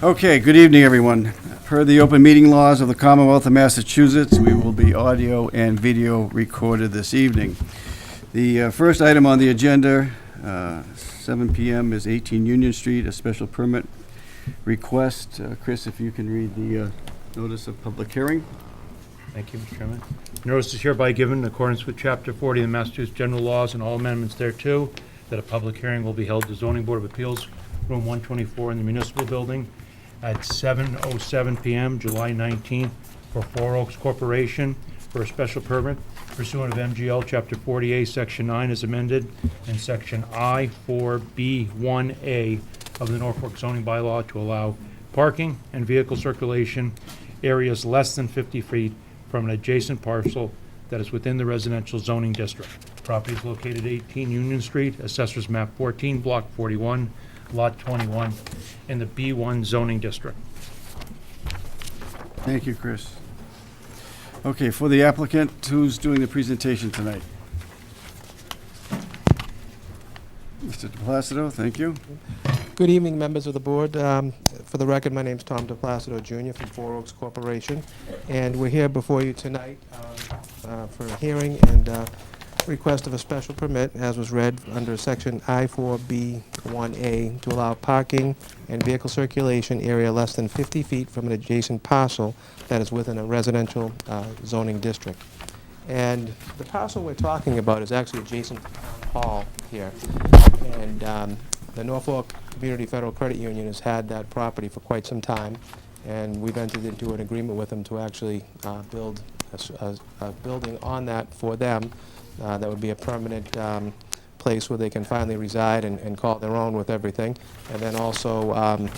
Okay, good evening, everyone. Per the open meeting laws of the Commonwealth of Massachusetts, we will be audio and video recorded this evening. The first item on the agenda, 7 p.m., is 18 Union Street, a special permit request. Chris, if you can read the notice of public hearing. Thank you, Mr. Chairman. Notice is hereby given in accordance with Chapter 40 of the Massachusetts General Laws and all amendments thereto, that a public hearing will be held at the Zoning Board of Appeals, Room 124 in the Municipal Building at 7:07 p.m., July 19th, for Four Oaks Corporation for a special permit pursuant of MGL Chapter 40A, Section 9 as amended, and Section I-4B1A of the Norfolk zoning bylaw to allow parking and vehicle circulation areas less than 50 feet from an adjacent parcel that is within the residential zoning district. Property is located at 18 Union Street, Assessors Map 14, Block 41, Lot 21, in the B1 zoning district. Thank you, Chris. Okay, for the applicant, who's doing the presentation tonight? Mr. DePlacido, thank you. Good evening, members of the board. For the record, my name is Tom DePlacido Jr. from Four Oaks Corporation, and we're here before you tonight for a hearing and request of a special permit, as was read under Section I-4B1A, to allow parking and vehicle circulation area less than 50 feet from an adjacent parcel that is within a residential zoning district. And the parcel we're talking about is actually adjacent to Town Hall here. And the Norfolk Community Federal Credit Union has had that property for quite some time, and we've entered into an agreement with them to actually build a building on that for them. That would be a permanent place where they can finally reside and call it their own with everything. And then also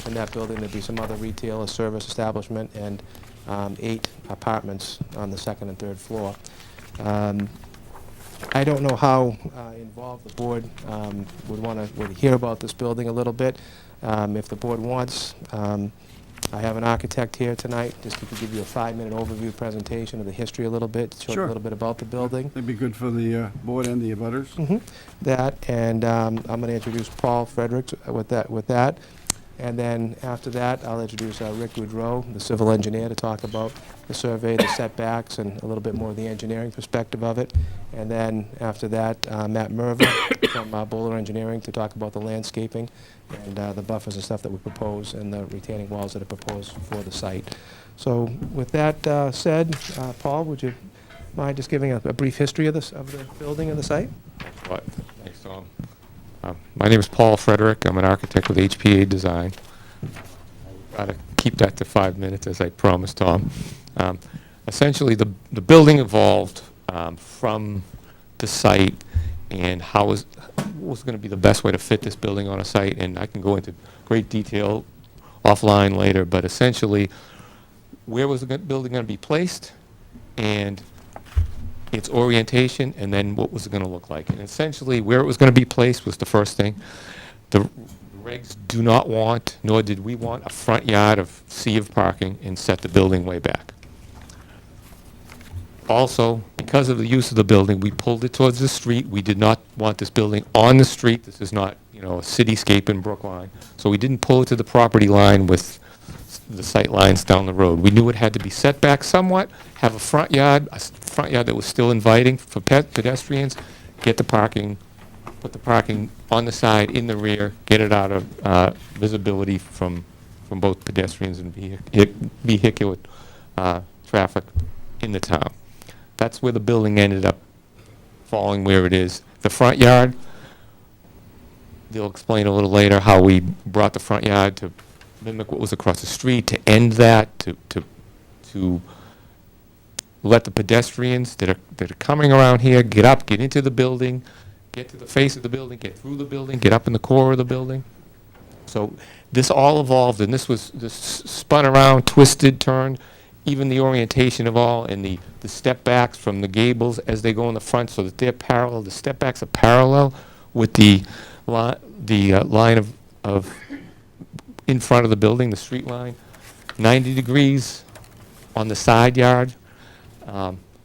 in that building there'd be some other retail or service establishment and 8 apartments on the second and third floor. I don't know how involved the board would hear about this building a little bit. If the board wants, I have an architect here tonight, just to give you a 5-minute overview presentation of the history a little bit, show Sure. a little bit about the building. That'd be good for the board and the abutters. That, and I'm going to introduce Paul Fredericks with that. And then after that, I'll introduce Rick Goudreau, the civil engineer, to talk about the survey, the setbacks, and a little bit more of the engineering perspective of it. And then after that, Matt Merva from Bowler Engineering to talk about the landscaping and the buffers and stuff that we propose and the retaining walls that are proposed for the site. So with that said, Paul, would you mind just giving a brief history of the building and the site? What? Thanks, Tom. My name is Paul Frederick. I'm an architect with HPA Design. I'll try to keep that to 5 minutes, as I promised, Tom. Essentially, the building evolved from the site and how was going to be the best way to fit this building on a site, and I can go into great detail offline later, but essentially, where was the building going to be placed, and its orientation, and then what was it going to look like. And essentially, where it was going to be placed was the first thing. The regs do not want, nor did we want, a front yard of sea of parking and set the building way back. Also, because of the use of the building, we pulled it towards the street. We did not want this building on the street. This is not, a cityscape in Brookline. So we didn't pull it to the property line with the sight lines down the road. We knew it had to be set back somewhat, have a front yard that was still inviting for pedestrians, get the parking, put the parking on the side, in the rear, get it out of visibility from both pedestrians and vehicular traffic in the town. That's where the building ended up falling where it is. The front yard, they'll explain a little later how we brought the front yard to mimic what was across the street, to end that, to let the pedestrians that are coming around here get up, get into the building, get to the face of the building, get through the building, get up in the core of the building. So this all evolved, and this spun around, twisted, turned, even the orientation of all, and the step backs from the gables as they go in the front, so that they're parallel. The step backs are parallel with the line of in front of the building, the street line, 90 degrees on the side yard.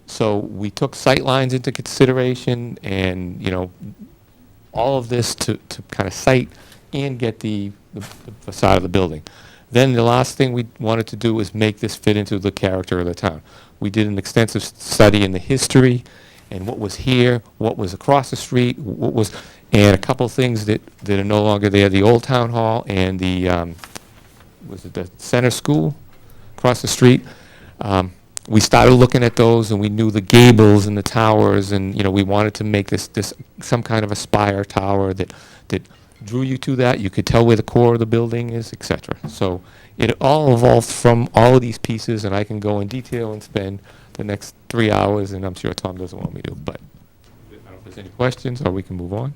So we took sight lines into consideration, and all of this to kind of sight and get the facade of the building. Then the last thing we wanted to do was make this fit into the character of the town. We did an extensive study in the history and what was here, what was across the street, and a couple things that are no longer there, the old town hall and the, was it the center school across the street? We started looking at those, and we knew the gables and the towers, and, we wanted to make this some kind of a spire tower that drew you to that. You could tell where the core of the building is, et cetera. So it all evolved from all of these pieces, and I can go in detail and spend the next 3 hours, and I'm sure Tom doesn't want me to, but I don't know if there's any questions, or we can move on.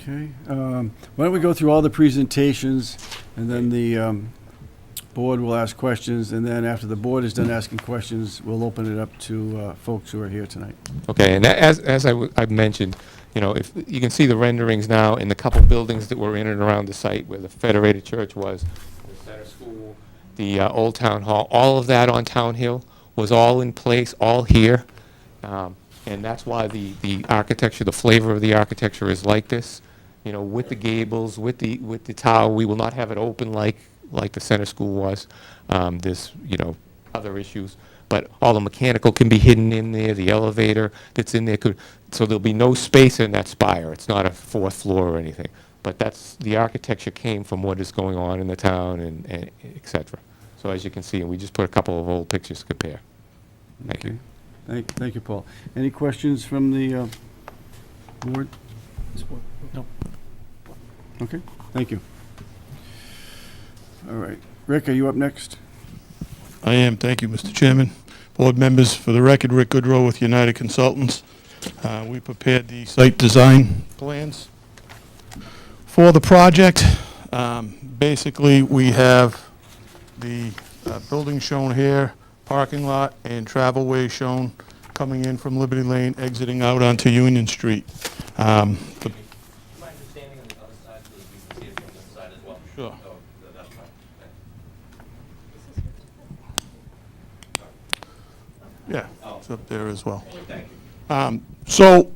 Okay. Why don't we go through all the presentations, and then the board will ask questions, and then after the board is done asking questions, we'll open it up to folks who are here tonight. Okay, and as I've mentioned, if you can see the renderings now in the couple buildings that were in and around the site where the Federated Church was, the center school, the old town hall, all of that on Town Hill was all in place, all here. And that's why the architecture, the flavor of the architecture is like this. With the gables, with the tower, we will not have it open like the center school was. There's, other issues. But all the mechanical can be hidden in there, the elevator that's in there so there'll be no space in that spire. It's not a fourth floor or anything. But the architecture came from what is going on in the town and et cetera. So as you can see, and we just put a couple of old pictures to compare. Thank you. Thank you, Paul. Any questions from the board? No. Okay, thank you. All right. Rick, are you up next? I am. Thank you, Mr. Chairman. Board members, for the record, Rick Goodrow with United Consultants. We prepared the site design plans for the project. Basically, we have the building shown here, parking lot, and travel way shown coming in from Liberty Lane, exiting out onto Union Street. My understanding on the other side, so that we can see it from this side as well. Sure. So that's fine. Yeah, it's up there as well. Thank you. So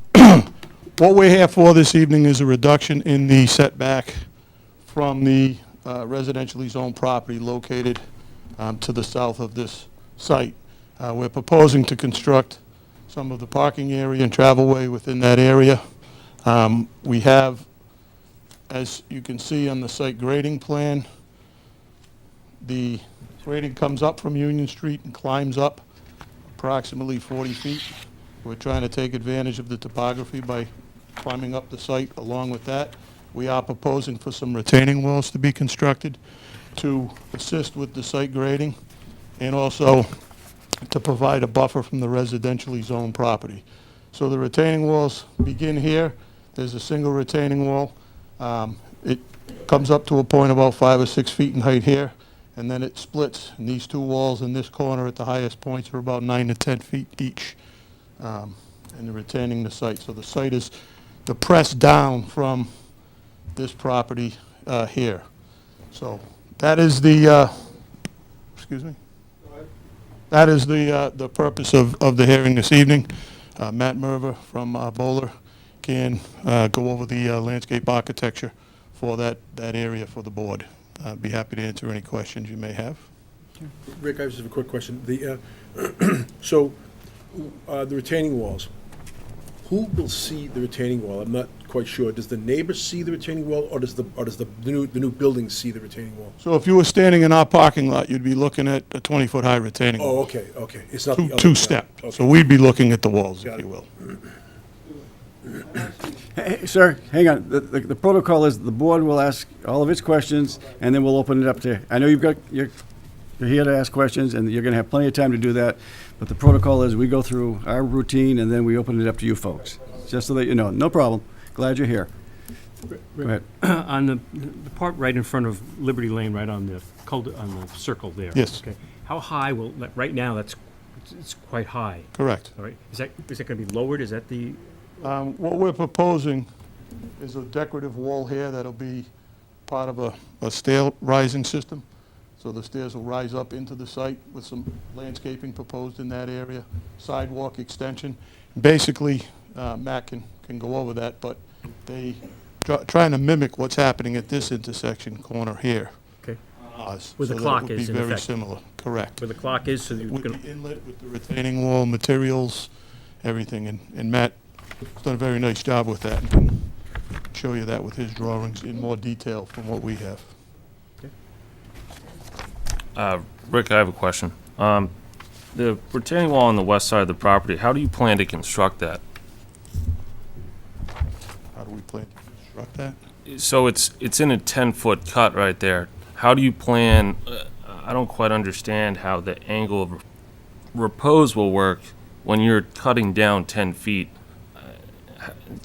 what we're here for this evening is a reduction in the setback from the residentially zoned property located to the south of this site. We're proposing to construct some of the parking area and travelway within that area. We have, as you can see on the site grading plan, the grading comes up from Union Street and climbs up approximately 40 feet. We're trying to take advantage of the topography by climbing up the site. Along with that, we are proposing for some retaining walls to be constructed to assist with the site grading and also to provide a buffer from the residentially zoned property. So the retaining walls begin here. There's a single retaining wall. It comes up to a point about 5 or 6 feet in height here, and then it splits. And these two walls in this corner at the highest points are about 9 to 10 feet each, and they're retaining the site. So the site is the press down from this property here. So that is the, excuse me? That is the purpose of the hearing this evening. Matt Merver from Bowler can go over the landscape architecture for that area for the board. I'd be happy to answer any questions you may have. Rick, I just have a quick question. So the retaining walls, who will see the retaining wall? I'm not quite sure. Does the neighbor see the retaining wall, or does the new building see the retaining wall? So if you were standing in our parking lot, you'd be looking at a 20-foot high retaining wall. Oh, okay. It's not the other Two-step. Okay. So we'd be looking at the walls, Got if you it. will. Hey, sir, hang on. The protocol is the board will ask all of its questions, and then we'll open it up to, I know you're here to ask questions, and you're going to have plenty of time to do that, but the protocol is we go through our routine, and then we open it up to you folks, just so that you know. No problem. Glad you're here. Go ahead. On the part right in front of Liberty Lane, right on the on the circle there. Yes. Okay. How high will right now? It's quite high. Correct. All right. Is that going to be lowered? Is that the? What we're proposing is a decorative wall here that'll be part of a stair rising system. So the stairs will rise up into the site with some landscaping proposed in that area, sidewalk extension. Basically, Matt can go over that, but they trying to mimic what's happening at this intersection corner here. Okay. Ours, Where the so that clock it would be is, in very effect. similar, correct. Where the clock is, so you're With gonna, the inlet, with the retaining wall, materials, everything, and Matt has done a very nice job with that, and can show you that with his drawings in more detail from what we have. Rick, I have a question. The retaining wall on the west side of the property, how do you plan to construct that? How do we plan to construct that? So it's in a 10-foot cut right there. How do you plan, I don't quite understand how the angle of repose will work when you're cutting down 10 feet.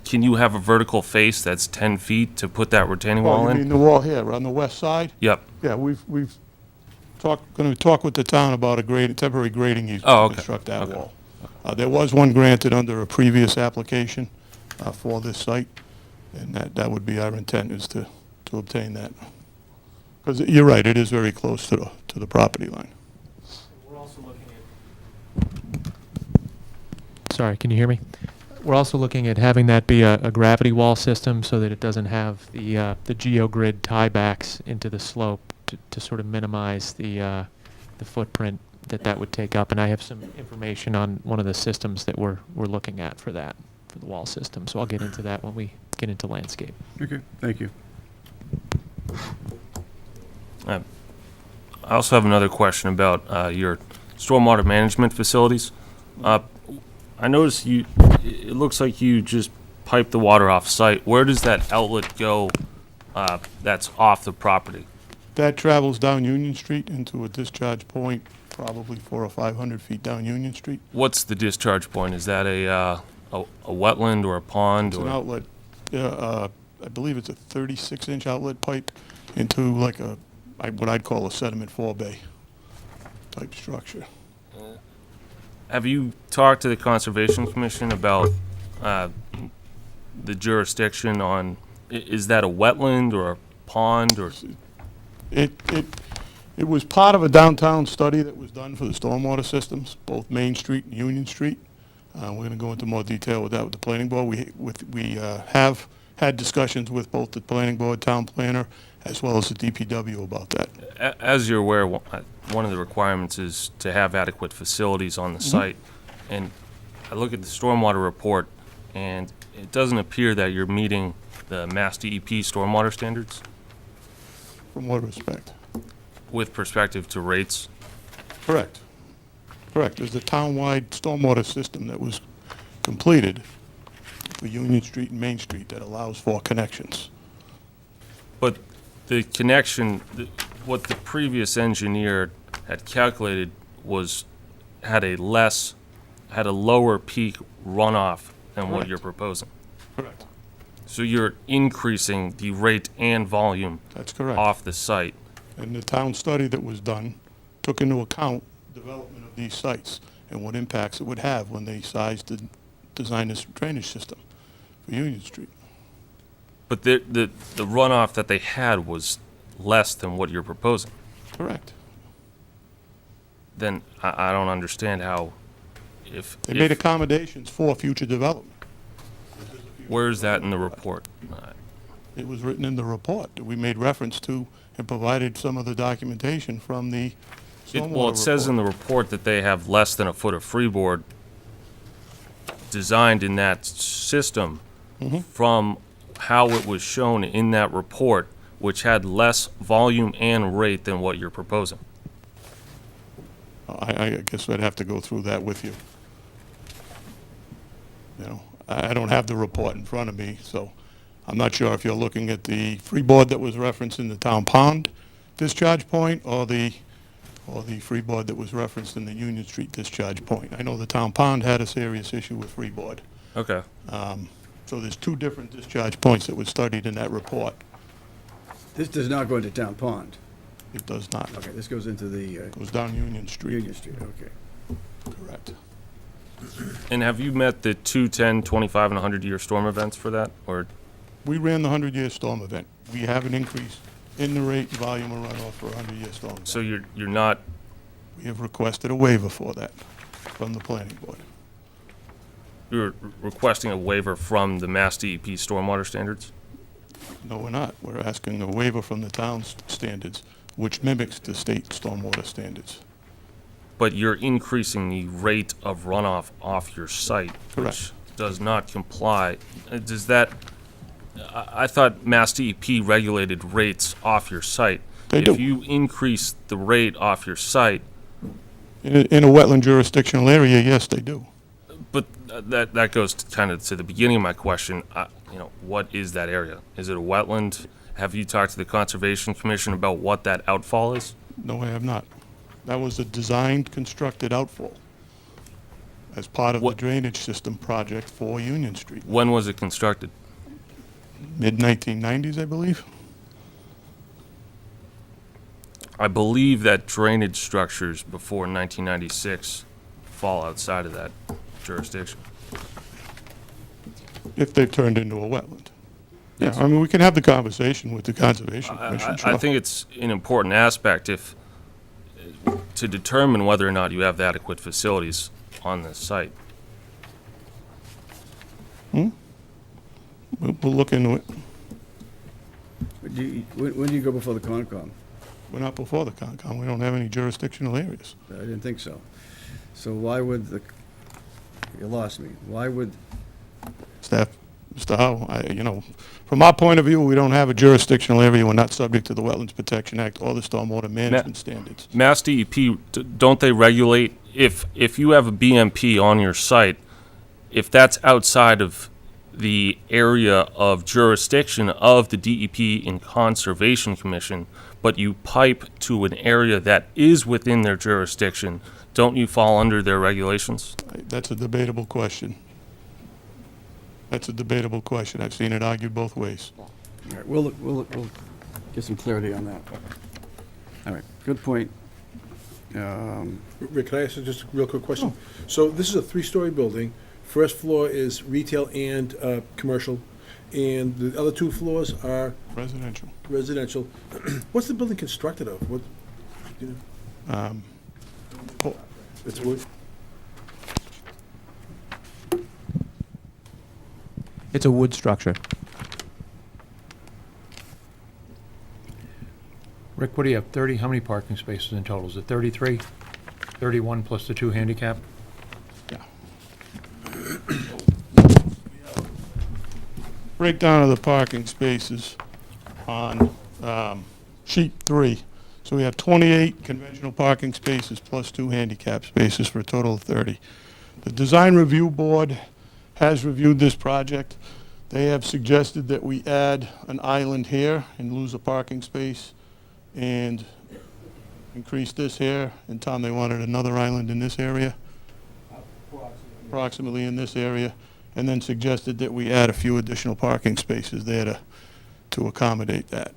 Can you have a vertical face that's 10 feet to put that retaining Oh, wall you in? mean the wall here, on the west side? Yep. Yeah, we've gonna talk with the town about a temporary grading easement Oh, to okay. construct that Okay. wall. There was one granted under a previous application for this site, and that would be our intent, is to obtain that. Because you're right, it is very close to the property line. We're also looking at... Sorry, can you hear me? We're also looking at having that be a gravity wall system so that it doesn't have the geogrid tiebacks into the slope to sort of minimize the footprint that would take up. And I have some information on one of the systems that we're looking at for that, for the wall system. So I'll get into that when we get into landscape. Okay, thank you. I also have another question about your stormwater management facilities. I noticed it looks like you just pipe the water off-site. Where does that outlet go that's off the property? That travels down Union Street into a discharge point, probably 400 or 500 feet down Union Street. What's the discharge point? Is that a wetland or a pond? It's an Or outlet, I believe it's a 36-inch outlet pipe into like what I'd call a sediment forebay type structure. have you talked to the Conservation Commission about the jurisdiction on, is that a wetland or a pond or? It was part of a downtown study that was done for the stormwater systems, both Main Street and Union Street. We're going to go into more detail with that with the planning board. We have had discussions with both the planning board, town planner, as well as the DPW about that. As you're aware, one of the requirements is to have adequate facilities on the site. And I look at the stormwater report, and it doesn't appear that you're meeting the Mass DEP stormwater standards From what respect? with perspective to rates. Correct. Correct. There's a town-wide stormwater system that was completed for Union Street and Main Street that allows for connections. But the connection, what the previous engineer had calculated had a lower peak runoff than what Correct. you're proposing. Correct. So you're increasing the rate and volume That's correct. off the site. And the town study that was done took into account development of these sites and what impacts it would have when they designed this drainage system for Union Street. But the runoff that they had was less than what you're proposing. Correct. Then I don't understand how, if They made accommodations for future development. where is that in the report? It was written in the report that we made reference to and provided some of the documentation from the stormwater Well, it says in report. the report that they have less than a foot of freeboard designed in that system from how it was shown in that report, which had less volume and rate than what you're proposing. I guess I'd have to go through that with you. You know, I don't have the report in front of me, so I'm not sure if you're looking at the freeboard that was referenced in the town pond discharge point or the freeboard that was referenced in the Union Street discharge point. I know the town pond had a serious issue with freeboard. Okay. So there's two different discharge points that were studied in that report. This does not go into Town Pond. It does not. Okay, this goes into the It goes down Union Street. Union Street, okay. Correct. And have you met the 2, 10, 25, and 100-year storm events for that? Or We ran the 100-year storm event. We have an increase in the rate and volume of runoff for a 100-year storm event. so you're not, We have requested a waiver for that from the planning board. you're requesting a waiver from the Mass DEP stormwater standards? No, we're not. We're asking a waiver from the town's standards, which mimics the state stormwater standards. But you're increasing the rate of runoff off your site, which Correct. does not comply. Does that, I thought Mass DEP regulated rates off your site. They do. If you increase the rate off your site, In a wetland jurisdictional area, yes, they do. but that goes kind of to the beginning of my question. What is that area? Is it a wetland? Have you talked to the Conservation Commission about what that outfall is? No, I have not. That was a designed, constructed outfall as part of the What- drainage system project for Union Street. When was it constructed? Mid-1990s, I believe. I believe that drainage structures before 1996 fall outside of that jurisdiction. If they've turned into a wetland. Yeah, I mean, we can have the conversation with the Conservation Commission, I sure. think it's an important aspect to determine whether or not you have adequate facilities on this site. We'll look into it. When do you go before the Concom? We're not before the Concom. We don't have any jurisdictional areas. I didn't think so. So why would you lost me. Why would, Staff, Mr. Howe, from our point of view, we don't have a jurisdictional area. We're not subject to the Wetlands Protection Act or the Stormwater Management standards. Mass DEP, don't they regulate, if you have a BMP on your site, if that's outside of the area of jurisdiction of the DEP and Conservation Commission, but you pipe to an area that is within their jurisdiction, don't you fall under their regulations? That's a debatable question. That's a debatable question. I've seen it argued both ways. all right, we'll get some clarity on that. All right, good point. Rick, can I ask you just a real quick question? So this is a three-story building. First floor is retail and commercial, and the other two floors are Residential. residential. What's the building constructed of? What, you know, Oh, it's wood? It's a wood structure. Rick, what do you have, 30, how many parking spaces in total? Is it 33? 31 plus the 2 handicap? yeah. Breakdown of the parking spaces on sheet 3. So we have 28 conventional parking spaces plus 2 handicap spaces for a total of 30. The Design Review Board has reviewed this project. They have suggested that we add an island here and lose a parking space and increase this here. In time, they wanted another island in this area, approximately in this area, and then suggested that we add a few additional parking spaces there to accommodate that.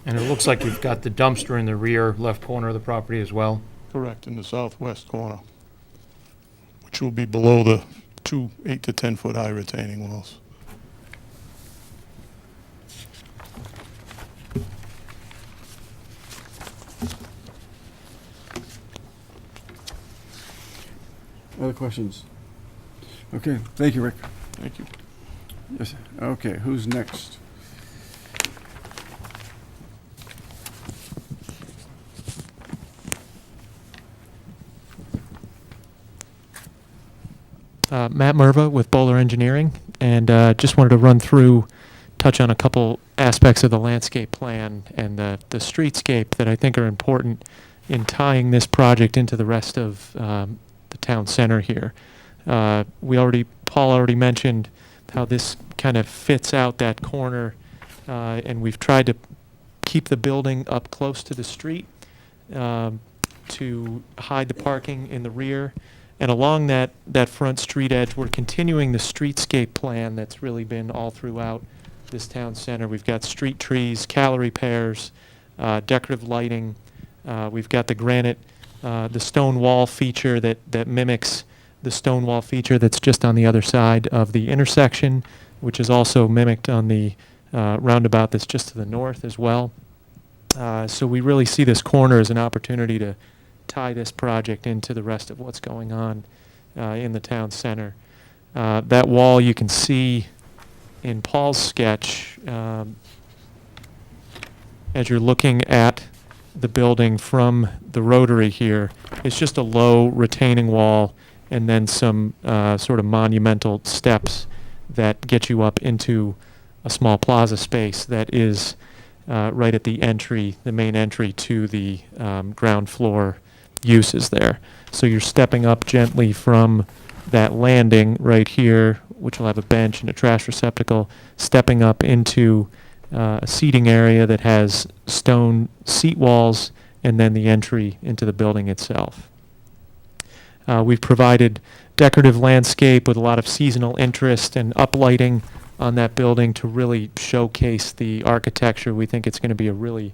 And it looks like you've got the dumpster in the rear left corner of the property as well. Correct, in the southwest corner, which will be below the 2 8 to 10 foot high retaining walls. Other questions? Okay, thank you, Rick. Thank you. Yes, okay, who's next? Matt Merva with Bowler Engineering, and just wanted to touch on a couple aspects of the landscape plan and the streetscape that I think are important in tying this project into the rest of the town center here. Paul already mentioned how this kind of fits out that corner, and we've tried to keep the building up close to the street to hide the parking in the rear. And along that front street edge, we're continuing the streetscape plan that's really been all throughout this town center. We've got street trees, calorie pears, decorative lighting. We've got the granite, the stone wall feature that mimics the stone wall feature that's just on the other side of the intersection, which is also mimicked on the roundabout that's just to the north as well. So we really see this corner as an opportunity to tie this project into the rest of what's going on in the town center. That wall you can see in Paul's sketch, as you're looking at the building from the rotary here, it's just a low retaining wall and then some sort of monumental steps that get you up into a small plaza space that is right at the entry, the main entry to the ground floor uses there. So you're stepping up gently from that landing right here, which will have a bench and a trash receptacle, stepping up into a seating area that has stone seat walls and then the entry into the building itself. We've provided decorative landscape with a lot of seasonal interest and uplighting on that building to really showcase the architecture. We think it's going to be a really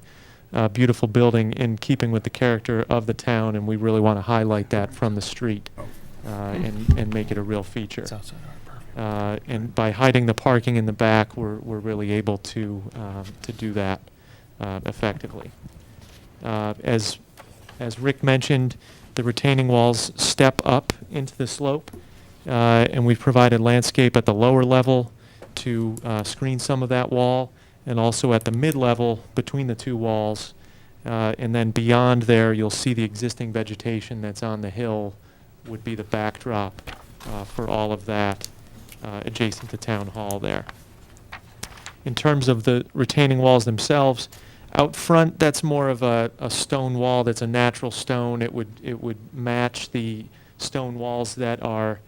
beautiful building in keeping with the character of the town, and we really want to highlight that from the street and make it a real feature. It's outside our purview. And by hiding the parking in the back, we're really able to do that effectively. As Rick mentioned, the retaining walls step up into the slope, and we've provided landscape at the lower level to screen some of that wall, and also at the mid-level between the two walls. And then beyond there, you'll see the existing vegetation that's on the hill would be the backdrop for all of that adjacent to Town Hall there. In terms of the retaining walls themselves, out front, that's more of a stone wall that's a natural stone. It would match the stone walls that are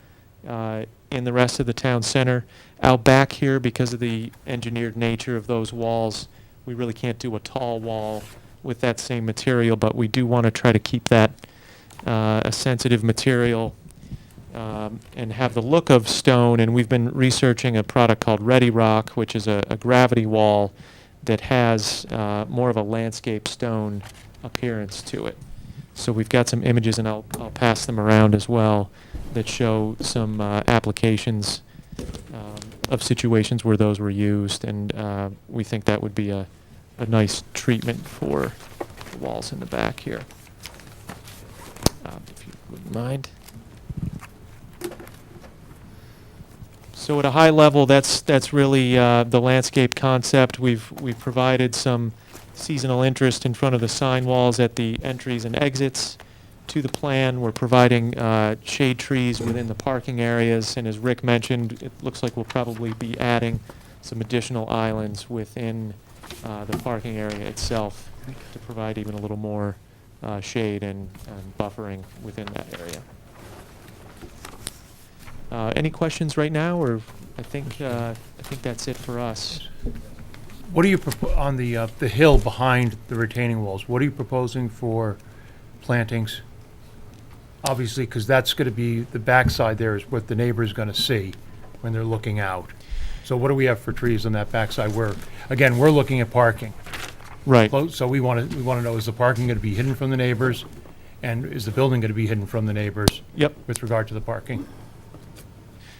in the rest of the town center. Out back here, because of the engineered nature of those walls, we really can't do a tall wall with that same material, but we do want to try to keep that a sensitive material and have the look of stone. And we've been researching a product called Ready Rock, which is a gravity wall that has more of a landscape stone appearance to it. So we've got some images, and I'll pass them around as well, that show some applications of situations where those were used, and we think that would be a nice treatment for the walls in the back here. If you wouldn't mind. So at a high level, that's really the landscape concept. We've provided some seasonal interest in front of the sign walls at the entries and exits to the plan. We're providing shade trees within the parking areas, and as Rick mentioned, it looks like we'll probably be adding some additional islands within the parking area itself to provide even a little more shade and buffering within that area. Any questions right now, or I think that's it for us. What are you on the hill behind the retaining walls? What are you proposing for plantings? Obviously, because that's going to be the backside there is what the neighbor's going to see when they're looking out. So what do we have for trees on that backside? We're looking at parking. Right. So we want to know, is the parking going to be hidden from the neighbors, and is the building going to be hidden from the neighbors? Yep. With regard to the parking.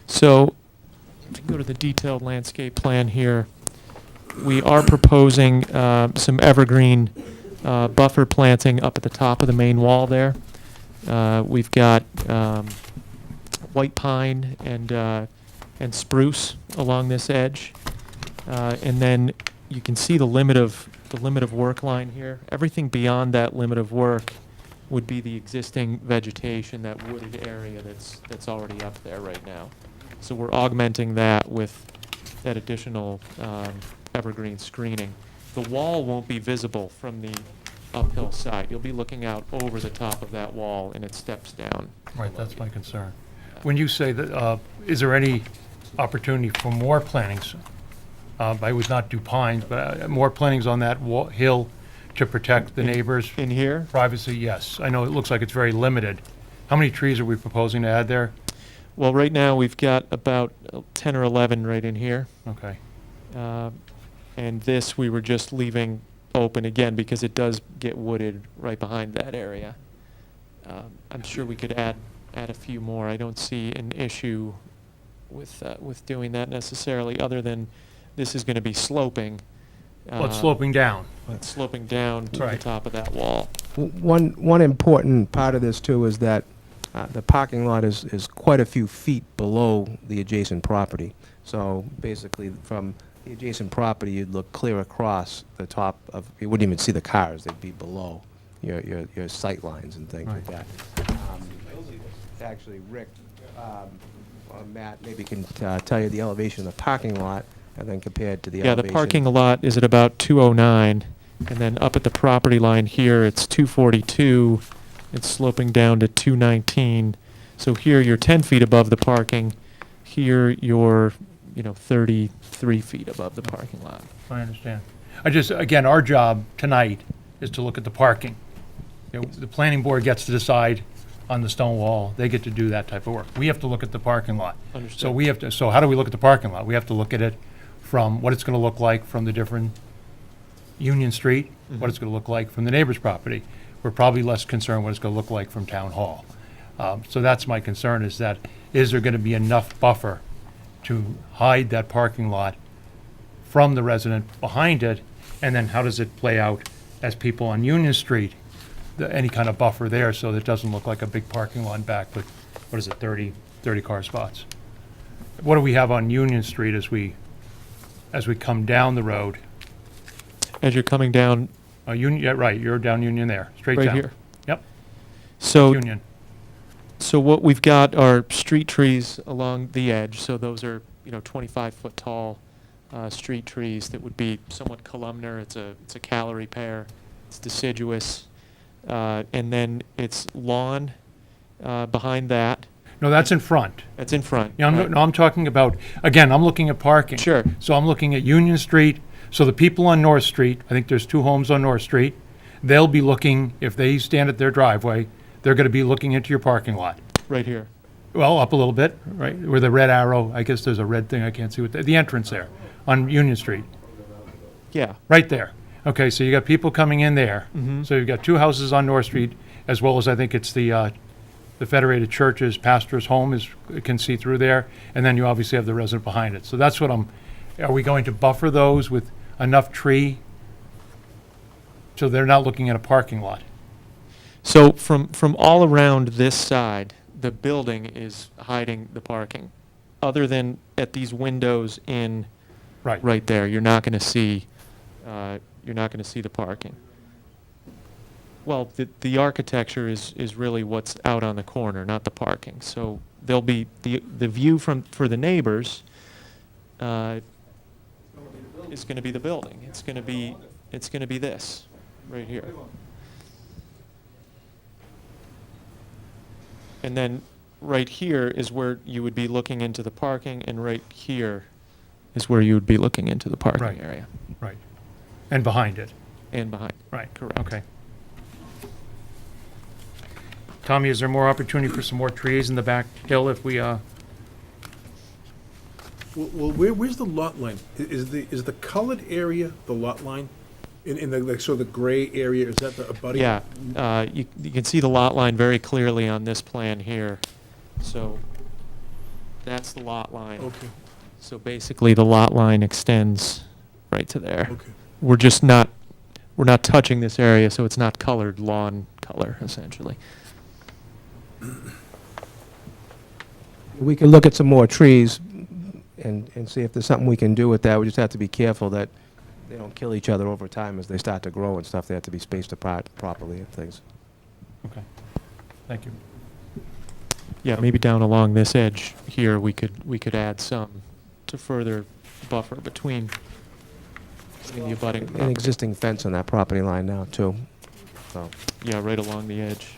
So, if you go to the detailed landscape plan here, we are proposing some evergreen buffer planting up at the top of the main wall there. We've got white pine and spruce along this edge, and then you can see the limit of work line here. Everything beyond that limit of work would be the existing vegetation, that wooded area that's already up there right now. So we're augmenting that with that additional evergreen screening. The wall won't be visible from the uphill side. You'll be looking out over the top of that wall, and it steps down. Right, that's my concern. When you say that, is there any opportunity for more plantings? I would not do pines, but more plantings on that hill to protect the neighbors' In here? privacy? Yes. I know it looks like it's very limited. How many trees are we proposing to add there? Well, right now, we've got about 10 or 11 right in here. Okay. And this we were just leaving open again because it does get wooded right behind that area. I'm sure we could add a few more. I don't see an issue with doing that necessarily, other than this is going to be sloping. Well, it's sloping down. It's sloping down to the Right. top of that wall. One important part of this too is that The parking lot is quite a few feet below the adjacent property. So basically, from the adjacent property, you'd look clear across the top of, you wouldn't even see the cars, they'd be below your sight lines and things like that. Actually, Rick, or Matt, maybe can tell you the elevation of the parking lot, and then compared to the Yeah, the elevation. parking lot is at about 209, and then up at the property line here, it's 242. It's sloping down to 219. So here you're 10 feet above the parking. Here you're, 33 feet above the parking lot. I understand. Again, our job tonight is to look at the parking. The planning board gets to decide on the stone wall. They get to do that type of work. We have to look at the parking lot. Understood. So how do we look at the parking lot? We have to look at it from what it's going to look like from the different Union Street, what it's going to look like from the neighbor's property. We're probably less concerned what it's going to look like from Town Hall. So that's my concern, is there going to be enough buffer to hide that parking lot from the resident behind it? And then how does it play out as people on Union Street, any kind of buffer there, so that it doesn't look like a big parking lot back with, 30 car spots? What do we have on Union Street as we come down the road? As you're coming down Union, yeah, right, you're down Union there, straight down. right here. Yep, So Union. So what we've got are street trees along the edge. So those are, 25-foot tall street trees that would be somewhat columnar. It's a calorie pair. It's deciduous. And then it's lawn behind that. No, that's in front. That's in front. Yeah, right? I'm talking about, again, I'm looking at parking. Sure. So I'm looking at Union Street. So the people on North Street, I think there's 2 homes on North Street, they'll be looking, if they stand at their driveway, they're going to be looking into your parking lot. Right here. Well, up a little bit, right, where the red arrow, I guess there's a red thing, I can't see what, the entrance there, on Union Street, Yeah. right there. Okay, so you got people coming in there. Mhm. So you've got 2 houses on North Street, as well as I think it's the Federated Church's pastor's home can see through there, and then you obviously have the resident behind it. So that's what are we going to buffer those with enough tree so they're not looking at a parking lot? So from all around this side, the building is hiding the parking. Other than at these windows in right there, you're not going to see the parking. Well, the architecture is really what's out on the corner, not the parking. So there'll be the view for the neighbors is going to be the building. It's going to be this right here. And then right here is where you would be looking into the parking, and right here is where you would be looking into the parking Right. area Right. And behind it. and behind. Right. Correct. Okay. Tommy, is there more opportunity for some more trees in the back hill if we, Well, where's the lot line? Is the colored area the lot line? In the, like, so the gray area, is that the abutting? Yeah, you can see the lot line very clearly on this plan here. So that's the lot line. Okay, So basically, the lot line extends right to there. okay. We're not touching this area, so it's not colored lawn color, essentially. We can look at some more trees and see if there's something we can do with that. We just have to be careful that they don't kill each other over time as they start to grow and stuff. They have to be spaced apart properly and things. okay. Thank you. Yeah, maybe down along this edge here, we could add some to further buffer between the abutting An property. existing fence on that property line now, too. So, Yeah, right along the edge.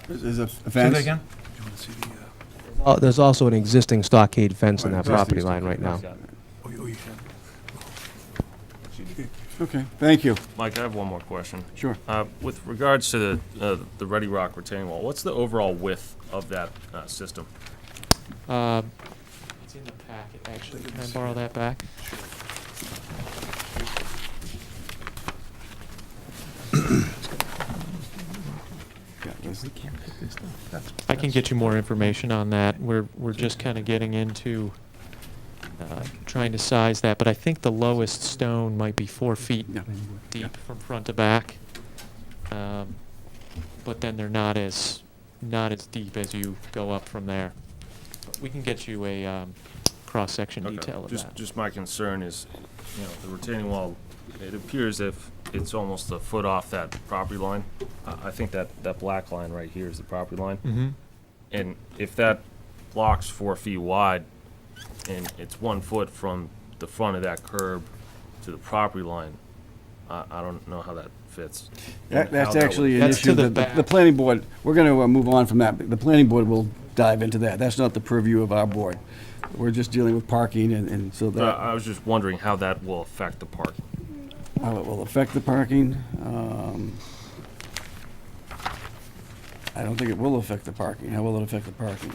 Is a Say fence? that again? there's also an existing stockade fence on that property line right now. Oh, you can. Okay, thank you. Mike, I have one more question. Sure. With regards to the Ready Rock retaining wall, what's the overall width of that system? It's in the packet, actually. Can I borrow that back? Yeah, this- I can get you more information on that. We're just kind of getting into trying to size that, but I think the lowest stone might be 4 feet Yeah. deep from front to back. But then they're not as not as deep as you go up from there. We can get you a cross-section Okay. detail of that. Just my concern is, the retaining wall, it appears if it's almost a foot off that property line. I think that black line right here is the property line. Mm-hmm. And if that block's 4 feet wide and it's 1 foot from the front of that curb to the property line, I don't know how that fits. and That's how that actually would- an That's issue. to the The back. planning board, we're going to move on from that. The planning board will dive into that. That's not the purview of our board. We're just dealing with parking, and so But that, I was just wondering how that will affect the parking. how it will affect the parking. I don't think it will affect the parking. How will it affect the parking?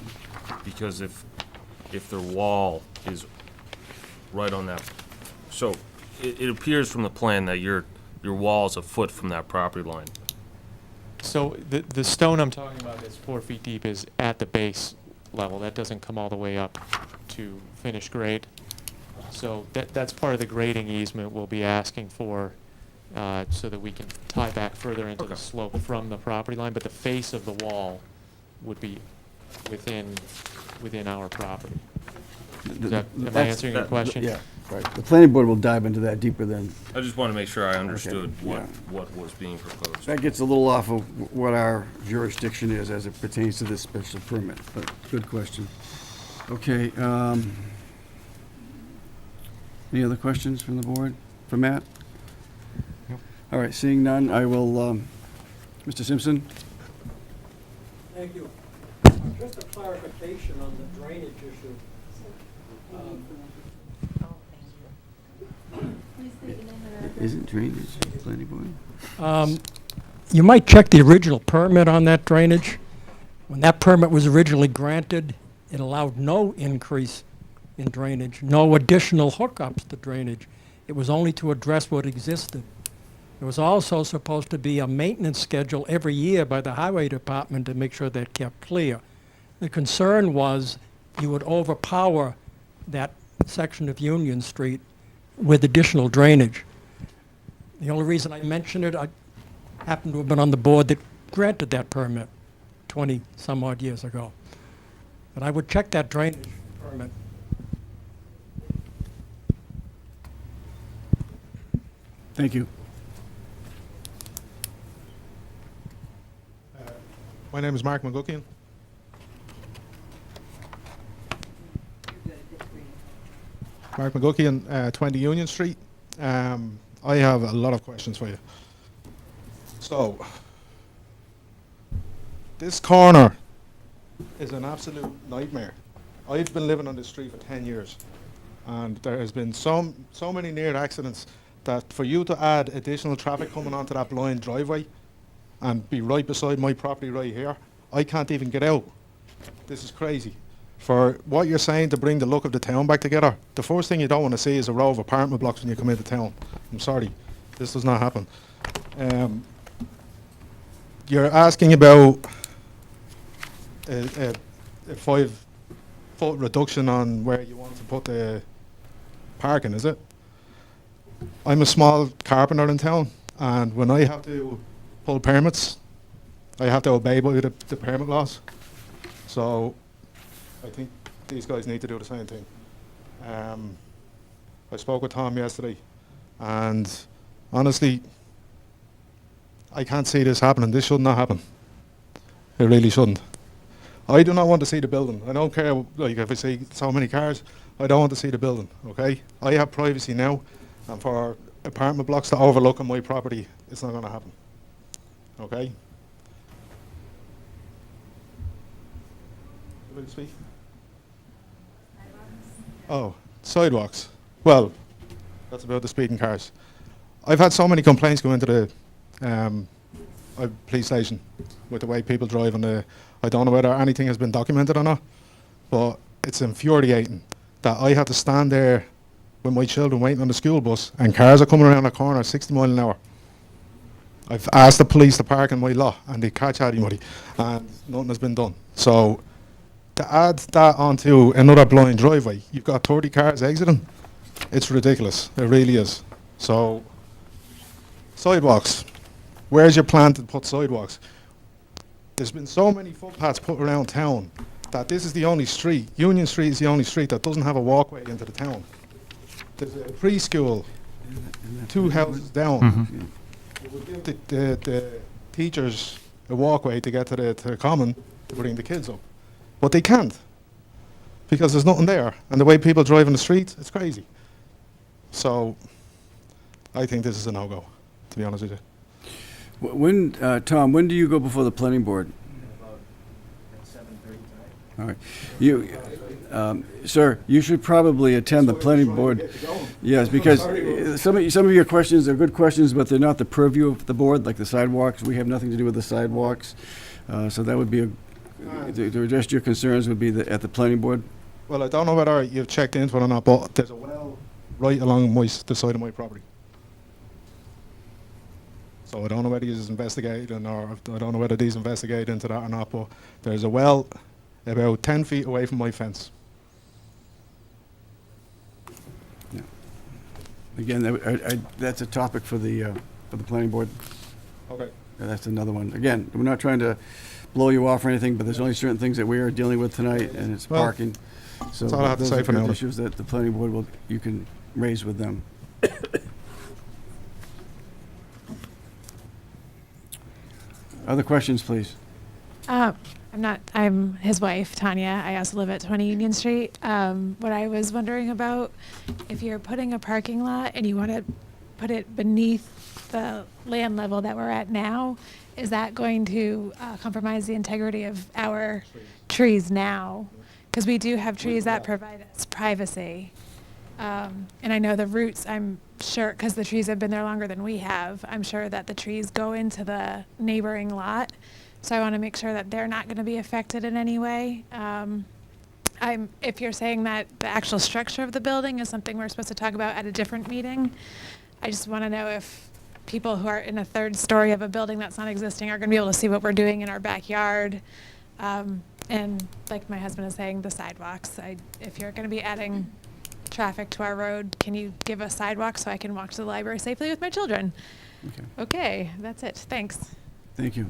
Because if their wall is right on that, so it appears from the plan that your wall is a foot from that property line. So the stone I'm talking about that's 4 feet deep is at the base level. That doesn't come all the way up to finished grade. So that's part of the grading easement we'll be asking for, so that we can tie back further into the Okay. slope from the property line, but the face of the wall would be within our property. Am I That's- answering your that- question? Yeah, right. The planning board will dive into that deeper than, I just want to make sure I understood yeah. what was being proposed. that gets a little off of what our jurisdiction is as it pertains to this special permit, but good question. Okay, any other questions from the board? For Matt? Nope. All right, seeing none, I will, Mr. Simpson? Thank you. Just a clarification on the drainage issue. Isn't drainage planning board? You might check the original permit on that drainage. When that permit was originally granted, it allowed no increase in drainage, no additional hookups to drainage. It was only to address what existed. There was also supposed to be a maintenance schedule every year by the highway department to make sure that kept clear. The concern was you would overpower that section of Union Street with additional drainage. The only reason I mention it, I happen to have been on the board that granted that permit 20-some-odd years ago. But I would check that drainage permit. Thank you. My name is Mark McGuckian. Mark McGuckian, 20 Union Street. I have a lot of questions for you. So, this corner is an absolute nightmare. I've been living on this street for 10 years, and there has been so many near accidents that for you to add additional traffic coming onto that blind driveway and be right beside my property right here, I can't even get out. This is crazy. For what you're saying to bring the look of the town back together, the first thing you don't want to see is a row of apartment blocks when you come into town. I'm sorry, this does not happen. You're asking about a 5-foot reduction on where you want to put the parking, is it? I'm a small carpenter in town, and when I have to pull permits, I have to obey by the permit laws. So I think these guys need to do the same thing. I spoke with Tom yesterday, and honestly, I can't see this happening. This should not happen. It really shouldn't. I do not want to see the building. I don't care, like, if I see so many cars, I don't want to see the building, okay? I have privacy now, and for apartment blocks to overlook on my property, it's not going to happen, okay? Will you speak? Oh, sidewalks. Well, that's about the speeding cars. I've had so many complaints go into the police station with the way people drive, and I don't know whether anything has been documented or not, but it's infuriating that I have to stand there with my children waiting on the school bus and cars are coming around the corner at 60 miles an hour. I've asked the police to park in my lot and they catch anybody, and nothing has been done. So to add that onto another blind driveway, you've got 30 cars exiting. It's ridiculous. It really is. So sidewalks. Where's your plan to put sidewalks? There's been so many footpaths put around town that this is the only street, Union Street is the only street that doesn't have a walkway into the town. There's a preschool 2 houses down. It would give the teachers a walkway to get to the common to bring the kids up. But they can't, because there's nothing there. And the way people drive in the streets, it's crazy. So I think this is a no-go, to be honest with you. When, Tom, when do you go before the planning board? All right. You, sir, you should probably attend the planning board. Yes, because some of your questions are good questions, but they're not the purview of the board, like the sidewalks. We have nothing to do with the sidewalks. So that would be, to address your concerns would be at the planning board. Well, I don't know whether you've checked into it or not, but there's a well right along the side of my property. So I don't know whether he's investigating, or I don't know whether he's investigating into that or not, but there's a well about 10 feet away from my fence. Yeah. Again, that's a topic for the planning board. Okay. That's another one. Again, we're not trying to blow you off or anything, but there's only certain things that we are dealing with tonight, and it's Well, parking. So that's all I have to those say are for now. issues that the planning board you can raise with them. Other questions, please? I'm his wife, Tanya. I also live at 20 Union Street. What I was wondering about, if you're putting a parking lot and you want to put it beneath the land level that we're at now, is that going to compromise the integrity of our trees now? Because we do have trees that provide us privacy. And I know the roots, I'm sure, because the trees have been there longer than we have, I'm sure that the trees go into the neighboring lot. So I want to make sure that they're not going to be affected in any way. If you're saying that the actual structure of the building is something we're supposed to talk about at a different meeting, I just want to know if people who are in a third story of a building that's not existing are going to be able to see what we're doing in our backyard. And like my husband is saying, the sidewalks. If you're going to be adding traffic to our road, can you give us sidewalks so I can walk to the library safely with my children? Okay, that's it. Thanks. Thank you.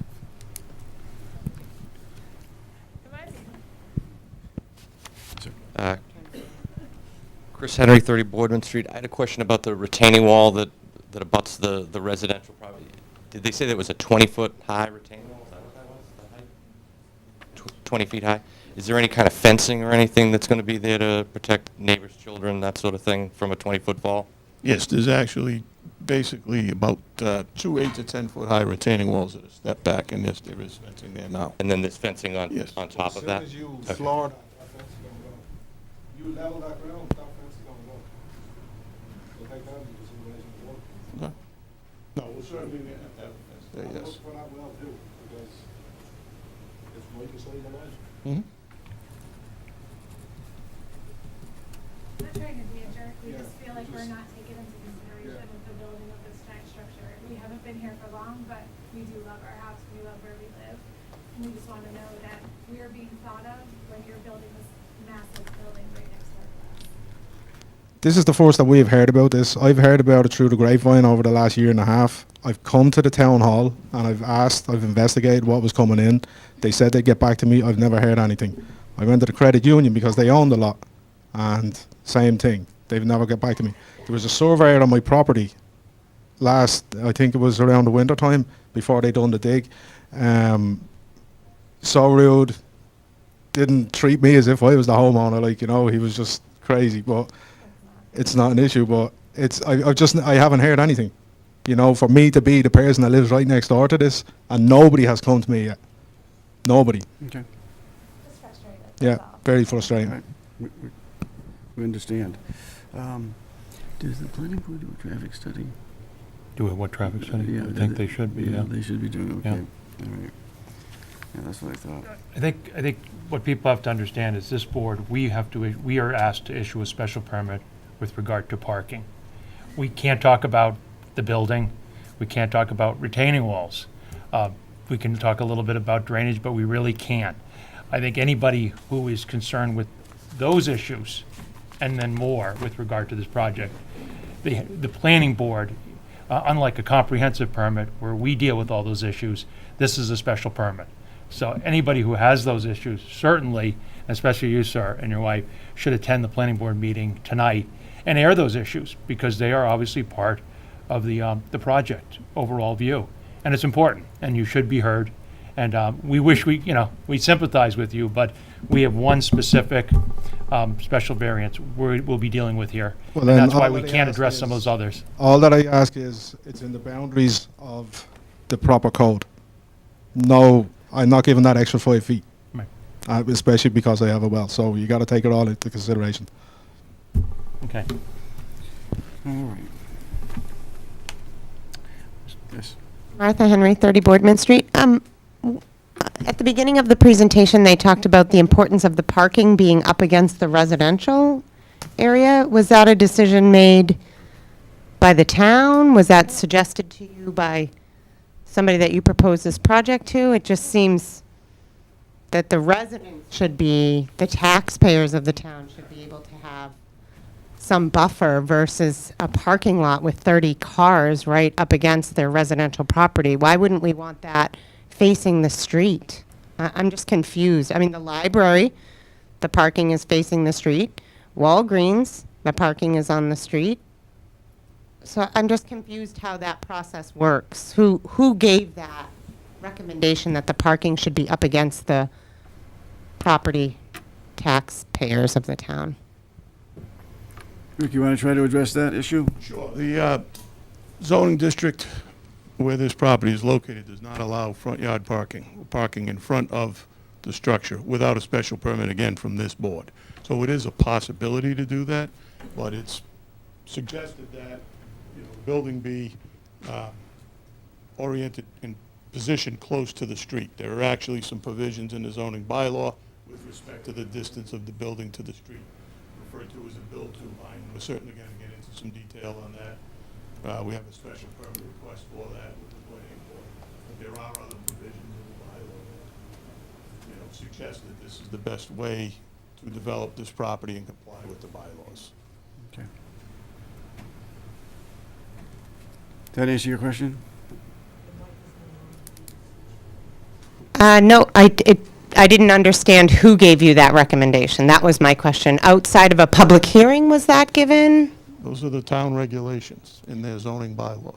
Chris Henry, 30 Boardman Street. I had a question about the retaining wall that abuts the residential property. Did they say that was a 20-foot high retaining wall? Is that what that was? The height? 20 feet high? Is there any kind of fencing or anything that's going to be there to protect neighbors' children, that sort of thing, from a 20-foot fall? Yes, there's actually basically about 2 8 to 10 foot high retaining walls that are stepped back, and yes, there is fencing there now. And then there's fencing on Yes. on top of that? As soon as you Okay. floor that fence is going to go. You level that ground, that fence is going to go. So take that into consideration as well. Okay. No, we'll certainly have to have a fence there, And yes. look for that well too, because it's right beside the line. Mhm. I'm not trying to be a jerk. We Yeah, just feel like we're just- not taken into consideration Yeah. with the building of this giant structure. We haven't been here for long, but we do love our house. We love where we live. And we just want to know that we're being thought of when you're building this massive building right next door to us. This is the first that we've heard about this. I've heard about it through the grapevine over the last year and a half. I've come to the town hall and I've investigated what was coming in. They said they'd get back to me. I've never heard anything. I went to the credit union because they owned the lot, and same thing. They've never got back to me. There was a surveyor on my property I think it was around the winter time before they done the dig. So rude, didn't treat me as if I was the homeowner, like, you know, he was just crazy. But it's not an issue, but I haven't heard anything. You know, for me to be the person that lives right next door to this, and nobody has come to me yet. Nobody. Just Okay. frustrated. Yeah, That's all. very All frustrating. right. We understand. Does the planning board do a traffic study? Do what traffic study? Yeah, I think they should be, yeah. They should be doing, okay. Yeah. All right. Yeah, that's what I thought. I think what people have to understand is this board, we are asked to issue a special permit with regard to parking. We can't talk about the building. We can't talk about retaining walls. We can talk a little bit about drainage, but we really can't. I think anybody who is concerned with those issues and then more with regard to this project, the planning board, unlike a comprehensive permit where we deal with all those issues, this is a special permit. So anybody who has those issues, certainly, especially you, sir, and your wife, should attend the planning board meeting tonight and air those issues, because they are obviously part of the project overall view. And it's important, and you should be heard. And we wish we sympathize with you, but we have one specific special variance we'll be dealing with here. Well, And then that's why all we that I can't ask address some of is- those others. All that I ask is, it's in the boundaries of the proper code. No, I'm not giving that extra 5 feet. Right. Especially because I have a well, so you gotta take it all into consideration. Okay. All right. Yes. Martha Henry, 30 Boardman Street. At the beginning of the presentation, they talked about the importance of the parking being up against the residential area. Was that a decision made by the town? Was that suggested to you by somebody that you proposed this project to? It just seems that the residents should be, the taxpayers of the town should be able to have some buffer versus a parking lot with 30 cars right up against their residential property. Why wouldn't we want that facing the street? I'm just confused. I mean, the library, the parking is facing the street. Walgreens, the parking is on the street. So I'm just confused how that process works. Who gave that recommendation that the parking should be up against the property taxpayers of the town? Rick, you want to try to address that issue? Sure. The zoning district where this property is located does not allow front yard parking in front of the structure without a special permit, again, from this board. So it is a possibility to do that, but it's suggested that, the building be oriented and positioned close to the street. There are actually some provisions in the zoning bylaw with respect to the distance of the building to the street, referred to as a build-to line. We're certainly going to get into some detail on that. We have a special permit request for that with the planning board. But there are other provisions in the bylaw that, suggest that this is the best way to develop this property and comply with the bylaws. Okay. Did that answer your question? No, I didn't understand who gave you that recommendation. That was my question. Outside of a public hearing, was that given? Those are the town regulations in their zoning bylaw.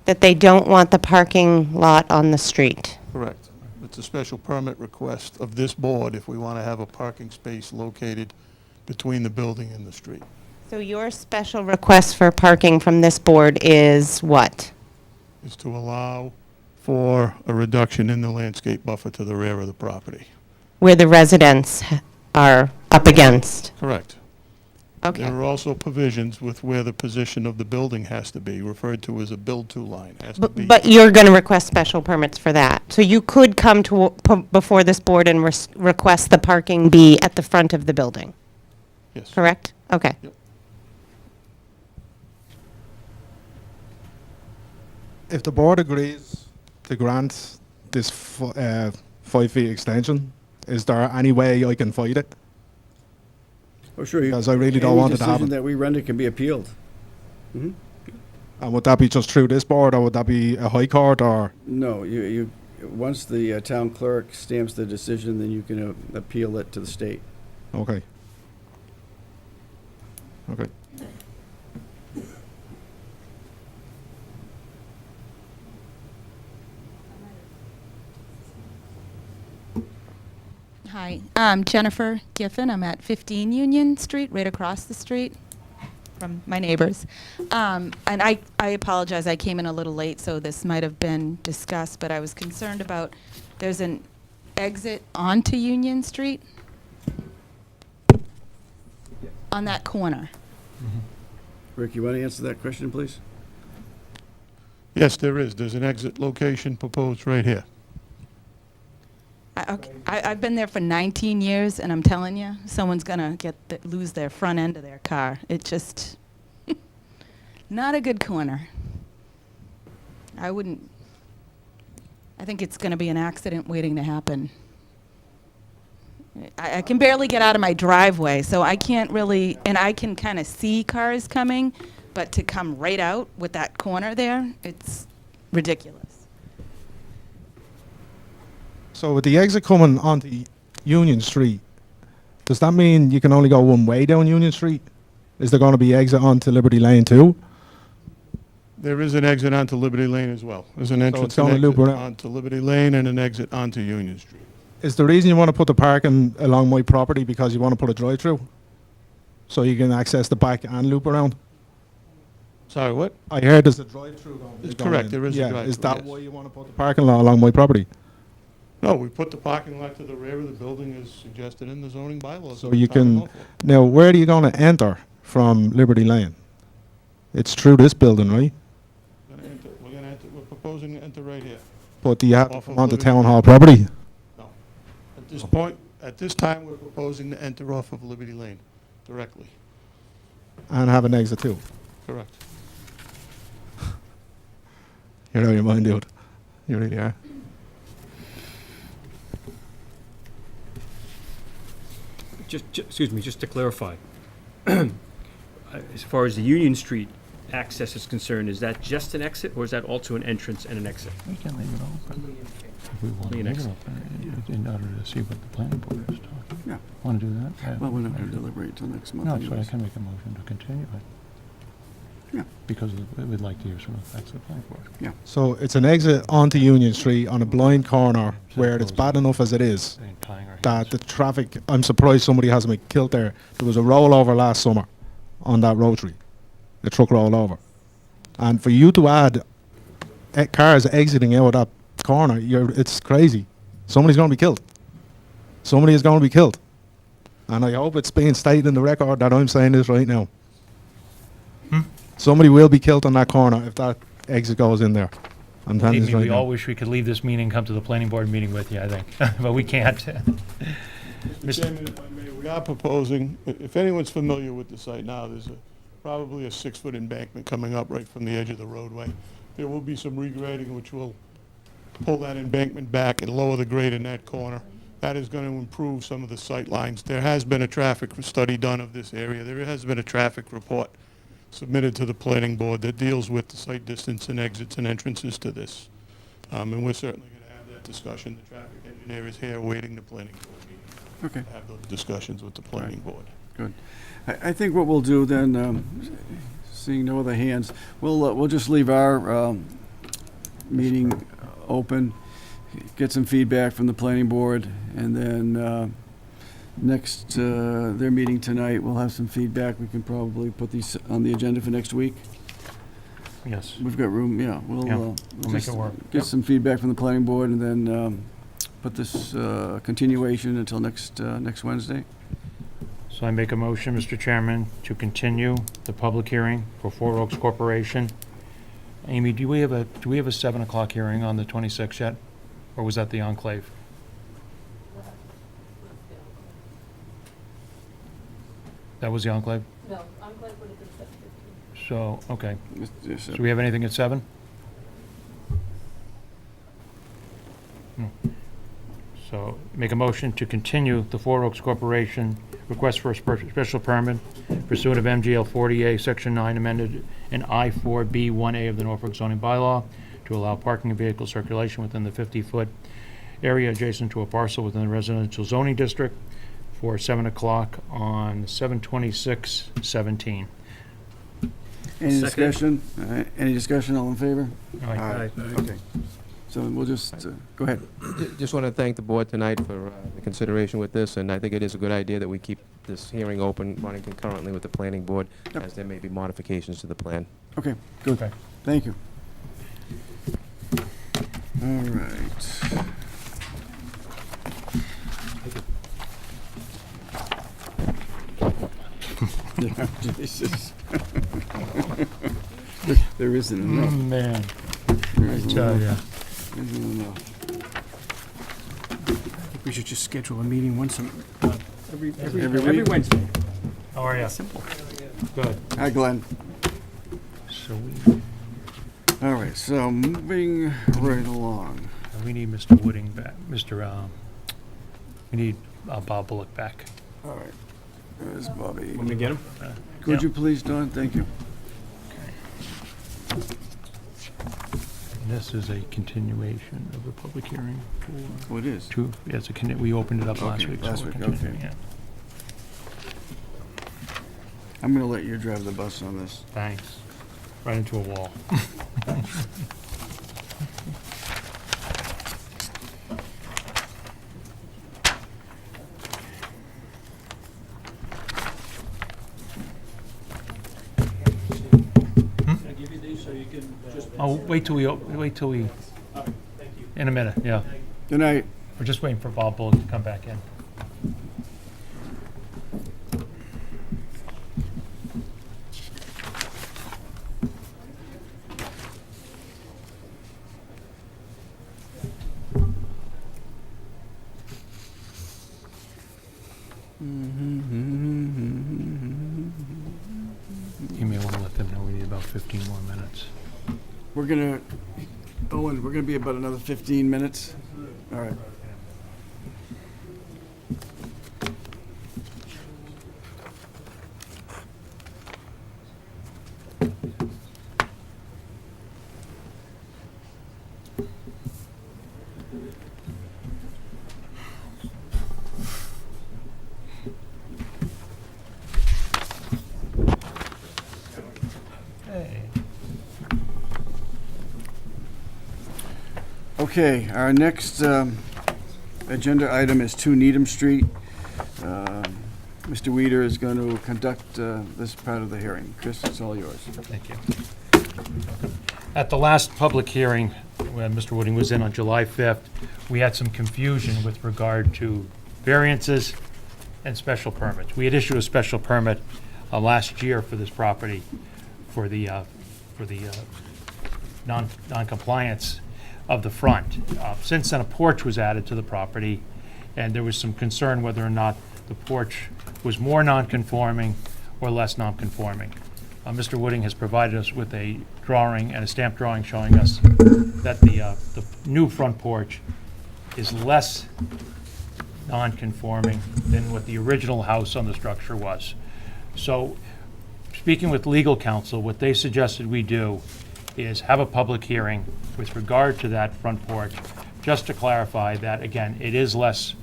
That they don't want the parking lot on the street? Correct. It's a special permit request of this board if we want to have a parking space located between the building and the street. So your special request for parking from this board is what? Is to allow for a reduction in the landscape buffer to the rear of the property. Where the residents are up against? Correct. Okay. There are also provisions with where the position of the building has to be, referred to as a build-to line. Has to be. But you're going to request special permits for that. So you could come to, before this board and request the parking be at the front of the building, Yes. correct? Okay. Yep. If the board agrees to grant this 5 feet extension, is there any way I can fight it? Oh, sure. Because I really don't want it to Any happen. decision that we render can be appealed. And would that be just through this board, or would that be a high court, or? No, once the town clerk stamps the decision, then you can appeal it to the state. Okay. Okay. Hi, I'm Jennifer Giffen. I'm at 15 Union Street, right across the street from my neighbors. And I apologize, I came in a little late, so this might have been discussed, but I was concerned about, there's an exit onto Union Street on that corner. Rick, you want to answer that question, please? Yes, there is. There's an exit location proposed right here. I've been there for 19 years, and I'm telling you, someone's gonna lose their front end of their car. It just, not a good corner. I think it's gonna be an accident waiting to happen. I can barely get out of my driveway, so I can't really, and I can kind of see cars coming, but to come right out with that corner there, it's ridiculous. So with the exit coming onto Union Street, does that mean you can only go one way down Union Street? Is there going to be exit onto Liberty Lane too? There is an exit onto Liberty Lane as well. There's an entrance it's gonna and loop exit around. onto Liberty Lane and an exit onto Union Street. Is the reason you want to put the parking along my property because you want to put a drive-through? So you can access the back and loop around? Sorry, what? I heard there's a drive-through going. It's correct, in. there is a Yeah, drive-through, is that yes. why you want to put the parking lot along my property? No, we put the parking lot to the rear of the building as suggested in the zoning bylaws. So of the you town of can, Norfolk. now where are you going to enter from Liberty Lane? It's through this building, right? We're proposing to enter right here. But do you have to Off come of onto Liberty Town Lane. Hall property? No. At this point, at this time, we're proposing to enter off of Liberty Lane directly. And have an exit too? Correct. You're out of your mind, dude. You really are. Excuse me, just to clarify, as far as the Union Street access is concerned, is that just an exit, or is that also an entrance and an exit? We can leave it open. If we want to Leave leave it it open, in order to see what the planning board is talking. Yeah. Want to do that? Yeah. Well, we're not going to deliberate till next month No, that's why I anyways. can make a motion to continue it. Yeah. Because we'd like to hear some facts of the planning board. So it's an exit onto Union Street on a blind corner where it's bad enough as it is And tying our that hands. the traffic, I'm surprised somebody hasn't been killed there. There was a rollover last summer on that rotary. The truck rolled over. And for you to add cars exiting out of that corner, it's crazy. Somebody's going to be killed. Somebody is going to be killed. And I hope it's being stated in the record that I'm saying this right now. Somebody will be killed on that corner if that exit goes in there. I'm telling you this Amy, right we now. all wish we could leave this meeting and come to the planning board meeting with you, I think, but we can't. Mr. Chairman, if I may, we are proposing, if anyone's familiar with the site now, there's probably a 6-foot embankment coming up right from the edge of the roadway. There will be some regrading which will pull that embankment back and lower the grade in that corner. That is going to improve some of the sight lines. There has been a traffic study done of this area. There has been a traffic report submitted to the planning board that deals with the site distance and exits and entrances to this. And we're certainly going to have that discussion. The traffic engineer is here waiting the planning board meeting. Okay. To have those discussions with the planning board. Good. I think what we'll do then, seeing no other hands, we'll just leave our meeting open, get some feedback from the planning board, and then next, their meeting tonight, we'll have some feedback. We can probably put these on the agenda for next week. Yes. We've got room, yeah. We'll We'll make just it work. get Yep. some feedback from the planning board, and then put this continuation until next Wednesday. So I make a motion, Mr. Chairman, to continue the public hearing for Four Oaks Corporation. Amy, do we have a 7 o'clock hearing on the 26th yet? Or was that the enclave? That was the enclave? No, enclave would have been 7:15. So, okay. Yes, Do we have anything at 7? No. So make a motion to continue the Four Oaks Corporation request for a special permit pursuant of MGL 40A, Section 9, amended in I-4B1A of the Norfolk zoning bylaw to allow parking and vehicle circulation within the 50-foot area adjacent to a parcel within the residential zoning district for 7 o'clock on 7/26/17. Any Second. discussion? Any discussion, all in favor? Aye. Okay. So we'll just, go ahead. Just want to thank the board tonight for the consideration with this, and I think it is a good idea that we keep this hearing open, running concurrently with the planning board, Yep. as there may be modifications to the plan. Okay, good. Okay. Thank you. All right. Yeah, Jesus. There isn't enough. Man, There I isn't tell enough. ya. There isn't enough. I think we should just schedule a meeting once every Every week? Wednesday. How are you? Simple. Good. Hi, Glenn. So we All right, so moving right along. we need Mr. Wooding back, we need Bob Bullock back. All right, there's Bobby. Want me to get him? Could you please, Don? Thank you. And this is a continuation of the public hearing for Oh, it is? yeah, we opened it up last Okay, week. last so we're week, continuing, okay. yeah. I'm gonna let you drive the bus on this. Thanks. Right into a wall. Oh, wait till we, in a minute, yeah. Good night. We're just waiting for Bob Bullock to come back in. You may want to let them know we need about 15 more minutes. We're gonna, Owen, we're gonna be about another 15 minutes. All right. Okay, our next agenda item is 2 Needham Street. Mr. Weeder is going to conduct this part of the hearing. Chris, it's all yours. Thank you. At the last public hearing, when Mr. Wooding was in on July 5th, we had some confusion with regard to variances and special permits. We had issued a special permit last year for this property for the non-compliance of the front. Since then, a porch was added to the property, and there was some concern whether or not the porch was more non-conforming or less non-conforming. Mr. Wooding has provided us with a drawing and a stamp drawing showing us that the new front porch is less non-conforming than what the original house on the structure was. So, speaking with legal counsel, what they suggested we do is have a public hearing with regard to that front porch, just to clarify that, again, it is less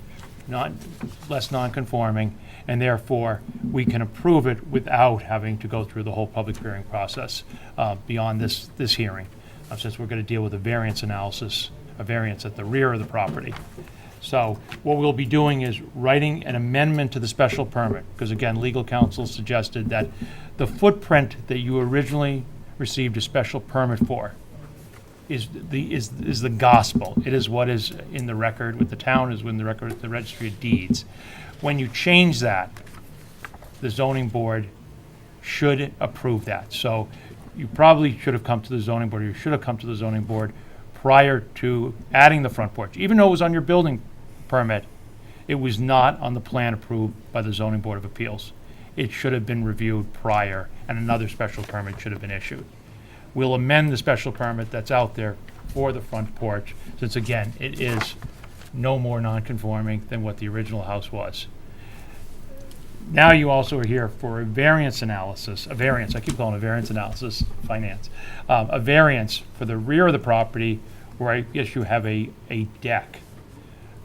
non-conforming, and therefore, we can approve it without having to go through the whole public hearing process beyond this hearing, since we're going to deal with a variance analysis, a variance at the rear of the property. So what we'll be doing is writing an amendment to the special permit, because again, legal counsel suggested that the footprint that you originally received a special permit for is the gospel. It is what is in the record with the town, is in the record with the registry of deeds. When you change that, the zoning board should approve that. So you probably should have come to the zoning board, or you should have come to the zoning board prior to adding the front porch. Even though it was on your building permit, it was not on the plan approved by the zoning board of appeals. It should have been reviewed prior, and another special permit should have been issued. We'll amend the special permit that's out there for the front porch, since again, it is no more non-conforming than what the original house was. Now you also are here for a variance analysis, I keep calling it a variance analysis, finance. A variance for the rear of the property where I guess you have a deck.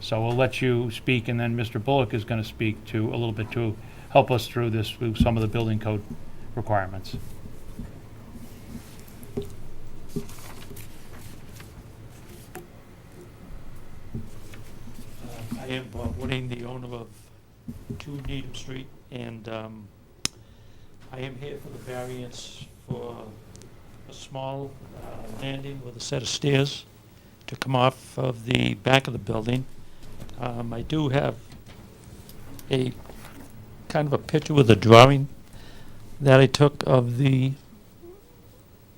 So we'll let you speak, and then Mr. Bullock is going to speak to a little bit to help us through this, through some of the building code requirements. I am Bob Wooding, the owner of 2 Needham Street, and I am here for the variance for a small landing with a set of stairs to come off of the back of the building. I do have a kind of a picture with a drawing that I took of the,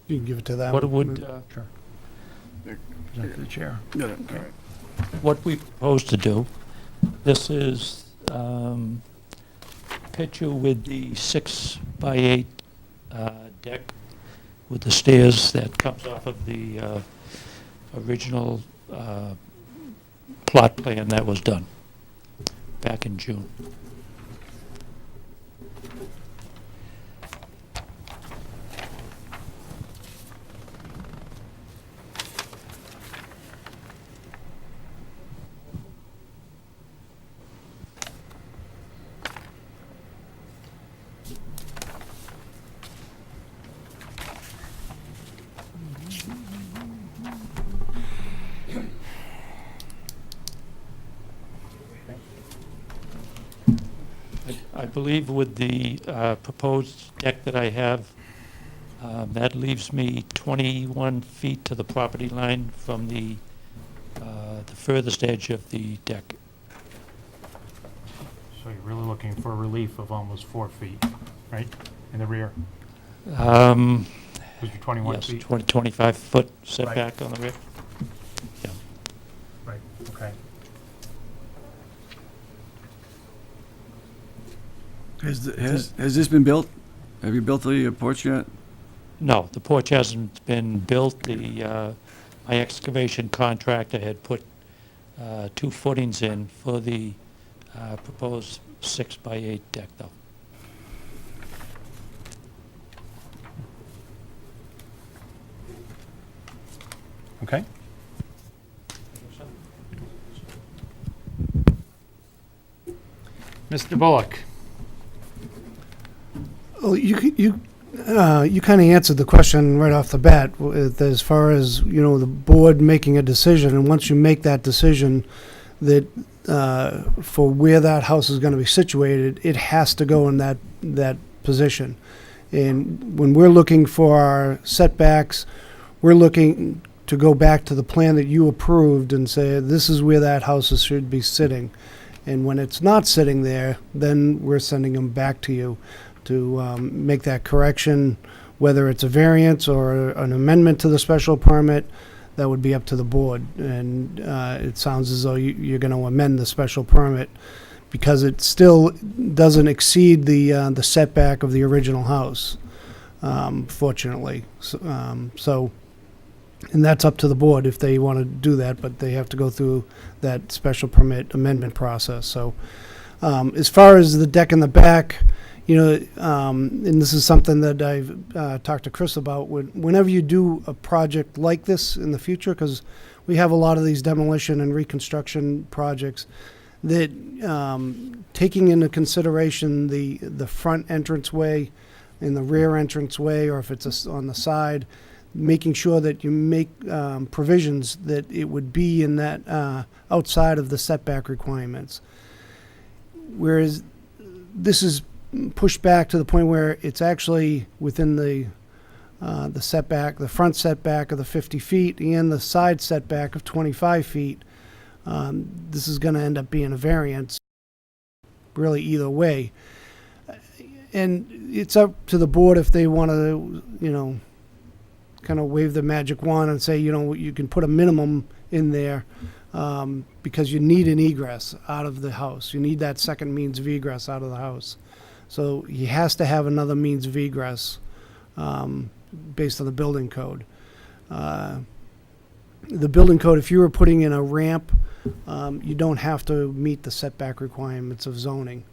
You can give it to that what it one. would, Sure. Present to the chair. Got it, all right. what we propose to do. This is picture with the 6x8 deck with the stairs that comes off of the original plot plan that was done back in June. I believe with the proposed deck that I have, that leaves me 21 feet to the property line from the furthest edge of the deck. So you're really looking for relief of almost 4 feet, right, in the rear? Um, Because you're 21 Yes, feet? 25-foot setback on the rear. Yeah. Right, okay. Has this been built? Have you built the porch yet? No, the porch hasn't been built. My excavation contractor had put 2 footings in for the proposed 6-by-8 deck, though. Okay. Mr. Bullock? Well, you kind of answered the question right off the bat as far as, the board making a decision, and once you make that decision that for where that house is going to be situated, it has to go in that position. And when we're looking for our setbacks, we're looking to go back to the plan that you approved and say, this is where that house should be sitting. And when it's not sitting there, then we're sending them back to you to make that correction, whether it's a variance or an amendment to the special permit. That would be up to the board. And it sounds as though you're going to amend the special permit because it still doesn't exceed the setback of the original house, fortunately. So, and that's up to the board if they want to do that, but they have to go through that special permit amendment process. So as far as the deck in the back, and this is something that I've talked to Chris about, whenever you do a project like this in the future, because we have a lot of these demolition and reconstruction projects, that taking into consideration the front entranceway and the rear entranceway, or if it's on the side, making sure that you make provisions that it would be in that outside of the setback requirements. Whereas this is pushed back to the point where it's actually within the setback, the front setback of the 50 feet and the side setback of 25 feet. This is going to end up being a variance, really either way. And it's up to the board if they want to, kind of wave the magic wand and say, you can put a minimum in there because you need an egress out of the house. You need that second means of egress out of the house. So he has to have another means of egress based on the building code. The building code, if you were putting in a ramp, you don't have to meet the setback requirements of zoning.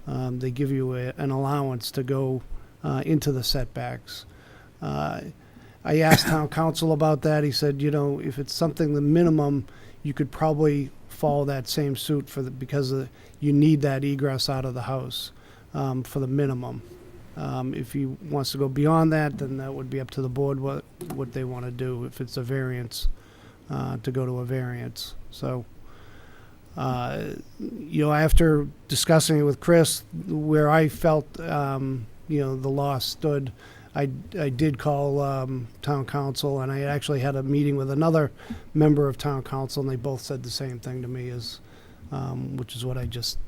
They give you an allowance to go into the setbacks. I asked town council about that. He said, if it's something the minimum, you could probably follow that same suit because you need that egress out of the house for the minimum. If he wants to go beyond that, then that would be up to the board what they want to do. If it's a variance, to go to a variance. So, after discussing it with Chris, where I felt the law stood, I did call town council, and I actually had a meeting with another member of town council, and they both said the same thing to me, which is what I just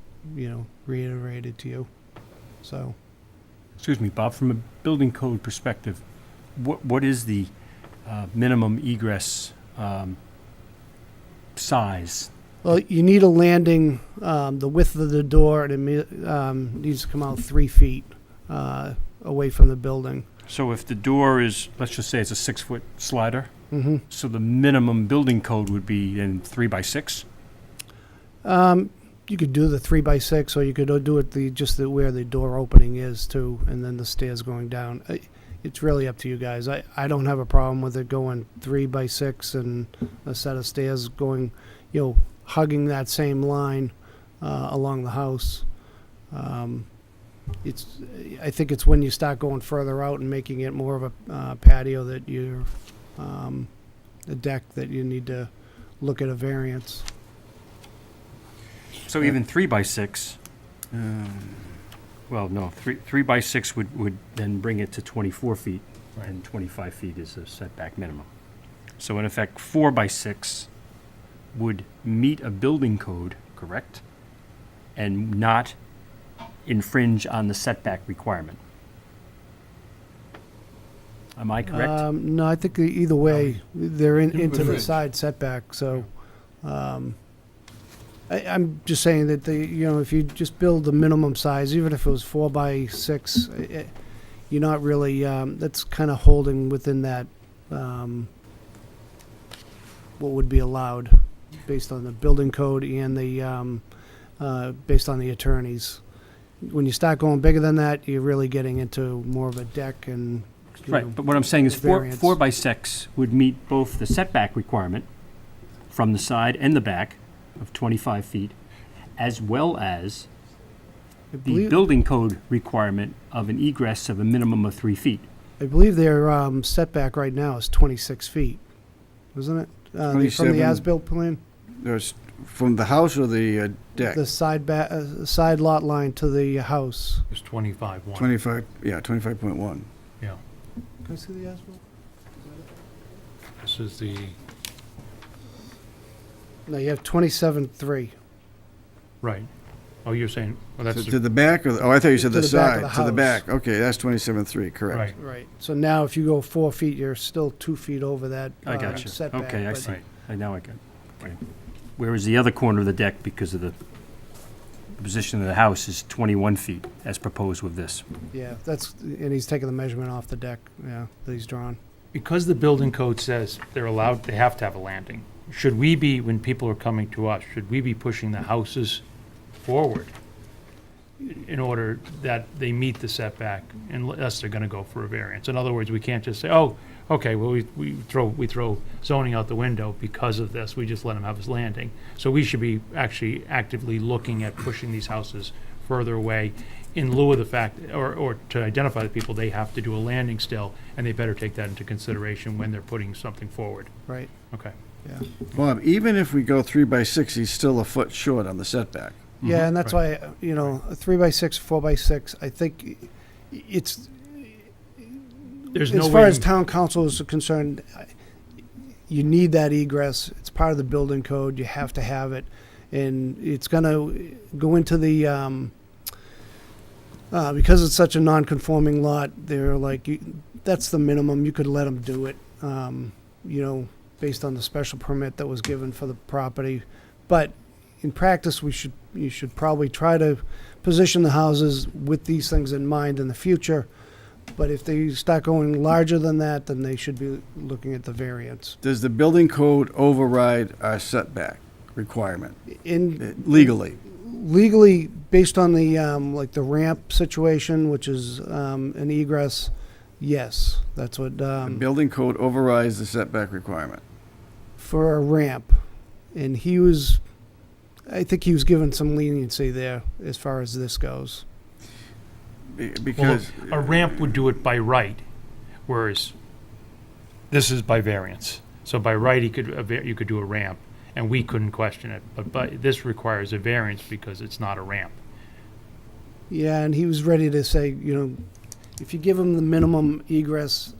reiterated to you. So, excuse me, Bob, from a building code perspective, what is the minimum egress size? Well, you need a landing, the width of the door, and it needs to come out 3 feet away from the building. So if the door is, let's just say it's a 6-foot slider, Mm-hmm. so the minimum building code would be in 3x6? You could do the 3x6, or you could do it just where the door opening is too, and then the stairs going down. It's really up to you guys. I don't have a problem with it going 3x6 and a set of stairs going, hugging that same line along the house. I think it's when you start going further out and making it more of a patio that you're a deck that you need to look at a variance. So even 3x6, well, no, 3 by 6 would then bring it to 24 feet, Right. and 25 feet is a setback minimum. So in effect, 4 by 6 would meet a building code, correct? And not infringe on the setback requirement. Am I correct? No, I think either way, they're into the Fringe. side setback, so, I'm just saying that if you just build the minimum size, even if it was 4 by 6, you're not really, that's kind of holding within that, what would be allowed based on the building code and the, based on the attorneys. When you start going bigger than that, you're really getting into more of a deck and, Right, but what I'm saying is variance. 4 by 6 would meet both the setback requirement from the side and the back of 25 feet, as well as I the believe, building code requirement of an egress of a minimum of 3 feet. I believe their setback right now is 26 feet, isn't it? From 27. the as-built plan? There's, from the house or the deck? The side lot line to the house. It's 25-1. 25, yeah, 25.1. Yeah. Can I see the as-built? This is the, No, you have 27.3. right. Oh, you're saying, well, that's, To the back, or, I thought you said To the the back of side, the to the house. back. Okay, that's 27.3, correct. right. Right. So now if you go 4 feet, you're still 2 feet over that I got you. setback. Okay, I but- see. Now I got it. Right. Whereas the other corner of the deck, because of the position of the house, is 21 feet as proposed with this. Yeah, and he's taking the measurement off the deck, yeah, that he's drawn. Because the building code says they're allowed, they have to have a landing, should we be, when people are coming to us, should we be pushing the houses forward in order that they meet the setback unless they're gonna go for a variance? In other words, we can't just say, oh, okay, well, we throw zoning out the window because of this, we just let him have his landing. So we should be actually actively looking at pushing these houses further away in lieu of the fact, or to identify the people, they have to do a landing still, and they better take that into consideration when they're putting something forward. Right, Okay. yeah. Bob, even if we go 3 by 6, he's still a foot short on the setback. Yeah, and that's why, a 3 by 6, 4 by 6, I think it's, There's no as far way, as town council is concerned, you need that egress. It's part of the building code. You have to have it. And it's going to go into the, because it's such a non-conforming lot, they're like, that's the minimum. You could let them do it, based on the special permit that was given for the property. But in practice, you should probably try to position the houses with these things in mind in the future. But if they start going larger than that, then they should be looking at the variance. Does the building code override our setback requirement legally? Legally, based on the, like the ramp situation, which is an egress, yes, that's what, The building code overrides the setback requirement. for a ramp. And I think he was given some leniency there as far as this goes. well, Because, a ramp would do it by right, whereas this is by variance. So by right, you could do a ramp, and we couldn't question it. But this requires a variance because it's not a ramp. Yeah, and he was ready to say, if you give him the minimum egress,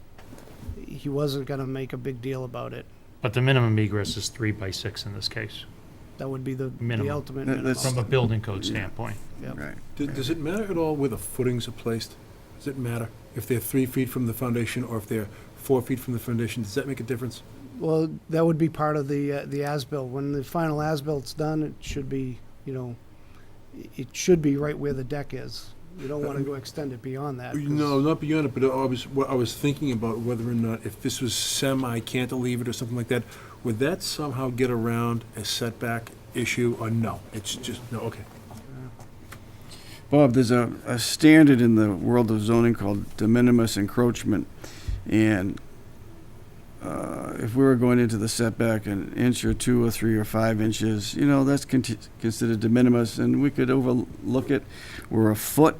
he wasn't gonna make a big deal about it. But the minimum egress is 3 by 6 in this case, That would be the Minimum. ultimate That- minimum. that's- from a building code standpoint. Yep. right. Does it matter at all where the footings are placed? Does it matter if they're 3 feet from the foundation or if they're 4 feet from the foundation? Does that make a difference? Well, that would be part of the as-built. When the final as-bilt's done, it should be, it should be right where the deck is. You don't want to go extend it beyond that. 'cause- No, not beyond it, but I was thinking about whether or not, if this was semi-cantilevered or something like that, would that somehow get around a setback issue, or no? It's just, no, okay. Bob, there's a standard in the world of zoning called de minimis encroachment. And if we were going into the setback an inch or 2 or 3 or 5 inches, that's considered de minimis, and we could overlook it. We're a foot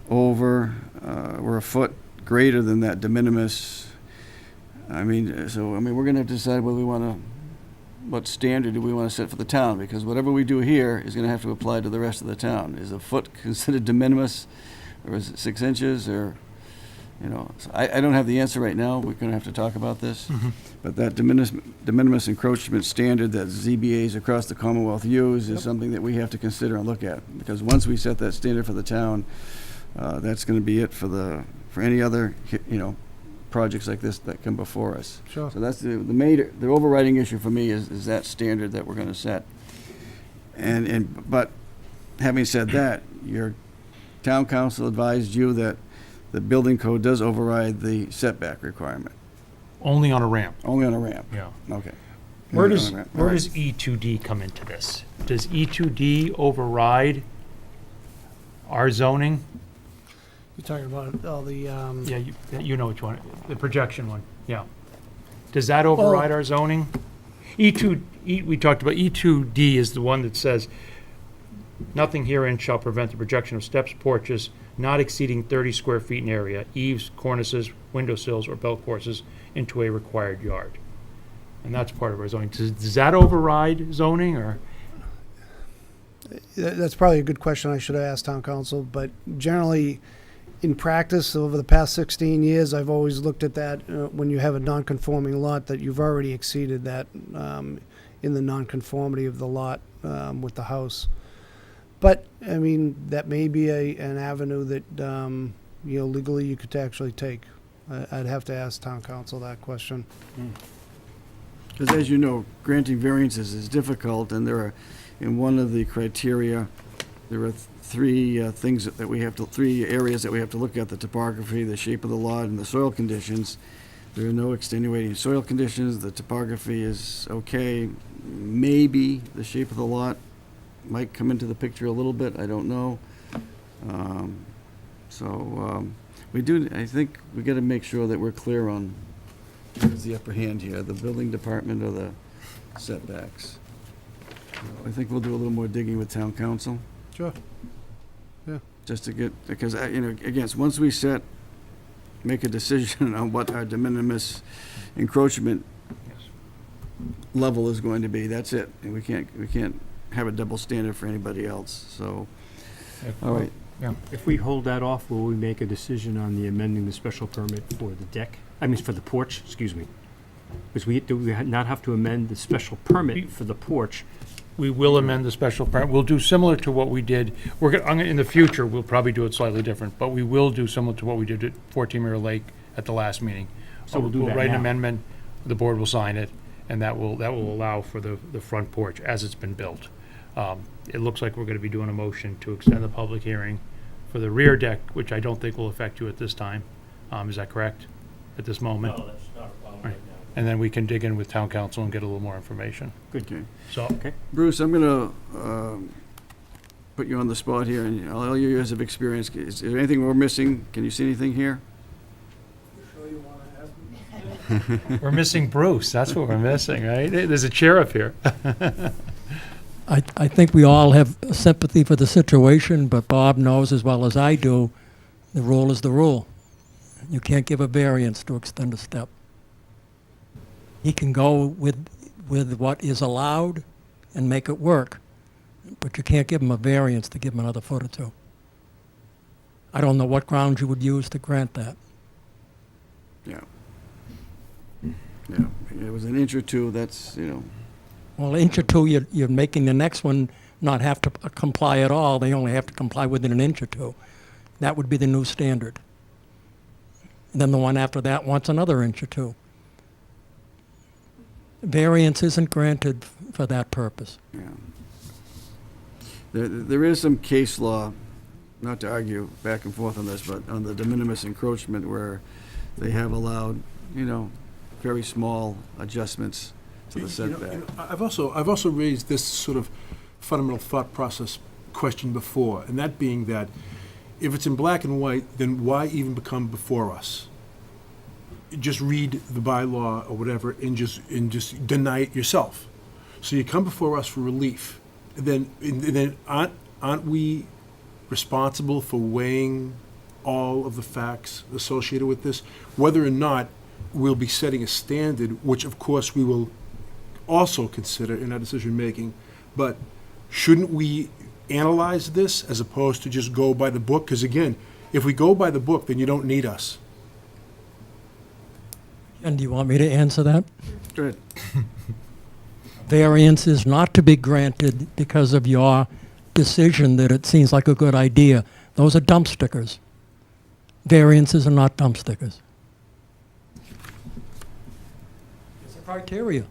over, we're a foot greater than that de minimis. We're going to have to decide whether we want to what standard do we want to set for the town? Because whatever we do here is going to have to apply to the rest of the town. Is a foot considered de minimis, or is it 6 inches, or, so I don't have the answer right now. We're going to have to talk about this. But that de minimis encroachment standard that ZBAs across the Commonwealth use is something that we have to consider and look at. Because once we set that standard for the town, that's going to be it for any other, projects like this that come before us. Sure. So that's the overriding issue for me is that standard that we're going to set. But having said that, your town council advised you that the building code does override the setback requirement. Only on a ramp. Only on a ramp. Yeah. Okay. Where Only does on a ramp. where All right. does E2D come into this? Does E2D override our zoning? You're talking about all the, Yeah, you know which one, the projection one, yeah. Does that override our zoning? We talked about E2D is the one that says, nothing herein shall prevent the projection of steps, porches, not exceeding 30 square feet in area, eaves, cornices, windowsills, or bell courses into a required yard. And that's part of our zoning. Does that override zoning, or? that's probably a good question I should have asked town council, but generally, in practice, over the past 16 years, I've always looked at that when you have a non-conforming lot, that you've already exceeded that in the non-conformity of the lot with the house. But, I mean, that may be an avenue that, legally you could actually take. I'd have to ask town council that question. Because as you know, granting variances is difficult, and there are, in one of the criteria, there are three areas that we have to look at: the topography, the shape of the lot, and the soil conditions. There are no extenuating soil conditions. The topography is okay. Maybe the shape of the lot might come into the picture a little bit. I don't know. I think we got to make sure that we're clear on who's the upper hand here, the building department or the setbacks. I think we'll do a little more digging with town council. Sure. Yeah. Just to get, because, again, once we make a decision on what our de minimis encroachment level is going to be, that's it. And we can't have a double standard for anybody else, so, all right. Yeah. If we hold that off, will we make a decision on the amending the special permit for the deck? For the porch, excuse me. Because do we not have to amend the special permit for the porch? We will amend the special permit. We'll do similar to what we did. In the future, we'll probably do it slightly different, but we will do similar to what we did at 14 Mirror Lake at the last meeting. So we'll do that write an now. amendment, the board will sign it, and that will allow for the front porch as it's been built. It looks like we're going to be doing a motion to extend the public hearing for the rear deck, which I don't think will affect you at this time. Is that correct? At this moment? No, that's not a problem right now. And then we can dig in with town council and get a little more information. Good. Okay. So, Okay. Bruce, I'm going to put you on the spot here, and all your years of experience, is there anything we're missing? Can you see anything here? we're missing Bruce. That's what we're missing, right? There's a chair up here. I think we all have sympathy for the situation, but Bob knows as well as I do, the rule is the rule. You can't give a variance to extend a step. He can go with what is allowed and make it work, but you can't give him a variance to give him another foot or two. I don't know what grounds you would use to grant that. Yeah. Yeah, it was an inch or two, that's, Well, an inch or two, you're making the next one not have to comply at all. They only have to comply within an inch or two. That would be the new standard. And then the one after that wants another inch or two. Variance isn't granted for that purpose. yeah. There is some case law, not to argue back and forth on this, but on the de minimis encroachment where they have allowed, very small adjustments to the setback. I've also raised this sort of fundamental thought process question before, and that being that if it's in black and white, then why even become before us? Just read the bylaw or whatever and just deny it yourself. So you come before us for relief, and then aren't we responsible for weighing all of the facts associated with this, whether or not we'll be setting a standard, which of course we will also consider in our decision-making. But shouldn't we analyze this as opposed to just go by the book? Because again, if we go by the book, then you don't need us. And do you want me to answer that? Go ahead. Variance is not to be granted because of your decision that it seems like a good idea. Those are dump stickers. Variances are not dump stickers. It's a criteria.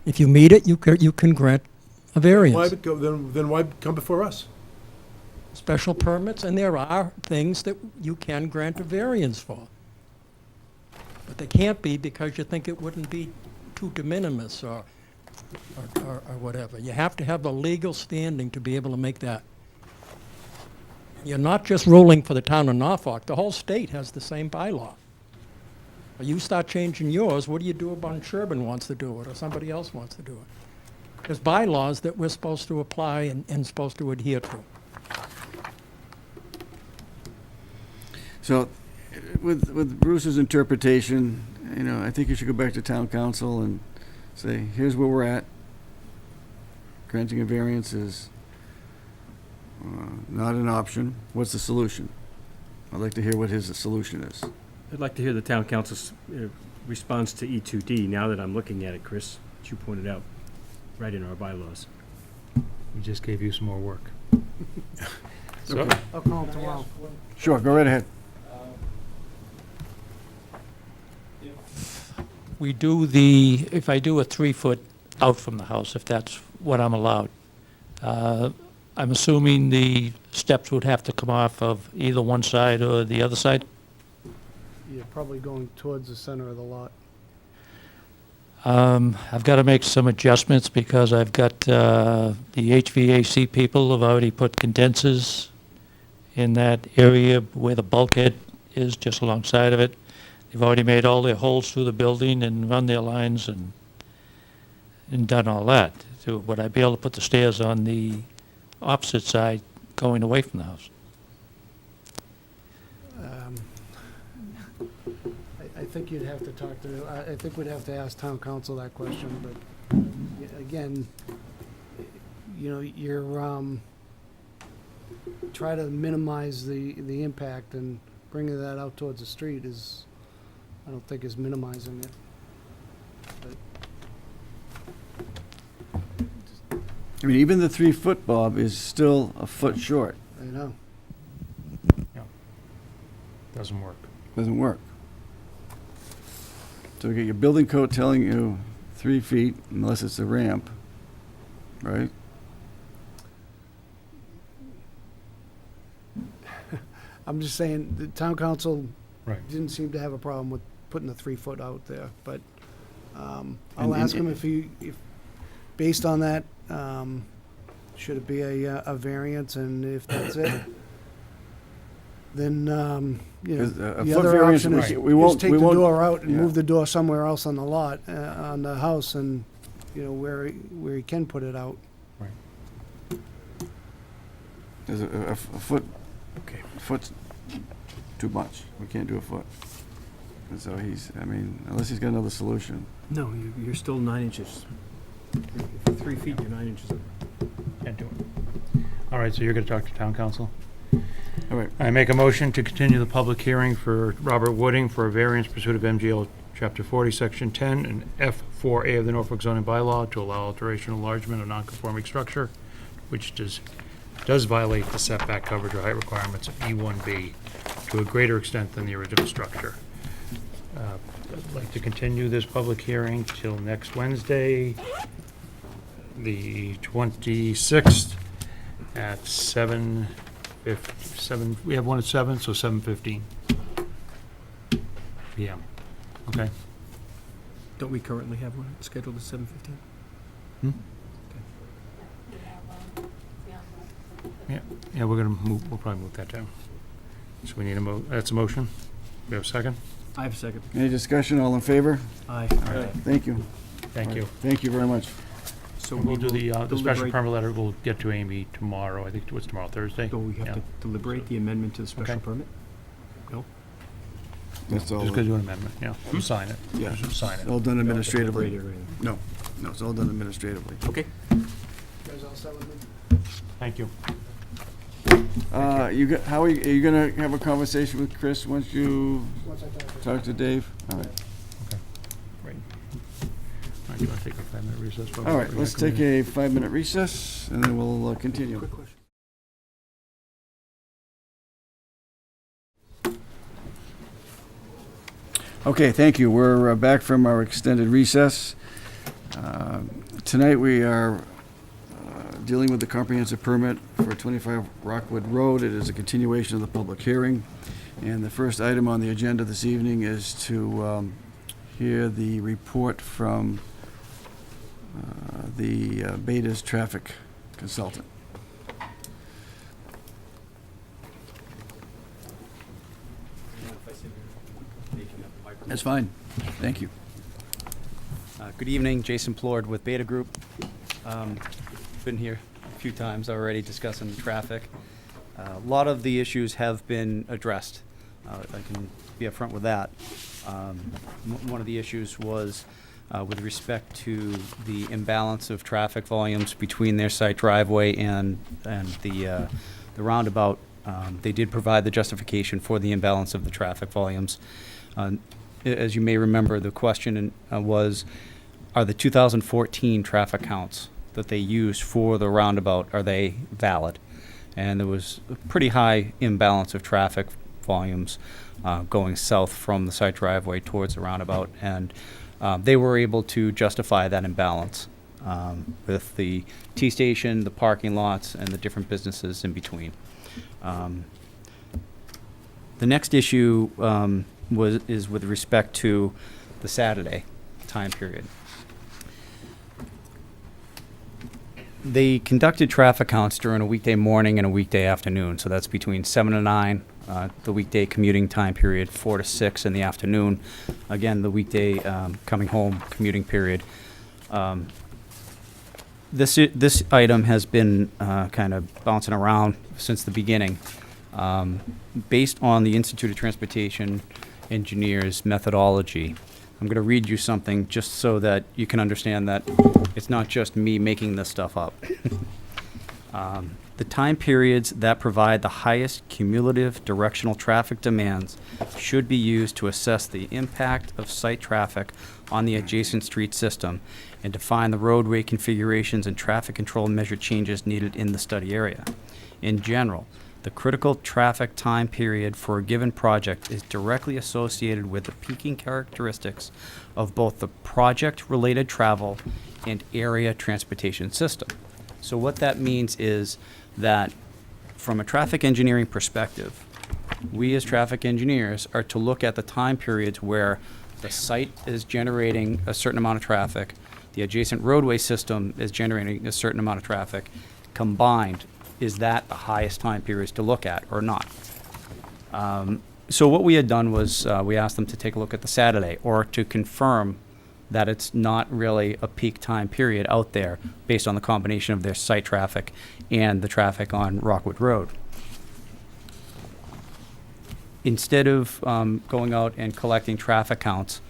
If you meet it, you can grant a variance. Then why come before us? Special permits, and there are things that you can grant a variance for. But they can't be because you think it wouldn't be too de minimis or whatever. You have to have the legal standing to be able to make that. You're not just ruling for the town of Norfolk. The whole state has the same bylaw. Or you start changing yours, what do you do about Sherburne wants to do it or somebody else wants to do it? There's bylaws that we're supposed to apply and supposed to adhere to. So, with Bruce's interpretation, I think you should go back to town council and say, here's where we're at. Granting a variance is not an option. What's the solution? I'd like to hear what his solution is. I'd like to hear the town council's response to E2D, now that I'm looking at it, Chris, that you pointed out, right in our bylaws. We just gave you some more work. So, Okay. I'll call him tomorrow. Sure, go right ahead. If I do a 3-foot out from the house, if that's what I'm allowed, I'm assuming the steps would have to come off of either one side or the other side? You're probably going towards the center of the lot. I've got to make some adjustments because I've got the HVAC people have already put condensers in that area where the bulkhead is, just alongside of it. They've already made all their holes through the building and run their lines and done all that. So would I be able to put the stairs on the opposite side going away from the house? I think you'd have to talk to, I think we'd have to ask town council that question, but again, you're, try to minimize the impact, and bringing that out towards the street is, I don't think is minimizing it. But I mean, even the 3-foot, Bob, is still a foot short. I know. doesn't work. Doesn't work. So we get your building code telling you 3 feet, unless it's a ramp, right? I'm just saying, the town council Right. didn't seem to have a problem with putting the 3-foot out there, but I'll And- ask him if based on that, should it be a variance, and if that's it, then, 'Cause a the foot other variance, option is we won't- just take we the won't- door out and yeah. move the door somewhere else on the lot, on the house, and, where he can put it out. There's a foot, a foot's too much. We can't do a foot. And so unless he's got another solution. No, you're still 9 inches. For 3 feet, you're 9 inches over. Can't do it. All right, so you're going to talk to town council? All right. I make a motion to continue the public hearing for Robert Wooding for a variance pursuant of MGL Chapter 40, Section 10, and F4A of the Norfolk zoning bylaw to allow alteration or enlargement of non-conforming structure, which does violate the setback coverage or height requirements of E1B to a greater extent than the original structure. I'd like to continue this public hearing till next Wednesday, the 26th, at 7, we have one at 7, so 7:15 PM. Okay? Don't we currently have one scheduled at 7:15? Yeah, we're gonna move, we'll probably move that down. So we need that's a motion? We have a second? I have a second. Any discussion? All in favor? Aye. All right. Thank you. Thank you. Thank you very much. So We'll do the special deliberate- permit letter, we'll get to Amy tomorrow. I think, what's tomorrow, Thursday? So we have to deliberate the amendment to the special Okay. permit? No? That's all. Just gonna do an amendment, yeah. You sign it. Yeah. Just sign it. All done We don't have to administratively. deliberate it or anything. No. No, it's all done administratively. Okay. Thank you. How are you gonna have a conversation with Chris once you talk to Dave? All right. Right. All right, do you want to take a 5-minute recess? All right, let's take a 5-minute recess, and then we'll continue. Okay, thank you. We're back from our extended recess. Tonight we are dealing with the comprehensive permit for 25 Rockwood Road. It is a continuation of the public hearing. And the first item on the agenda this evening is to hear the report from the Beta's traffic consultant. That's fine. Thank you. Good evening, Jason Plord with Beta Group. Been here a few times already discussing traffic. A lot of the issues have been addressed. I can be upfront with that. One of the issues was with respect to the imbalance of traffic volumes between their site driveway and the roundabout. They did provide the justification for the imbalance of the traffic volumes. As you may remember, the question was, are the 2014 traffic counts that they used for the roundabout, are they valid? And there was a pretty high imbalance of traffic volumes going south from the site driveway towards the roundabout, and they were able to justify that imbalance with the T-station, the parking lots, and the different businesses in between. The next issue is with respect to the Saturday time period. They conducted traffic counts during a weekday morning and a weekday afternoon, so that's between 7 and 9, the weekday commuting time period, 4 to 6 in the afternoon. Again, the weekday coming home commuting period. This item has been kind of bouncing around since the beginning. Based on the Institute of Transportation Engineers methodology, I'm going to read you something just so that you can understand that it's not just me making this stuff up. The time periods that provide the highest cumulative directional traffic demands should be used to assess the impact of site traffic on the adjacent street system and define the roadway configurations and traffic control measure changes needed in the study area. In general, the critical traffic time period for a given project is directly associated with the peaking characteristics of both the project-related travel and area transportation system. So what that means is that from a traffic engineering perspective, we as traffic engineers are to look at the time periods where the site is generating a certain amount of traffic, the adjacent roadway system is generating a certain amount of traffic. Combined, is that the highest time periods to look at or not? So what we had done was we asked them to take a look at the Saturday, or to confirm that it's not really a peak time period out there based on the combination of their site traffic and the traffic on Rockwood Road. Instead of going out and collecting traffic counts,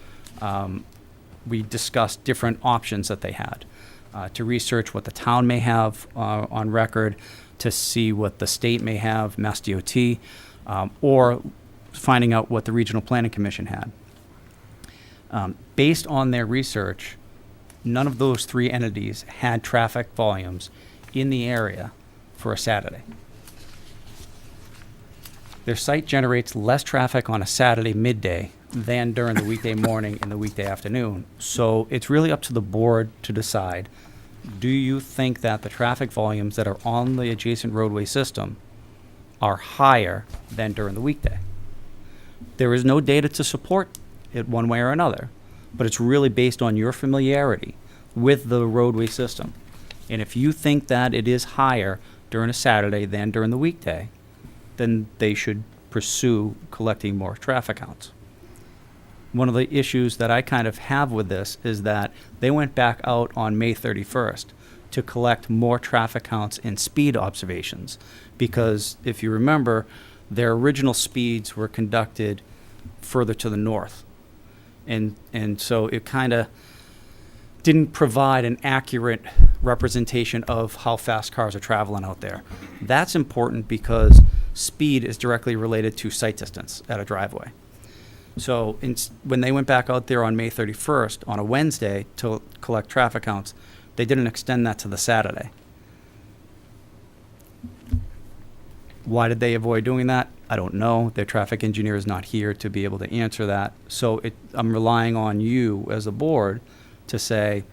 we discussed different options that they had to research what the town may have on record, to see what the state may have, Mass DOT, or finding out what the Regional Planning Commission had. Based on their research, none of those three entities had traffic volumes in the area for a Saturday. Their site generates less traffic on a Saturday midday than during the weekday morning and the weekday afternoon. So it's really up to the board to decide, do you think that the traffic volumes that are on the adjacent roadway system are higher than during the weekday? There is no data to support it one way or another, but it's really based on your familiarity with the roadway system. And if you think that it is higher during a Saturday than during the weekday, then they should pursue collecting more traffic counts. One of the issues that I kind of have with this is that they went back out on May 31st to collect more traffic counts and speed observations, because if you remember, their original speeds were conducted further to the north. And so it kind of didn't provide an accurate representation of how fast cars are traveling out there. That's important because speed is directly related to sight distance at a driveway. So when they went back out there on May 31st, on a Wednesday, to collect traffic counts, they didn't extend that to the Saturday. Why did they avoid doing that? I don't know. Their traffic engineer is not here to be able to answer that. So I'm relying on you as a board to say,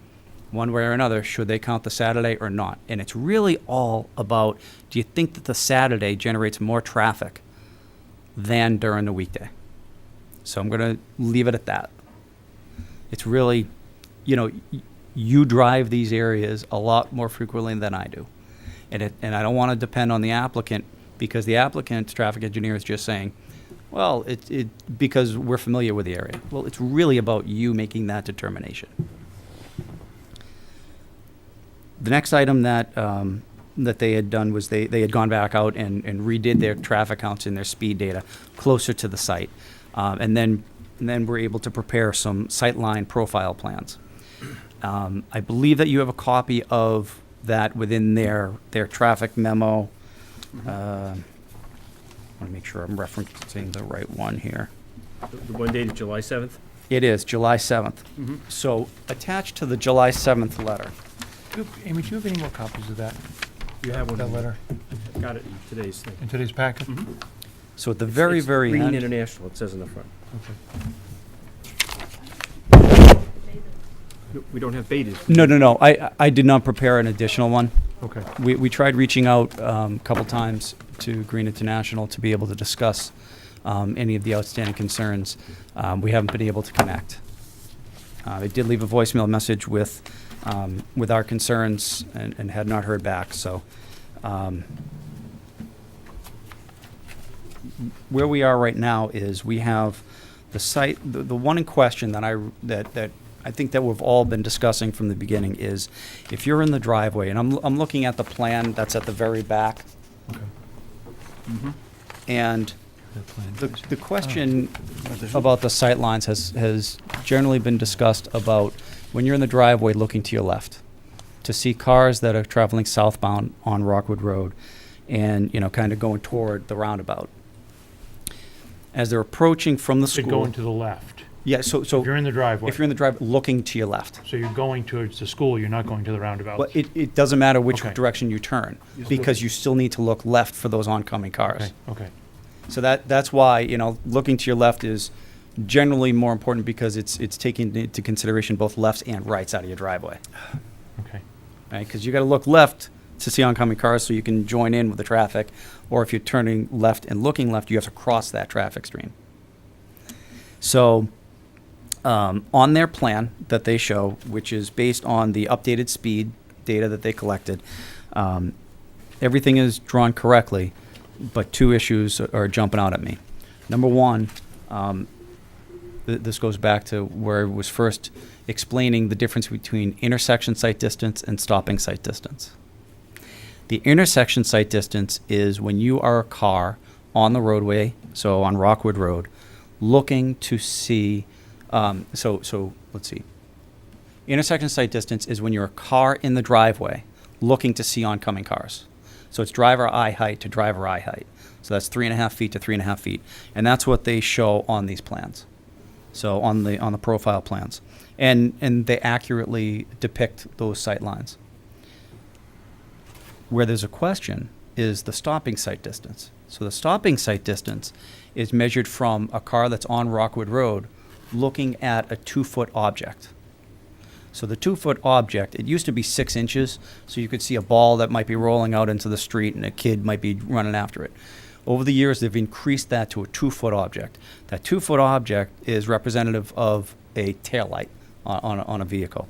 one way or another, should they count the Saturday or not? And it's really all about, do you think that the Saturday generates more traffic than during the weekday? So I'm going to leave it at that. It's really, you drive these areas a lot more frequently than I do. And I don't want to depend on the applicant, because the applicant's traffic engineer is just saying, well, because we're familiar with the area. Well, it's really about you making that determination. The next item that they had done was they had gone back out and redid their traffic counts and their speed data closer to the site. And then we're able to prepare some sightline profile plans. I believe that you have a copy of that within their traffic memo. I want to make sure I'm referencing the right one here. The one dated July 7th? It is, July 7th. So attached to the July 7th letter. Amy, do you have any more copies of that? You have one. That letter? Got it in today's thing. In today's packet? So at the very It's end. Green International, it says in the front. Okay. We don't have betas. No. I did not prepare an additional one. Okay. We tried reaching out a couple times to Green International to be able to discuss any of the outstanding concerns. We haven't been able to connect. I did leave a voicemail message with our concerns and had not heard back. So where we are right now is we have the site. The one in question that I think that we've all been discussing from the beginning is, if you're in the driveway, and I'm looking at the plan that's at the very back. Okay. And the question about the sight lines has generally been discussed about when you're in the driveway looking to your left, to see cars that are traveling southbound on Rockwood Road and, kind of going toward the roundabout. As they're approaching from the They're school. going to the left. Yeah, so If you're in the driveway. if you're in the driveway looking to your left. So you're going towards the school, you're not going to the roundabout. Well, it doesn't matter which Okay. direction you turn, because you still need to look left for those oncoming cars. Okay. So that's why, looking to your left is generally more important, because it's taking into consideration both lefts and rights out of your driveway. Okay. Right? Because you got to look left to see oncoming cars so you can join in with the traffic, or if you're turning left and looking left, you have to cross that traffic stream. So on their plan that they show, which is based on the updated speed data that they collected, everything is drawn correctly, but two issues are jumping out at me. Number one, this goes back to where I was first explaining the difference between intersection sight distance and stopping sight distance. The intersection sight distance is when you are a car on the roadway, so on Rockwood Road, looking to see, so let's see. Intersection sight distance is when you're a car in the driveway looking to see oncoming cars. So it's driver eye height to driver eye height. So that's 3.5 feet to 3.5 feet. And that's what they show on these plans. So on the profile plans. And they accurately depict those sight lines. Where there's a question is the stopping sight distance. So the stopping sight distance is measured from a car that's on Rockwood Road looking at a 2-foot object. So the 2-foot object, it used to be 6 inches, so you could see a ball that might be rolling out into the street and a kid might be running after it. Over the years, they've increased that to a 2-foot object. That 2-foot object is representative of a taillight on a vehicle.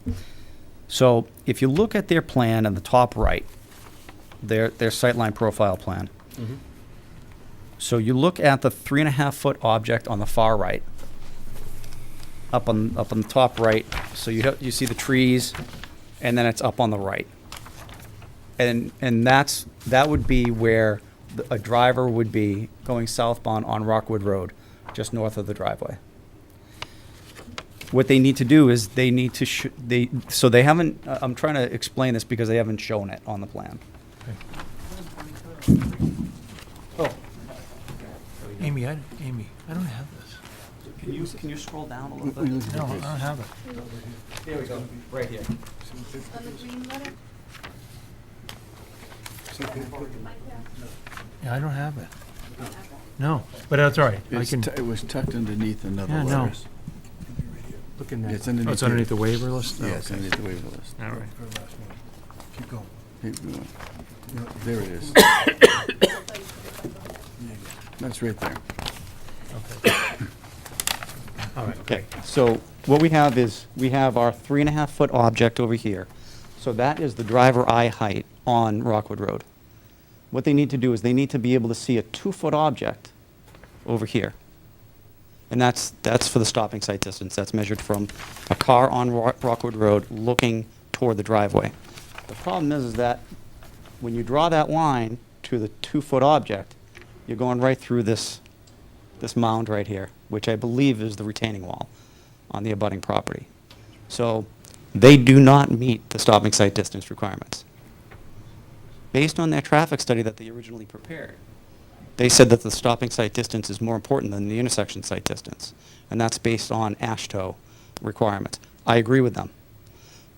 So if you look at their plan in the top right, their sightline profile plan. So you look at the 3.5-foot object on the far right, up on the top right. So you see the trees, and then it's up on the right, and that would be where a driver would be going southbound on Rockwood Road, just north of the driveway. What they need to do is they need to, so they haven't, I'm trying to explain this because they haven't shown it on the plan. Amy, I don't have this. Can you scroll down a little bit? No, I don't have it. There we go, right here. On the green letter? Yeah, I don't have it. No, but that's all right. It was tucked underneath another Yeah, no. letters. Looking at. It's underneath. Oh, it's underneath the waiver list? Oh, Yeah, it's okay. underneath the waiver list. All right. Keep going. Keep going. There it is. That's right there. All right, Okay, so what we have is, we have our 3.5-foot object over here. So that is the driver eye height on Rockwood Road. What they need to do is they need to be able to see a 2-foot object over here. And that's for the stopping sight distance. That's measured from a car on Rockwood Road looking toward the driveway. The problem is that when you draw that line to the 2-foot object, you're going right through this mound right here, which I believe is the retaining wall on the abutting property. So they do not meet the stopping sight distance requirements. Based on their traffic study that they originally prepared, they said that the stopping sight distance is more important than the intersection sight distance, and that's based on AASHTO requirements. I agree with them,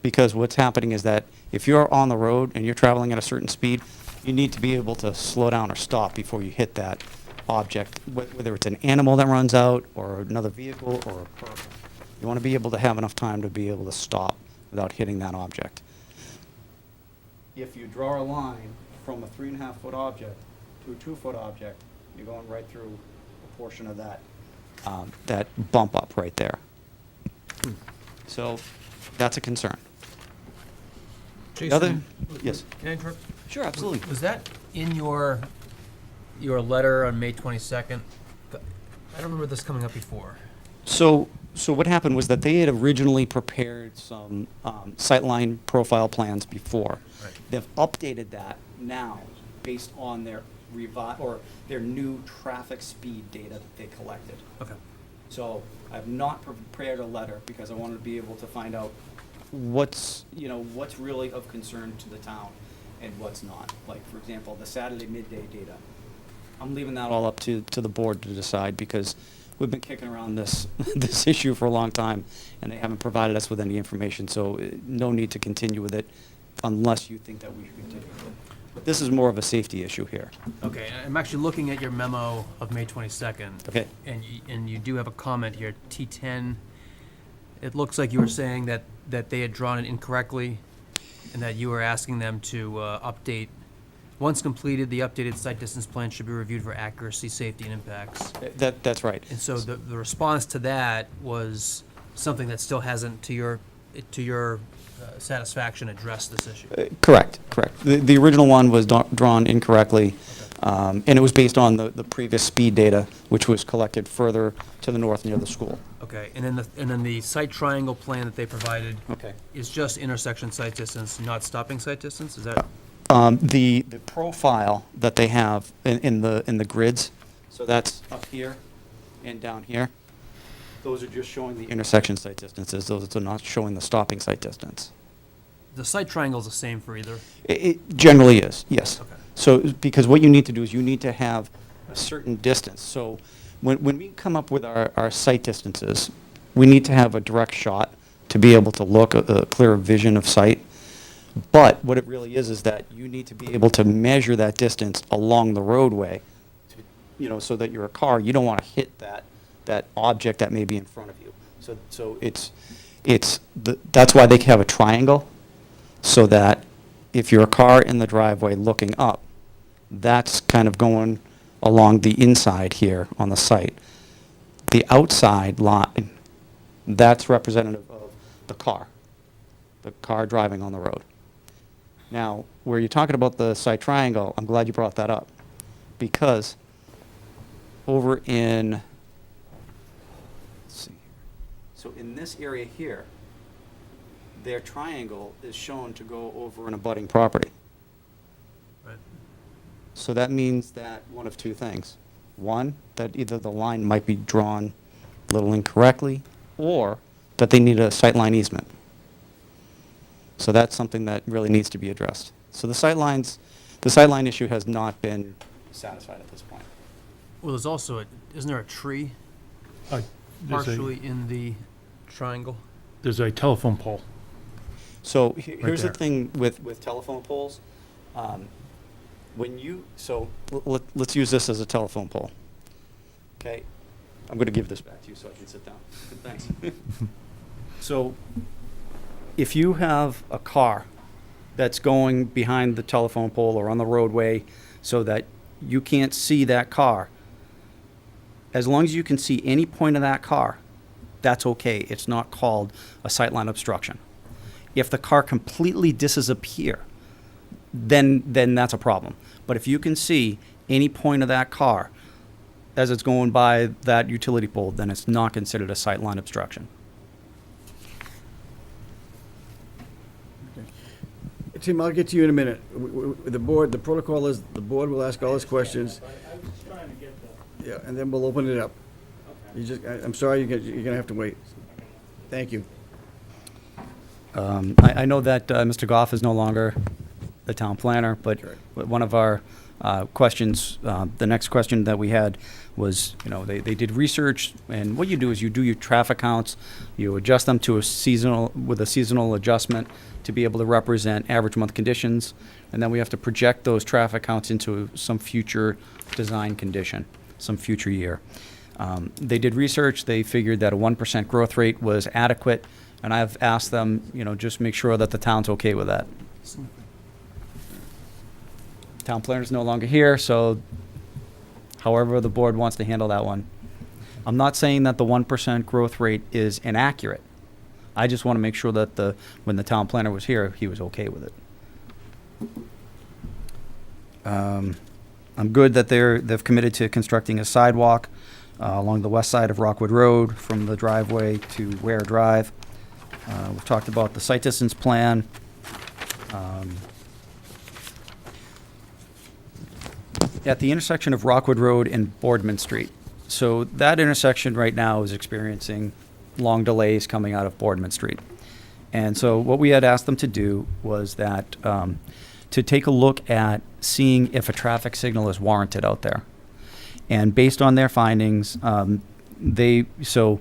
because what's happening is that if you're on the road and you're traveling at a certain speed, you need to be able to slow down or stop before you hit that object, whether it's an animal that runs out or another vehicle or a person. You want to be able to have enough time to be able to stop without hitting that object. If you draw a line from a 3.5-foot object to a 2-foot object, you're going right through a portion of that, that bump up right there. So that's a concern. The other- Jason, yes. can I interrupt? Sure, absolutely. Was that in your letter on May 22nd? I don't remember this coming up before. So what happened was that they had originally prepared some sightline profile plans before. Right. They've updated that now based on their their new traffic speed data that they collected. Okay. So I've not prepared a letter because I wanted to be able to find out what's really of concern to the town and what's not. Like, for example, the Saturday midday data. I'm leaving that all up to the board to decide, because we've been kicking around this this issue for a long time, and they haven't provided us with any information, so no need to continue with it unless you think that we should continue with it. But this is more of a safety issue here. Okay, I'm actually looking at your memo of May 22nd. Okay. And you do have a comment here, T10. It looks like you were saying that they had drawn it incorrectly, and that you were asking them to update. Once completed, the updated site distance plan should be reviewed for accuracy, safety, and impacts. That's right. And so the response to that was something that still hasn't, to your satisfaction, addressed this issue. Correct. The original one was drawn incorrectly, and it was based on the previous speed data, which was collected further to the north near the school. Okay, and then the site triangle plan that they provided Okay. is just intersection site distance, not stopping site distance, is that? The profile that they have in the grids, so that's up here and down here, those are just showing the intersection site distances. Those are not showing the stopping site distance. The site triangle is the same for either? It generally is, yes. Okay. So, because what you need to do is you need to have a certain distance. So when we come up with our site distances, we need to have a direct shot to be able to look, a clearer vision of sight. But what it really is that you need to be able to measure that distance along the roadway, so that you're a car, you don't want to hit that object that may be in front of you. So that's why they have a triangle, so that if you're a car in the driveway looking up, that's kind of going along the inside here on the site. The outside line, that's representative of the car driving on the road. Now, where you're talking about the site triangle, I'm glad you brought that up, because over in, let's see, so in this area here, their triangle is shown to go over an abutting property. Right. So that means that one of two things. One, that either the line might be drawn a little incorrectly, or that they need a sightline easement. So that's something that really needs to be addressed. So the sightline issue has not been satisfied at this point. Well, there's also isn't there a tree There's partially in the triangle? There's a telephone pole. So here's the there. thing with telephone poles. Let's use this as a telephone pole. Okay, I'm going to give this back to you so I can sit down. Thanks. So if you have a car that's going behind the telephone pole or on the roadway so that you can't see that car, as long as you can see any point of that car, that's okay. It's not called a sightline obstruction. If the car completely disappears, then that's a problem. But if you can see any point of that car as it's going by that utility pole, then it's not considered a sightline obstruction. Tim, I'll get to you in a minute. The board, the protocol is the board will ask all its questions. Yeah, and then we'll open it up. I'm sorry, you're gonna have to wait. Thank you. I know that Mr. Goff is no longer the town planner, but one of our questions, the next question that we had was, they did research, and what you do is you do your traffic counts, you adjust them to a seasonal adjustment to be able to represent average month conditions, and then we have to project those traffic counts into some future design condition, some future year. They did research, they figured that a 1% growth rate was adequate, and I've asked them, just make sure that the town's okay with that. Town planner's no longer here, so however the board wants to handle that one. I'm not saying that the 1% growth rate is inaccurate. I just want to make sure that when the town planner was here, he was okay with it. I'm good that they've committed to constructing a sidewalk along the west side of Rockwood Road from the driveway to Ware Drive. We've talked about the site distance plan. At the intersection of Rockwood Road and Boardman Street. So that intersection right now is experiencing long delays coming out of Boardman Street. And so what we had asked them to do was that to take a look at seeing if a traffic signal is warranted out there. And based on their findings, so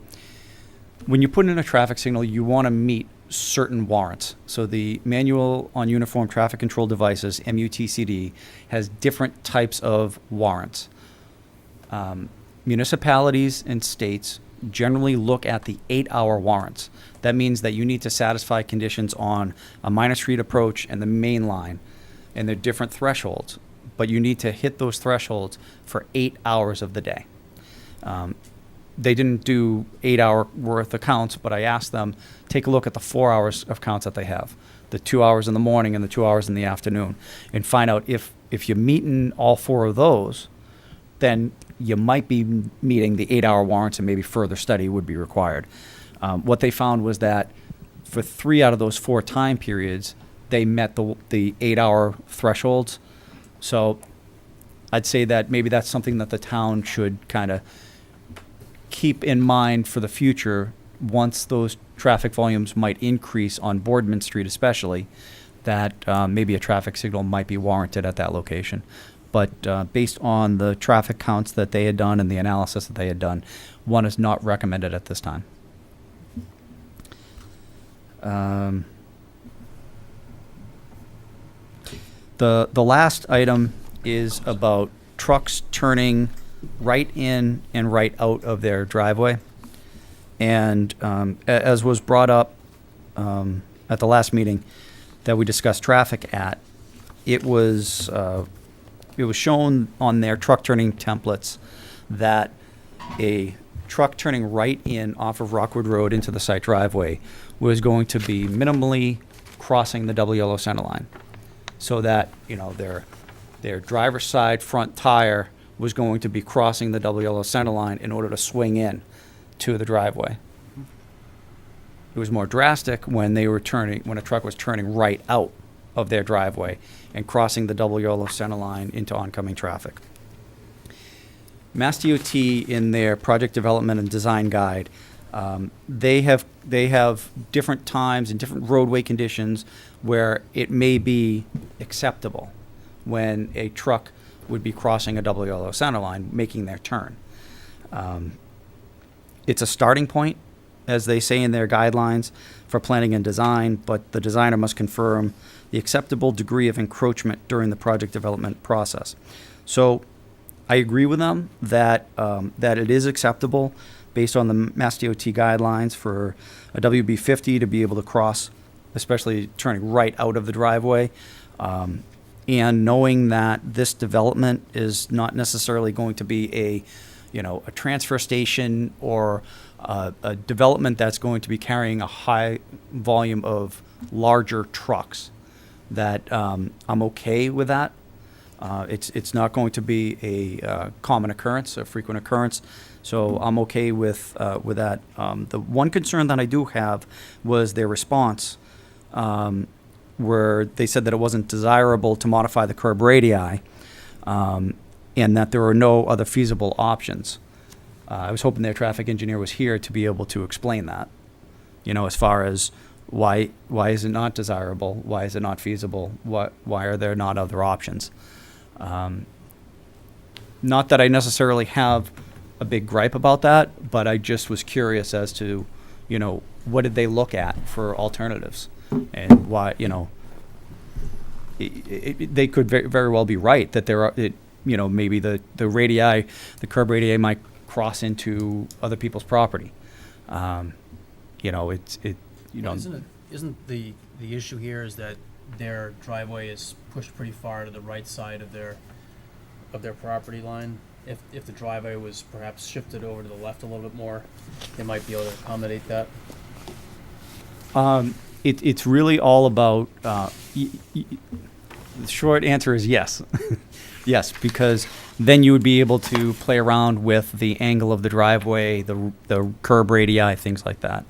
when you put in a traffic signal, you want to meet certain warrants. So the Manual on Uniform Traffic Control Devices, MUTCD, has different types of warrants. Municipalities and states generally look at the 8-hour warrants. That means that you need to satisfy conditions on a minor street approach and the main line, and they're different thresholds, but you need to hit those thresholds for 8 hours of the day. They didn't do 8-hour worth of counts, but I asked them, take a look at the 4 hours of counts that they have, the 2 hours in the morning and the 2 hours in the afternoon, and find out if you're meeting all 4 of those, then you might be meeting the 8-hour warrants, and maybe further study would be required. What they found was that for 3 out of those 4 time periods, they met the 8-hour thresholds. So I'd say that maybe that's something that the town should kind of keep in mind for the future. Once those traffic volumes might increase on Boardman Street especially, that maybe a traffic signal might be warranted at that location. But based on the traffic counts that they had done and the analysis that they had done, one is not recommended at this time. The last item is about trucks turning right in and right out of their driveway. And as was brought up at the last meeting that we discussed traffic at, it was shown on their truck turning templates that a truck turning right in off of Rockwood Road into the site driveway was going to be minimally crossing the double yellow center line, so that their driver's side front tire was going to be crossing the double yellow center line in order to swing in to the driveway. It was more drastic when a truck was turning right out of their driveway and crossing the double yellow center line into oncoming traffic. Mass DOT, in their project development and design guide, They have different times and different roadway conditions where it may be acceptable when a truck would be crossing a double yellow center line, making their turn. It's a starting point, as they say in their guidelines for planning and design, but the designer must confirm the acceptable degree of encroachment during the project development process. So I agree with them that, that it is acceptable based on the Mass DOT guidelines for a WB50 to be able to cross, especially turning right out of the driveway. And knowing that this development is not necessarily going to be a transfer station or a development that's going to be carrying a high volume of larger trucks, that I'm okay with that. It's not going to be a common occurrence, a frequent occurrence, so I'm okay with that. The one concern that I do have was their response, where they said that it wasn't desirable to modify the curb radii, and that there were no other feasible options. I was hoping their traffic engineer was here to be able to explain that, as far as why is it not desirable? Why is it not feasible? Why are there not other options? Not that I necessarily have a big gripe about that, but I just was curious as to, what did they look at for alternatives? And why, they could very well be right that there are, maybe the radii, the curb radii might cross into other people's property. Isn't the issue here is that their driveway is pushed pretty far to the right side of their property line? If the driveway was perhaps shifted over to the left a little bit more, they might be able to accommodate that. It's really all about, the short answer is yes. Yes, because then you would be able to play around with the angle of the driveway, the curb radii, things like that.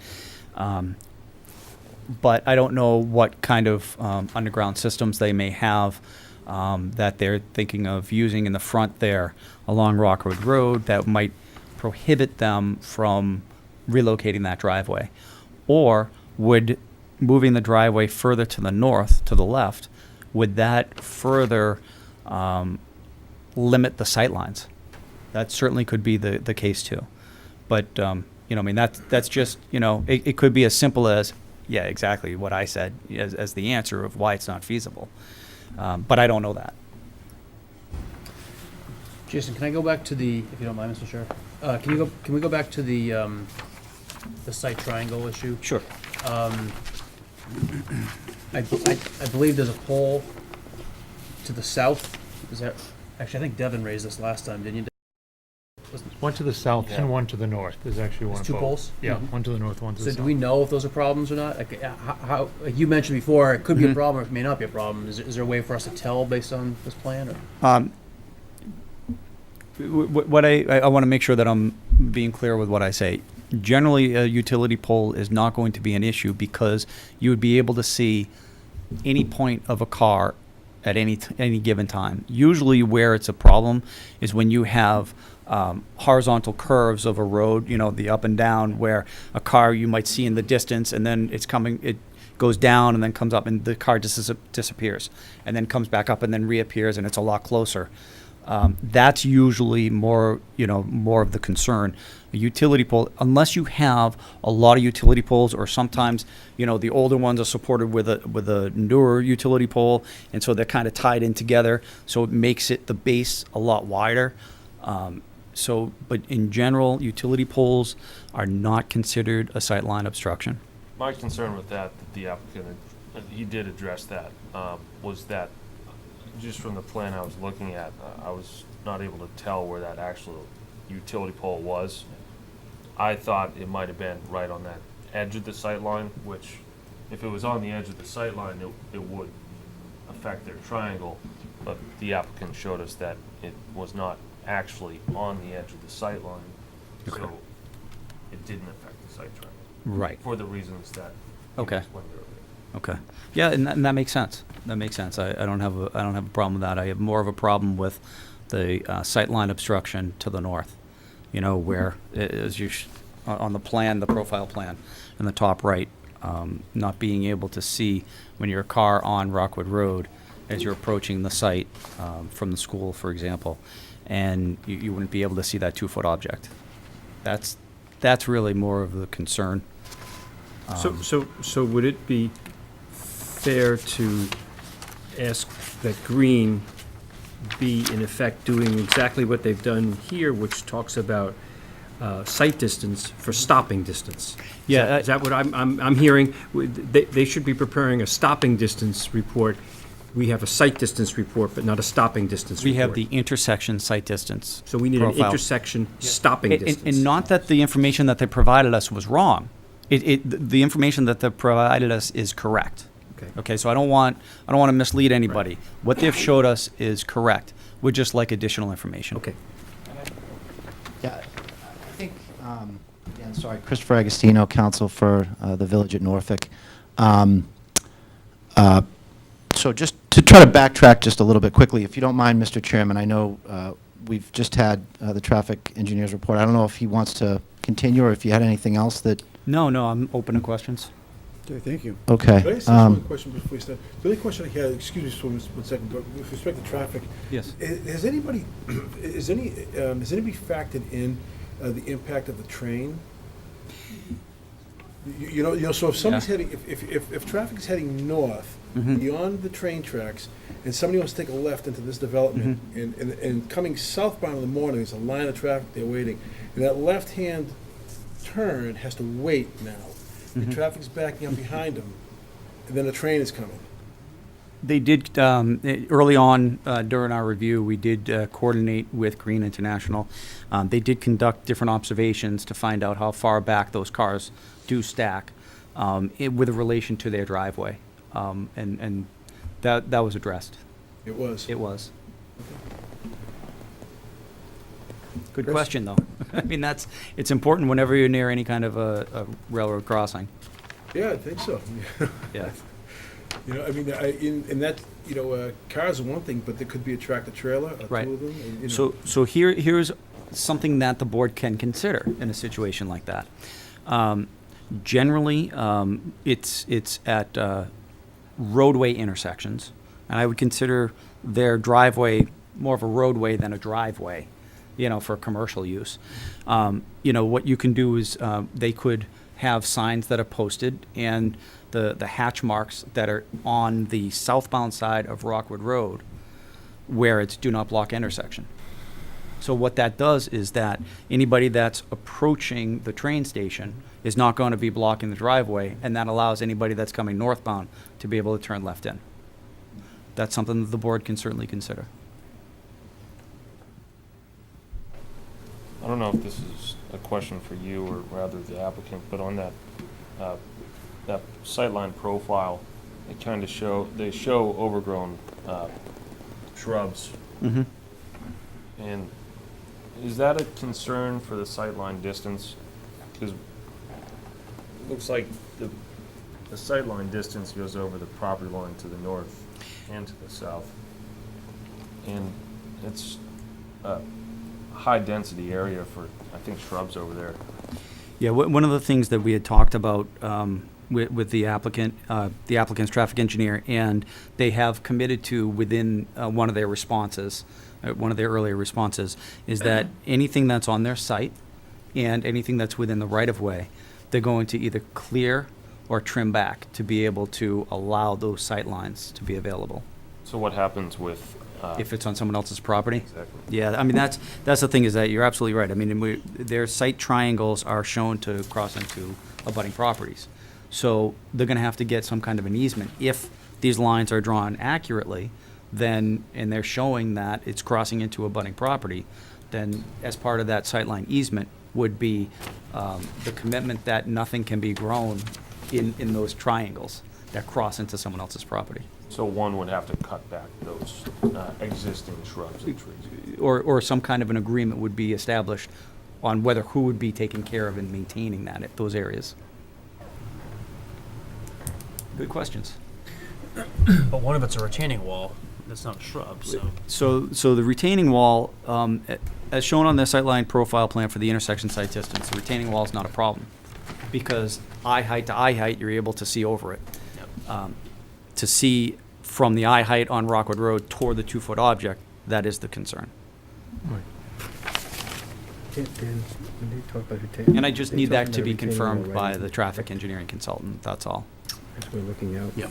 But I don't know what kind of underground systems they may have that they're thinking of using in the front there along Rockwood Road that might prohibit them from relocating that driveway. Or would moving the driveway further to the north, to the left, would that further limit the sightlines? That certainly could be the case too. But, that's just, it could be as simple as, yeah, exactly what I said as the answer of why it's not feasible. But I don't know that. Jason, can I go back to the, if you don't mind, Mr. Sheriff? Can we go back to the site triangle issue? Sure. I believe there's a pole to the south. Is that, actually, I think Devin raised this last time, didn't you? One to the south and one to the north. There's actually one. There's two both. poles? Yeah, Mhm. one to the north, one to the So south. do we know if those are problems or not? Like, how like you mentioned before, it could be a problem or it may not be a problem. Is there a way for us to tell based on this plan? Or? What I want to make sure that I'm being clear with what I say. Generally, a utility pole is not going to be an issue because you would be able to see any point of a car at any given time. Usually where it's a problem is when you have horizontal curves of a road, the up and down, where a car you might see in the distance and then it goes down and then comes up and the car disappears and then comes back up and then reappears and it's a lot closer. That's usually more of the concern. A utility pole, unless you have a lot of utility poles, or sometimes, the older ones are supported with a newer utility pole, and so they're kind of tied in together, so it makes the base a lot wider. But in general, utility poles are not considered a sightline obstruction. My concern with that the applicant, he did address that, was that just from the plan I was looking at, I was not able to tell where that actual utility pole was. I thought it might have been right on that edge of the sight line, which if it was on the edge of the sight line, it would affect their triangle, but the applicant showed us that it was not actually on the edge of the sight line, Okay. so it didn't affect the sight triangle. Right. For the reasons that Okay. explained earlier. Okay. Yeah, and that makes sense. That makes sense. I don't have a problem with that. I have more of a problem with the sightline obstruction to the north. Where, as you on the plan, the profile plan in the top right, not being able to see when your car on Rockwood Road as you're approaching the site from the school, for example, and you wouldn't be able to see that 2-foot object. That's really more of the concern. So would it be fair to ask that Green be in effect doing exactly what they've done here, which talks about sight distance for stopping distance? Yeah, Is that what I'm hearing? They should be preparing a stopping distance report. We have a sight distance report, but not a stopping distance report. We have the intersection sight distance. So we need an intersection stopping distance. And not that the information that they provided us was wrong. The information that they provided us is correct. Okay, so I don't want to mislead anybody. Right. What they've showed us is correct. We'd just like additional information. Okay. Yeah, I think, again, sorry, Christopher Agostino, counsel for the Village at Norfolk. So just to try to backtrack just a little bit quickly, if you don't mind, Mr. Chairman, I know we've just had the traffic engineer's report. I don't know if he wants to continue or if you had anything else that... No, I'm open to questions. Okay, thank you. Okay. Can I ask one question before we start? The only question I had, excuse me for 1 second, but with respect to traffic. Yes. Has anybody factored in the impact of the train? You know, so if somebody's heading, if traffic's heading north, beyond the train tracks, and somebody wants to take a left into this development, and coming southbound in the morning, there's a line of traffic there waiting, and that left-hand turn has to wait now. The traffic's backing up behind them, and then the train is coming. They did, early on during our review, we did coordinate with Green International. They did conduct different observations to find out how far back those cars do stack with relation to their driveway. And that was addressed. It was. It was. Good question, though. I mean, it's important whenever you're near any kind of a railroad crossing. Yeah, I think so. Yeah. You know, I mean, in that, you know, cars are one thing, but there could be a tractor trailer, or Right. two of them. And, you know. So here's something that the board can consider in a situation like that. Generally, it's at roadway intersections, and I would consider their driveway more of a roadway than a driveway, you know, for commercial use. You know, what you can do is they could have signs that are posted, and the hatch marks that are on the southbound side of Rockwood Road where it's do not block intersection. So what that does is that anybody that's approaching the train station is not going to be blocking the driveway, and that allows anybody that's coming northbound to be able to turn left in. That's something that the board can certainly consider. I don't know if this is a question for you or rather the applicant, but on that that sightline profile, they kind of show overgrown shrubs. Mm-hmm. And is that a concern for the sightline distance? Because it looks like the sightline distance goes over the property line to the north and to the south, and it's a high-density area for, I think, shrubs over there. Yeah, one of the things that we had talked about with the applicant's traffic engineer, and they have committed to within one of their responses, one of their earlier responses, is that anything that's on their site and anything that's within the right-of-way, they're going to either clear or trim back to be able to allow those sight lines to be available. So what happens with... if it's on someone else's property? Exactly. Yeah, I mean, that's the thing, is that you're absolutely right. I mean, their site triangles are shown to cross into abutting properties. So they're gonna have to get some kind of an easement. If these lines are drawn accurately, then, and they're showing that it's crossing into abutting property, then as part of that sightline easement would be the commitment that nothing can be grown in those triangles that cross into someone else's property. So one would have to cut back those existing shrubs and trees. Or some kind of an agreement would be established on whether who would be taking care of and maintaining those areas. Good questions. But one of it's a retaining wall. that's not a shrub, so. So the retaining wall, as shown on the sightline profile plan for the intersection site distance, the retaining wall is not a problem. Because eye height to eye height, you're able to see over it. To see from the eye height on Rockwood Road toward the 2-foot object, that is the concern. And I just need that to be confirmed by the traffic engineering consultant, that's all. As we're looking out. Yep.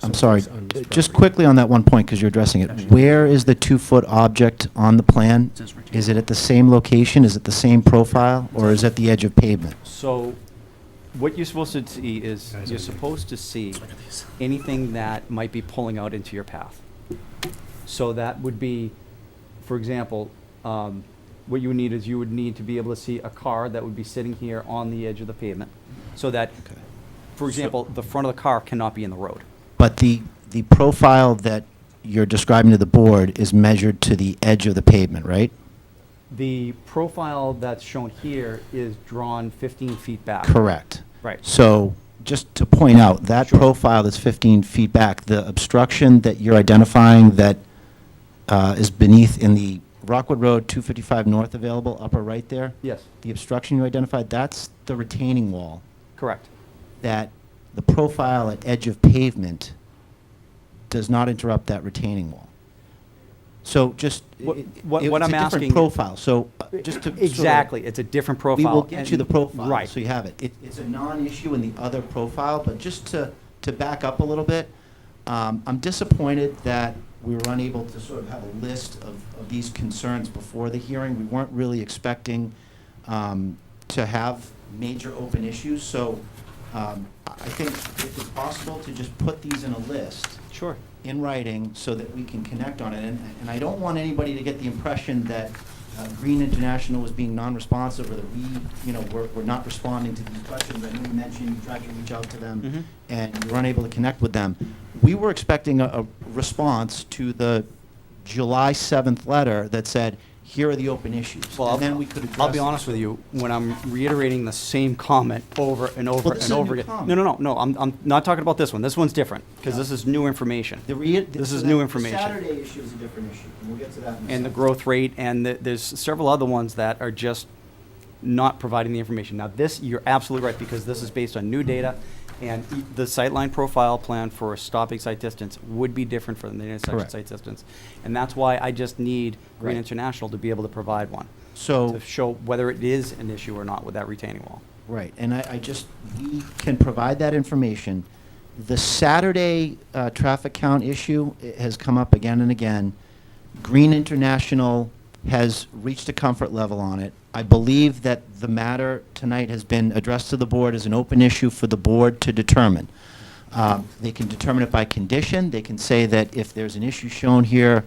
I'm sorry, just quickly on that one point, because you're addressing it. Where is the 2-foot object on the plan? Is it at the same location? Is it the same profile? Or is it the edge of pavement? So what you're supposed to see is, you're supposed to see anything that might be pulling out into your path. So that would be, for example, what you would need is you would need to be able to see a car that would be sitting here on the edge of the pavement. So that, for example, the front of the car cannot be in the road. But the profile that you're describing to the board is measured to the edge of the pavement, right? The profile that's shown here is drawn 15 feet back. Correct. Right. So, just to point out, that profile that's 15 feet back, the obstruction that you're identifying that is beneath in the Rockwood Road 255 North available, upper right there? Yes. The obstruction you identified, that's the retaining wall. Correct. That the profile at edge of pavement does not interrupt that retaining wall. So just, What it's I'm a asking. different profile, so just to. Exactly, it's a different profile. We will get you the profile, Right. so you have it. It's a non-issue in the other profile, but just to back up a little bit, I'm disappointed that we were unable to sort of have a list of these concerns before the hearing. We weren't really expecting to have major open issues, so I think if it's possible to just put these in a list. Sure. In writing, so that we can connect on it. And I don't want anybody to get the impression that Green International was being non-responsive, or that we're not responding to these questions. I know you mentioned you tried to reach out to them, and you were unable to connect with them. We were expecting a response to the July 7th letter that said, here are the open issues. Well, and then we could address I'll be honest with you, when I'm reiterating the same comment over and over this and is a over new again. comment. No, I'm not talking about this one. This one's different, because this is new information. This is new information. The Saturday issue is a different issue, and we'll get to that in a And second. the growth rate, and there's several other ones that are just not providing the information. Now, this, you're absolutely right, because this is based on new data, and the sightline profile plan for a stopping site distance would be different from the intersection Correct. site distance. And that's why I just need Green Right. International to be able to provide one, So. to show whether it is an issue or not with that retaining wall. Right, and we can provide that information. The Saturday traffic count issue has come up again and again. Green International has reached a comfort level on it. I believe that the matter tonight has been addressed to the board as an open issue for the board to determine. They can determine it by condition. They can say that if there's an issue shown here,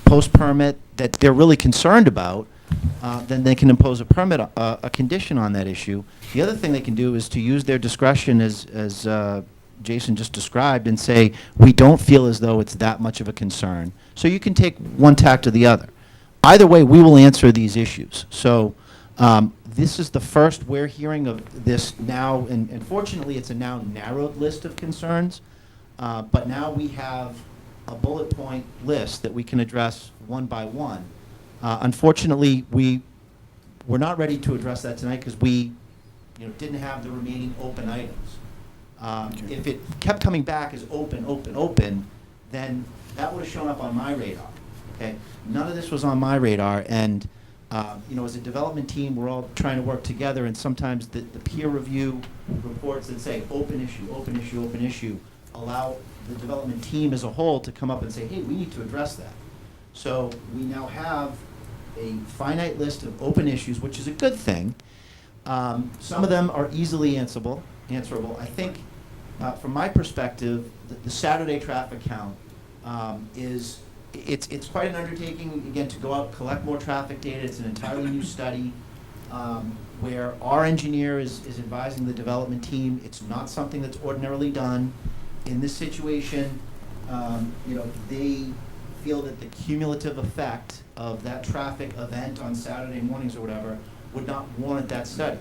post-permit, that they're really concerned about, then they can impose a condition on that issue. The other thing they can do is to use their discretion, as Jason just described, and say, we don't feel as though it's that much of a concern. So you can take one tack to the other. Either way, we will answer these issues. So this is the first we're hearing of this now, and fortunately, it's a now narrowed list of concerns. But now we have a bullet point list that we can address one by one. Unfortunately, we're not ready to address that tonight because we didn't have the remaining open items. If it kept coming back as open, then that would have shown up on my radar. Okay, none of this was on my radar, and as a development team, we're all trying to work together, and sometimes the peer review reports that say open issue, allow the development team as a whole to come up and say, hey, we need to address that. So we now have a finite list of open issues, which is a good thing. Some of them are easily answerable. I think, from my perspective, the Saturday traffic count it's quite an undertaking, again, to go out, collect more traffic data. It's an entirely new study where our engineer is advising the development team. It's not something that's ordinarily done. In this situation, they feel that the cumulative effect of that traffic event on Saturday mornings or whatever would not warrant that study.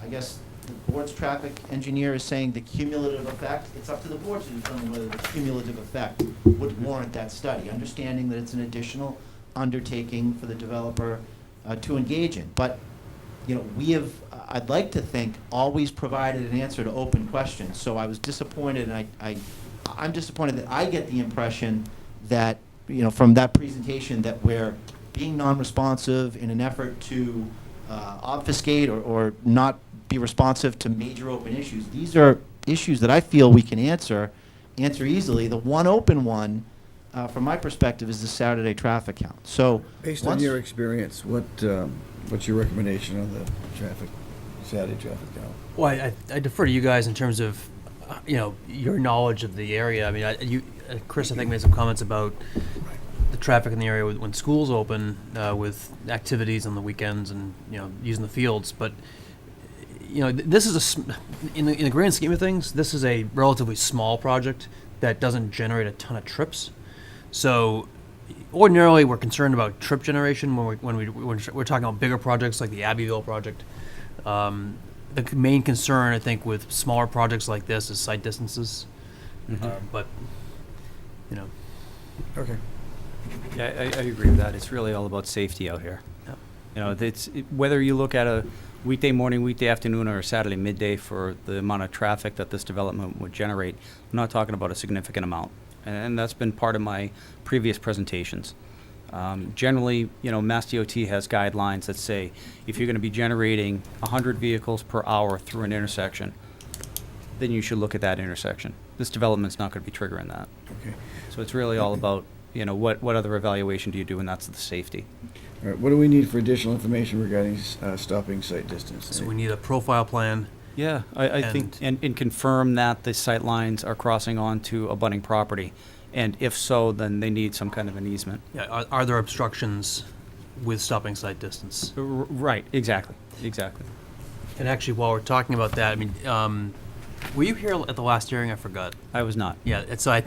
I guess the board's traffic engineer is saying the cumulative effect, it's up to the board to determine whether the cumulative effect would warrant that study, understanding that it's an additional undertaking for the developer to engage in. But, you know, we have, I'd like to think, always provided an answer to open questions. So I was disappointed, and I'm disappointed that I get the impression that, you know, from that presentation, that we're being non-responsive in an effort to obfuscate or not be responsive to major open issues. These are issues that I feel we can answer easily. The one open one, from my perspective, is the Saturday traffic count. So, Based on your experience, what's your recommendation on the Saturday traffic count? Well, I defer to you guys in terms of, you know, your knowledge of the area. I mean, Chris, I think, made some comments about the traffic in the area when schools open, with activities on the weekends and, you know, using the fields. But, you know, this is in the grand scheme of things, this is a relatively small project that doesn't generate a ton of trips. So ordinarily, we're concerned about trip generation when we're talking about bigger projects like the Abbeville project. The main concern, I think, with smaller projects like this is site distances. But, you know. Okay. Yeah, I agree with that. It's really all about safety out here. Yeah. You know, whether you look at a weekday morning, weekday afternoon, or a Saturday midday for the amount of traffic that this development would generate, I'm not talking about a significant amount. And that's been part of my previous presentations. Generally, you know, Mass DOT has guidelines that say if you're going to be generating 100 vehicles per hour through an intersection, then you should look at that intersection. This development's not going to be triggering that. Okay. So it's really all about, you know, what other evaluation do you do, and that's the safety. All right, what do we need for additional information regarding stopping site distance? So we need a profile plan. Yeah, I think, and confirm that the sight lines are crossing onto abutting property. And if so, then they need some kind of an easement. Yeah, are there obstructions with stopping site distance? Right, exactly. And actually, while we're talking about that, I mean, were you here at the last hearing? I forgot. I was not. Yeah, so I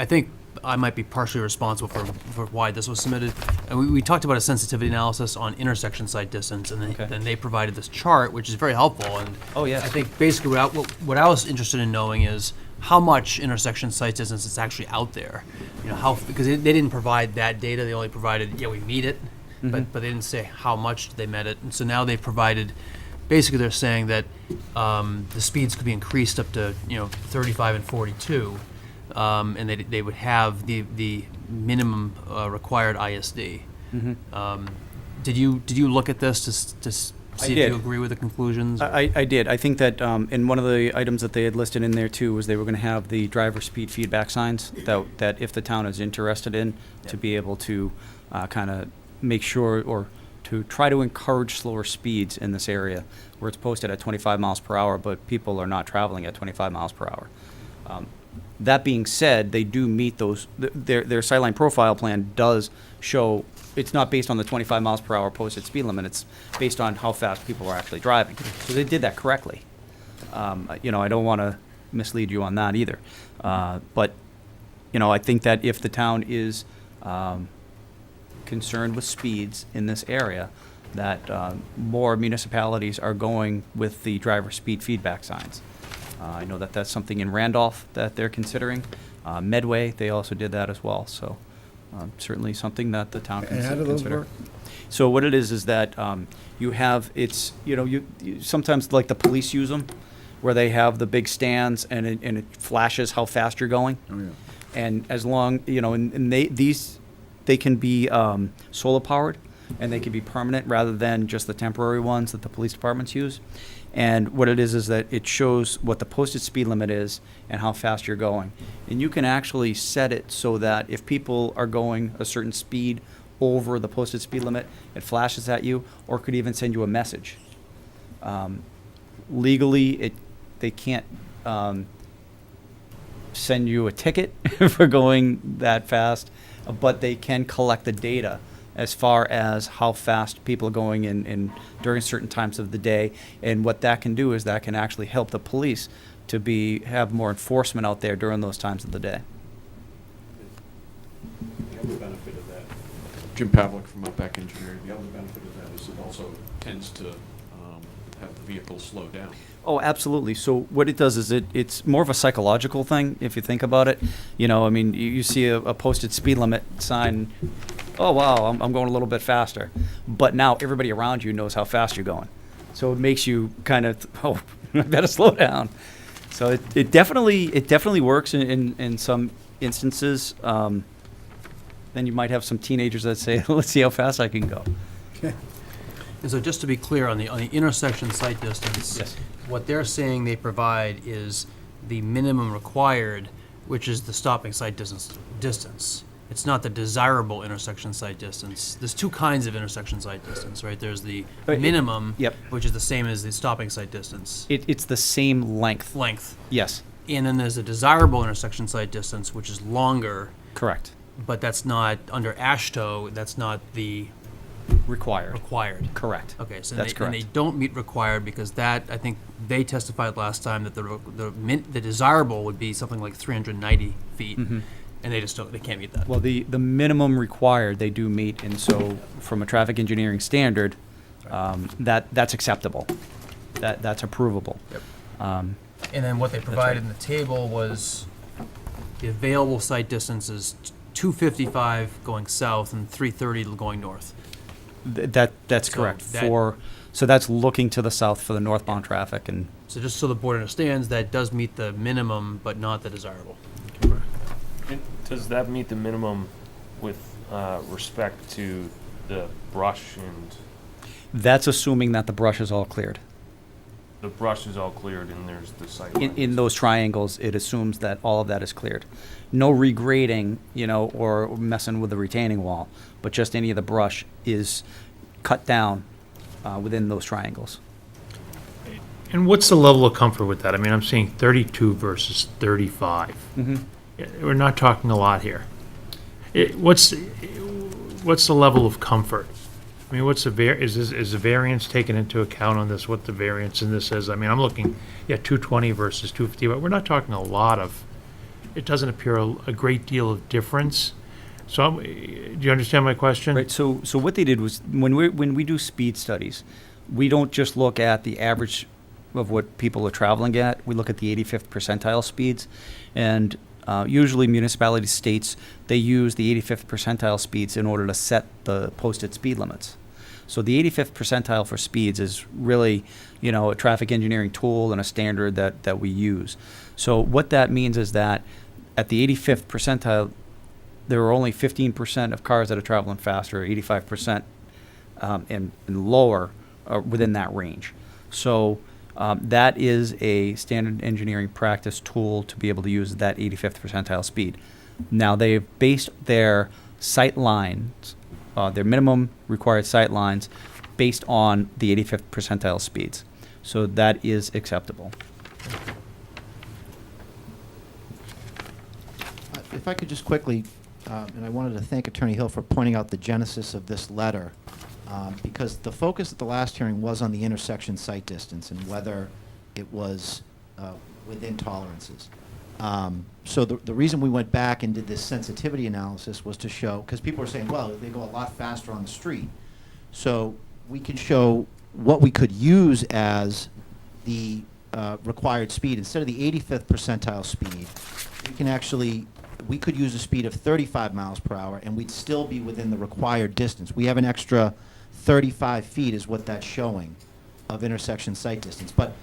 think I might be partially responsible for why this was submitted. And we talked about a sensitivity analysis on intersection site distance, and then they provided this chart, which is very helpful. And I think basically what I was interested in knowing is how much intersection site distance is actually out there. You know, because they didn't provide that data. They only provided, we meet it, but they didn't say how much they met it. And so now they provided, basically they're saying that the speeds could be increased up to 35 and 42. And they would have the minimum required ISD. Did you look at this to see if you agree with the conclusions? I did. I think that in one of the items that they had listed in there too was they were going to have the driver speed feedback signs that if the town is interested in, to be able to kind of make sure or to try to encourage slower speeds in this area where it's posted at 25 miles per hour, but people are not traveling at 25 miles per hour. That being said, they do meet those. Their sightline profile plan does show it's not based on the 25 miles per hour posted speed limit. It's based on how fast people are actually driving. So they did that correctly. I don't want to mislead you on that either. But I think that if the town is concerned with speeds in this area, that more municipalities are going with the driver speed feedback signs. I know that that's something in Randolph that they're considering. Medway, they also did that as well. So certainly something that the town can consider. And how do those work? So what it is that you have, you sometimes like the police use them, where they have the big stands and it flashes how fast you're going. Oh, yeah. And as long, and they can be solar powered, and they can be permanent rather than just the temporary ones that the police departments use. And what it is that it shows what the posted speed limit is and how fast you're going. And you can actually set it so that if people are going a certain speed over the posted speed limit, it flashes at you, or could even send you a message. Legally, they can't send you a ticket for going that fast, but they can collect the data as far as how fast people are going in during certain times of the day. And what that can do is that can actually help the police to have more enforcement out there during those times of the day. The other benefit of that, Jim Pavlik from Outback Engineering, the other benefit of that is it also tends to have the vehicle slow down. Oh, absolutely. So what it does is it's more of a psychological thing, if you think about it. You know, I mean, you see a posted speed limit sign, oh, wow, I'm going a little bit faster. But now everybody around you knows how fast you're going. So it makes you kind of, oh, I better slow down. So it definitely works in some instances. Then you might have some teenagers that say, let's see how fast I can go. Okay. And so just to be clear, on the intersection sight distance, Yes. what they're saying they provide is the minimum required, which is the stopping sight distance. It's not the desirable intersection sight distance. There's two kinds of intersection sight distance, right? There's the minimum, Yep. which is the same as the stopping sight distance. It's the same length. Yes. And then there's a desirable intersection sight distance, which is longer. Correct. But that's not, under AASHTO, that's not the Required. Correct. Okay, so That's and correct. they don't meet required because that, I think they testified last time that the desirable would be something like 390 feet, Mhm. and they just don't, they can't meet that. Well, the minimum required, they do meet, and so from a traffic engineering standard, that's acceptable. That's approvable. Yep. Um, And then what they provided in the table was the available sight distance is 255 going south and 330 going north. That's So correct. that- So that's looking to the south for the northbound traffic, and So just so the board understands, that does meet the minimum, but not the desirable. And does that meet the minimum with respect to the brush and that's assuming that the brush is all cleared. the brush is all cleared and there's the sight In lines? those triangles, it assumes that all of that is cleared. No regrading, or messing with the retaining wall, but just any of the brush is cut down within those triangles. And what's the level of comfort with that? I mean, I'm seeing 32 versus 35. Mhm. We're not talking a lot here. What's the level of comfort? I mean, is the variance taken into account on this, what the variance in this is? I mean, I'm looking, 220 versus 250, but we're not talking a lot of, it doesn't appear a great deal of difference. So, do you understand my question? Right, so what they did was, when we do speed studies, we don't just look at the average of what people are traveling at, we look at the 85th percentile speeds, and usually municipality states, they use the 85th percentile speeds in order to set the posted speed limits. So the 85th percentile for speeds is really, a traffic engineering tool and a standard that we use. So what that means is that at the 85th percentile, there are only 15% of cars that are traveling faster, 85% and lower are within that range. So that is a standard engineering practice tool to be able to use that 85th percentile speed. Now, they've based their sight lines, their minimum required sight lines, based on the 85th percentile speeds. So that is acceptable. If I could just quickly, and I wanted to thank Attorney Hill for pointing out the genesis of this letter, because the focus at the last hearing was on the intersection sight distance and whether it was within tolerances. So the reason we went back and did this sensitivity analysis was to show, because people were saying, well, they go a lot faster on the street. So we can show what we could use as the required speed. Instead of the 85th percentile speed, we could use a speed of 35 miles per hour and we'd still be within the required distance. We have an extra 35 feet is what that's showing of intersection sight distance. But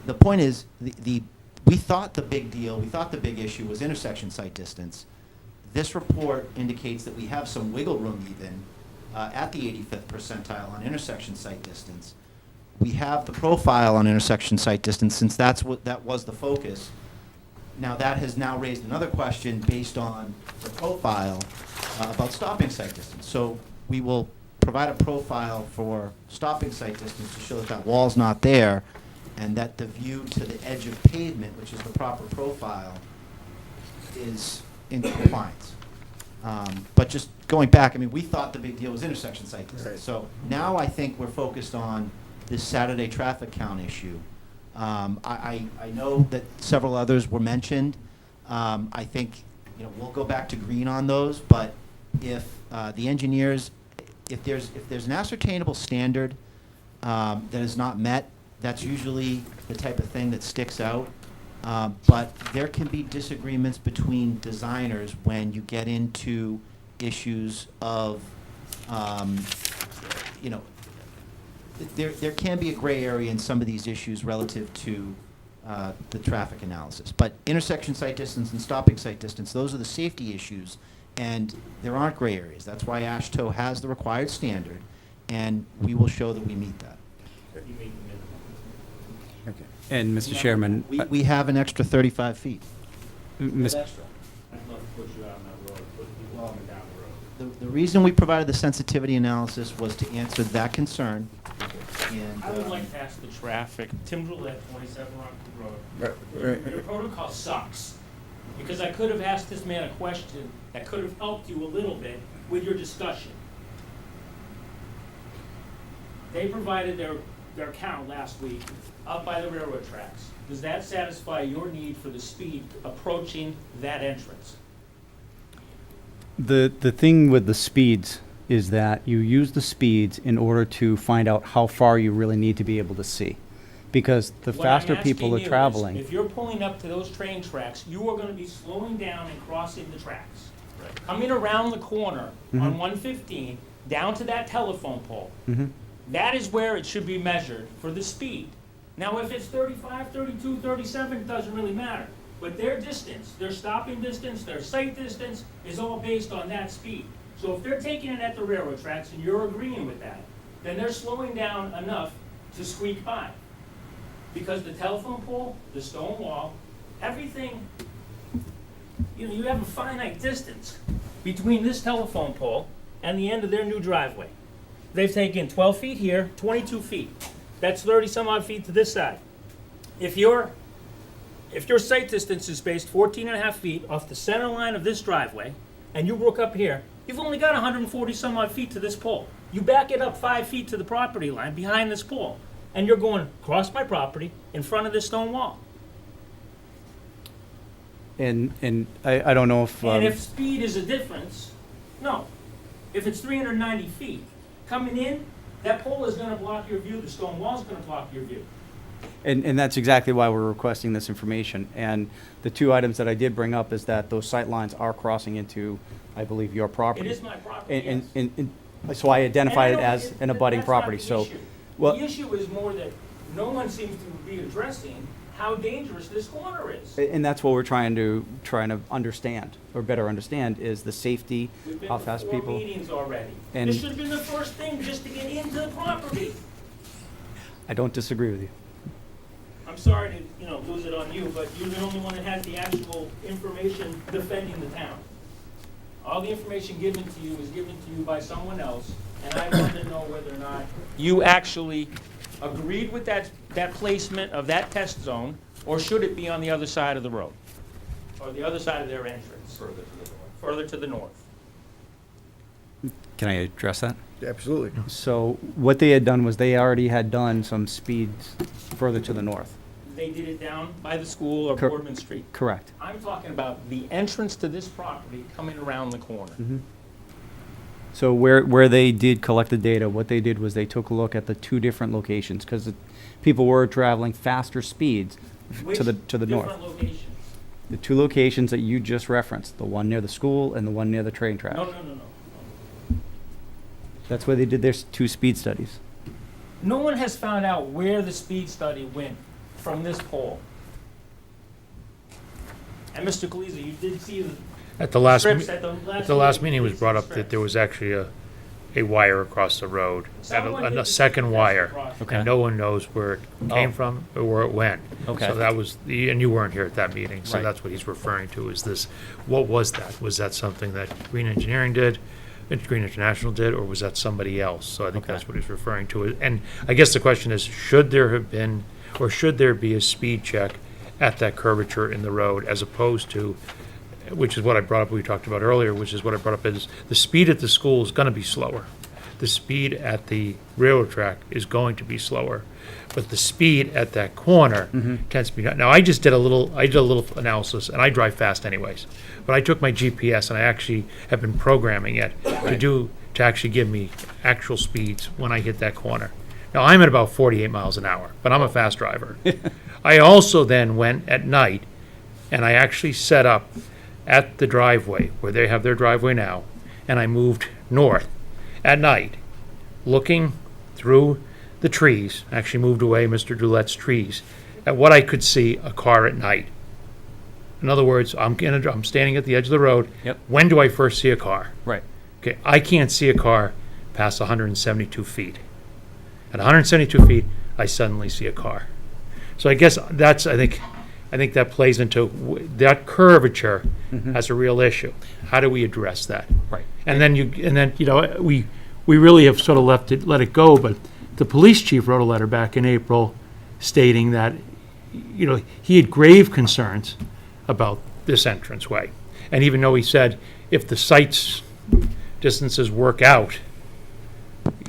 the point is, we thought the big issue was intersection sight distance. This report indicates that we have some wiggle room even at the 85th percentile on intersection sight distance. We have the profile on intersection sight distance since that was the focus. Now that has now raised another question based on the profile about stopping sight distance. So we will provide a profile for stopping sight distance to show that that wall's not there and that the view to the edge of pavement, which is the proper profile, is in compliance. But just going back, I mean, we thought the big deal was intersection sight distance. Right. So now I think we're focused on this Saturday traffic count issue. I know that several others were mentioned. I think we'll go back to green on those. But if the engineers, if there's an ascertainable standard that is not met, That's usually the type of thing that sticks out. But there can be disagreements between designers when you get into issues of, there can be a gray area in some of these issues relative to the traffic analysis. But intersection site distance and stopping site distance, those are the safety issues, and there aren't gray areas. That's why AASHTO has the required standard, and we will show that we meet that. Okay. And Mr. Chairman, We have an extra 35 feet. Ms. The reason we provided the sensitivity analysis was to answer that concern. And, I would like to ask the traffic, Tim Roulette, 27 Rockwood Road. Your protocol sucks, because I could have asked this man a question that could have helped you a little bit with your discussion. They provided their count last week up by the railroad tracks. Does that satisfy your need for the speed approaching that entrance? The thing with the speeds is that you use the speeds in order to find out how far you really need to be able to see. Because the What I'm faster people asking are you is, traveling. if you're pulling up to those train tracks, you are gonna be slowing down and crossing the tracks. Coming around the corner on 115, down to that telephone pole. That is where it should be measured for the speed. Now, if it's 35, 32, 37, it doesn't really matter. But their distance, their stopping distance, their sight distance is all based on that speed. So if they're taking it at the railroad tracks and you're agreeing with that, then they're slowing down enough to squeak by. Because the telephone pole, the stone wall, everything, you have a finite distance between this telephone pole and the end of their new driveway. They've taken 12 feet here, 22 feet. That's 30 some odd feet to this side. If your sight distance is spaced 14 and a half feet off the center line of this driveway, and you look up here, you've only got 140 some odd feet to this pole. You back it up 5 feet to the property line behind this pole, and you're going across my property in front of this stone wall. And I don't know if. And if speed is a difference, no. If it's 390 feet, coming in, that pole is gonna block your view, the stone wall's gonna block your view. And that's exactly why we're requesting this information. And the two items that I did bring up is that those sight lines are crossing into, I believe, your property. It is my property, And so I identified it And I as don't- an abutting that's not property, the so. issue. Well, The issue is more that no one seems to be addressing how dangerous this corner is. and that's what we're trying to understand, or better understand, is the safety, We've been how to fast 4 people. meetings already. And- This should have been the first thing, just to get into the property. I don't disagree with you. I'm sorry to, lose it on you, but you're the only one that has the actual information defending the town. All the information given to you is given to you by someone else, and I want to know whether or not you actually agreed with that placement of that test zone, or should it be on the other side of the road? Or the other side of their entrance? Further to the north. Can I address that? Absolutely. So what they had done was they already had done some speeds further to the north. They did it down by the school or Cor- Boardman Street. Correct. I'm talking about the entrance to this property coming around the corner. So where they did collect the data, what they did was they took a look at the two different locations, because people were traveling faster speeds to the north. Different locations? The two locations that you just referenced, the one near the school and the one near the train track. No. That's where they did their two speed studies. No one has found out where the speed study went from this pole. And Mr. Kaliza, you did see the At the last, strips me- at the last at the last meeting, meeting, it was you brought see up the that there was actually a wire across the road, Someone and did a second test wire. across. Okay. And no one knows where it came Oh. from or where it went. Okay. So that was, and you weren't here at that meeting, so Right. that's what he's referring to, is this, what was that? Was that something that Green Engineering did, Green International did, or was that somebody else? So I think Okay. that's what he's referring to. And I guess the question is, should there have been, or should there be a speed check at that curvature in the road, as opposed to, which is what I brought up, we talked about earlier, which is what I brought up, is the speed at the school is gonna be slower. The speed at the railroad track is going to be slower, but the speed at that corner tends to be, now, I did a little analysis, and I drive fast anyways, but I took my GPS and I actually have been programming it to actually give me actual speeds when I hit that corner. Now, I'm at about 48 miles an hour, but I'm a fast driver. I also then went at night, and I actually set up at the driveway, where they have their driveway now, and I moved north at night, looking through the trees, actually moved away Mr. Doulette's trees, at what I could see a car at night. In other words, I'm standing at the edge of the road. Yep. When do I first see a car? Right. Okay, I can't see a car past 172 feet. At 172 feet, I suddenly see a car. So I guess that's, I think that plays into, that curvature as a real issue. How do we address that? Right. And then you know, we really have sort of let it go, but the police chief wrote a letter back in April stating that, you know, he had grave concerns about this entranceway. And even though he said if the site's distances work out,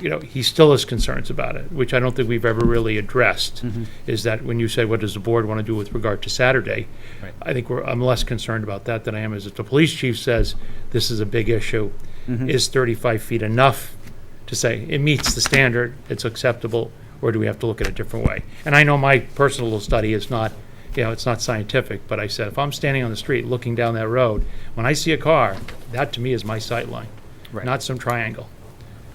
you know, he still has concerns about it, which I don't think we've ever really addressed, is that when you say, what does the board want to do with regard to Saturday? Right. I think I'm less concerned about that than I am, is if the police chief says this is a big issue, is 35 feet enough to say it meets the standard, it's acceptable, or do we have to look at a different way? And I know my personal little study is not, you know, it's not scientific, but I said, if I'm standing on the street looking down that road, when I see a car, that to me is my sight line, not some triangle.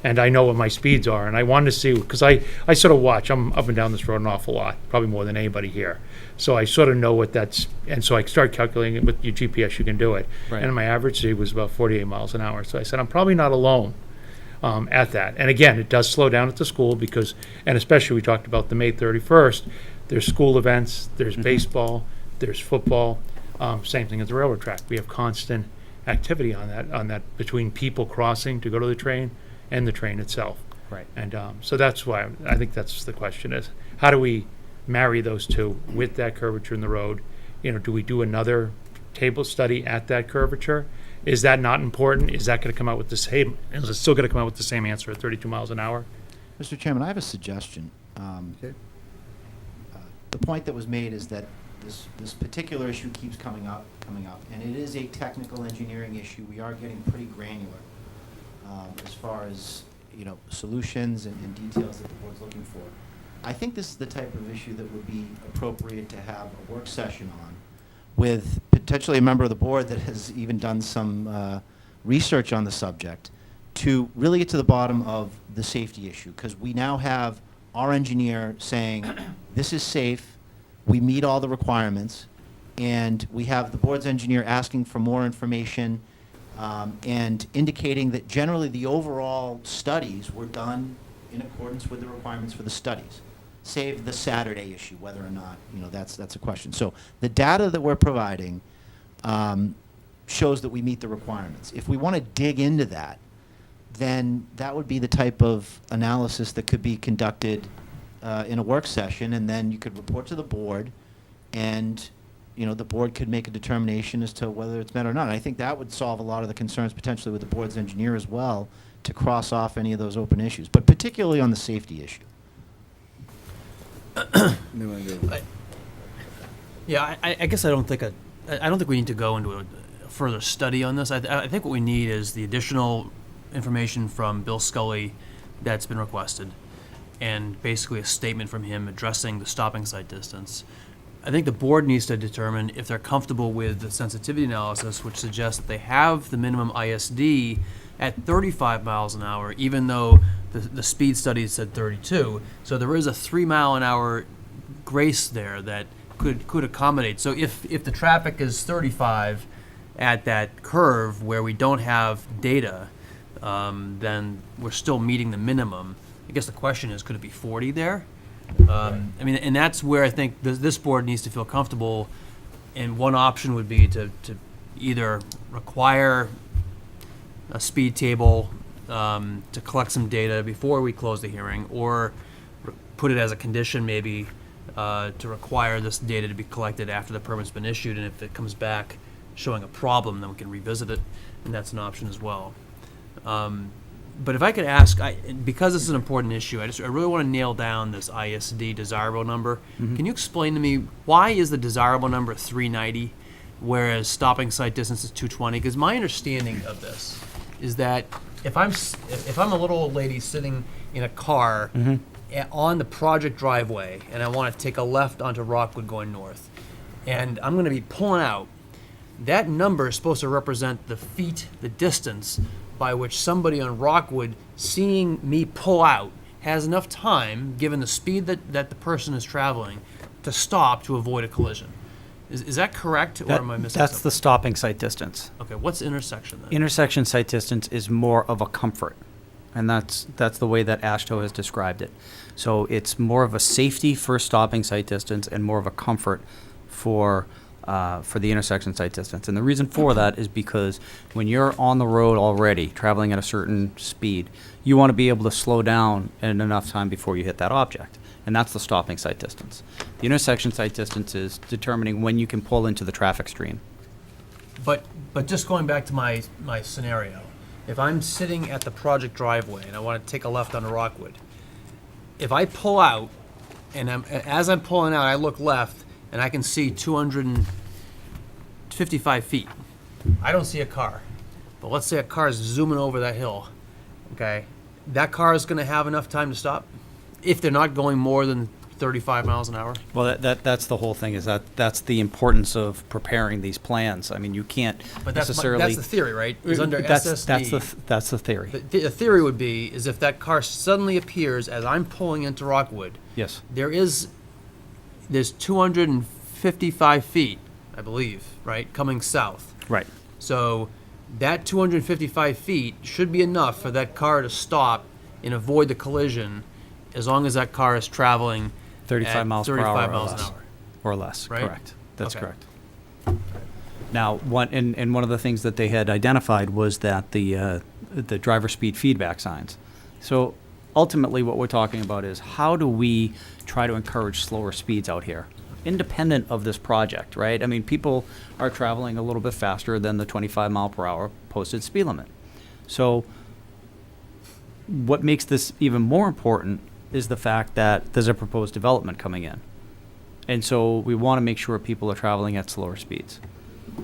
And I know what my speeds are, and I wanted to see, because I sort of watch, I'm up and down this road an awful lot, probably more than anybody here. So I sort of know what that's, and so I start calculating it with your GPS, you can do it. Right. And my average speed was about 48 miles an hour. So I said, I'm probably not alone at that. And again, it does slow down at the school because, and especially we talked about the May 31st, there's school events, there's baseball, there's football, same thing as the railroad track. We have constant activity on that between people crossing to go to the train and the train itself. Right. And so that's why I think that's the question is, how do we marry those two with that curvature in the road? You know, do we do another table study at that curvature? Is that not important? Is that going to come out with the same, is it still going to come out with the same answer at 32 miles an hour? Mr. Chairman, I have a suggestion. The point that was made is that this particular issue keeps coming up, and it is a technical engineering issue. We are getting pretty granular as far as, you know, solutions and details that the board's looking for. I think this is the type of issue that would be appropriate to have a work session on with potentially a member of the board that has even done some research on the subject to really get to the bottom of the safety issue, because we now have our engineer saying this is safe, we meet all the requirements, and we have the board's engineer asking for more information and indicating that generally the overall studies were done in accordance with the requirements for the studies, save the Saturday issue, whether or not, you know, that's a question. So the data that we're providing shows that we meet the requirements. If we want to dig into that, then that would be the type of analysis that could be conducted in a work session, and then you could report to the board, and, you know, the board could make a determination as to whether it's met or not. And I think that would solve a lot of the concerns potentially with the board's engineer as well, to cross off any of those open issues, but particularly on the safety issue. Yeah, I guess I don't think we need to go into a further study on this. I think what we need is the additional information from Bill Scully that's been requested, and basically a statement from him addressing the stopping site distance. I think the board needs to determine if they're comfortable with the sensitivity analysis, which suggests that they have the minimum ISD at 35 miles an hour, even though the speed study said 32. So there is a 3 mile an hour grace there that could accommodate. So if the traffic is 35 at that curve where we don't have data, then we're still meeting the minimum. I guess the question is, could it be 40 there? I mean, and that's where I think this board needs to feel comfortable. And one option would be to either require a speed table to collect some data before we close the hearing, or put it as a condition maybe to require this data to be collected after the permit's been issued, and if it comes back showing a problem, then we can revisit it, and that's an option as well. But if I could ask, because this is an important issue, I really want to nail down this ISD desirable number. Can you explain to me, why is the desirable number 390, whereas stopping site distance is 220? Because my understanding of this is that if I'm a little old lady sitting in a car on the project driveway, and I want to take a left onto Rockwood going north, and I'm going to be pulling out, that number is supposed to represent the feet, the distance by which somebody on Rockwood seeing me pull out has enough time, given the speed that the person is traveling, to stop to avoid a collision. Is that correct, or am I missing That's something? the stopping sight distance. Okay, what's intersection then? Intersection sight distance is more of a comfort, and that's the way that AASHTO has described it. So it's more of a safety for stopping sight distance and more of a comfort for the intersection sight distance. And the reason for that is because when you're on the road already, traveling at a certain speed, you want to be able to slow down in enough time before you hit that object. And that's the stopping sight distance. The intersection sight distance is determining when you can pull into the traffic stream. But just going back to my scenario, if I'm sitting at the project driveway and I want to take a left onto Rockwood, if I pull out, and as I'm pulling out, I look left, and I can see 255 feet. I don't see a car. But let's say a car is zooming over that hill, okay? That car is going to have enough time to stop if they're not going more than 35 miles an hour? Well, that's the whole thing, is that's the importance of preparing these plans. I mean, you can't But that's necessarily... the theory, right? Is under that's SSD. That's the theory. The theory would be is if that car suddenly appears as I'm pulling into Rockwood. Yes. There's 255 feet, I believe, right, coming south. Right. So that 255 feet should be enough for that car to stop and avoid the collision, as long as that car is traveling 35 at miles per 35 hour miles or an less. hour. Or less, Right? correct. That's Okay. correct. Now, one of the things that they had identified was that the driver speed feedback signs. So ultimately, what we're talking about is how do we try to encourage slower speeds out here, independent of this project, right? I mean, people are traveling a little bit faster than the 25 mile per hour posted speed limit. So what makes this even more important is the fact that there's a proposed development coming in. And so we want to make sure people are traveling at slower speeds.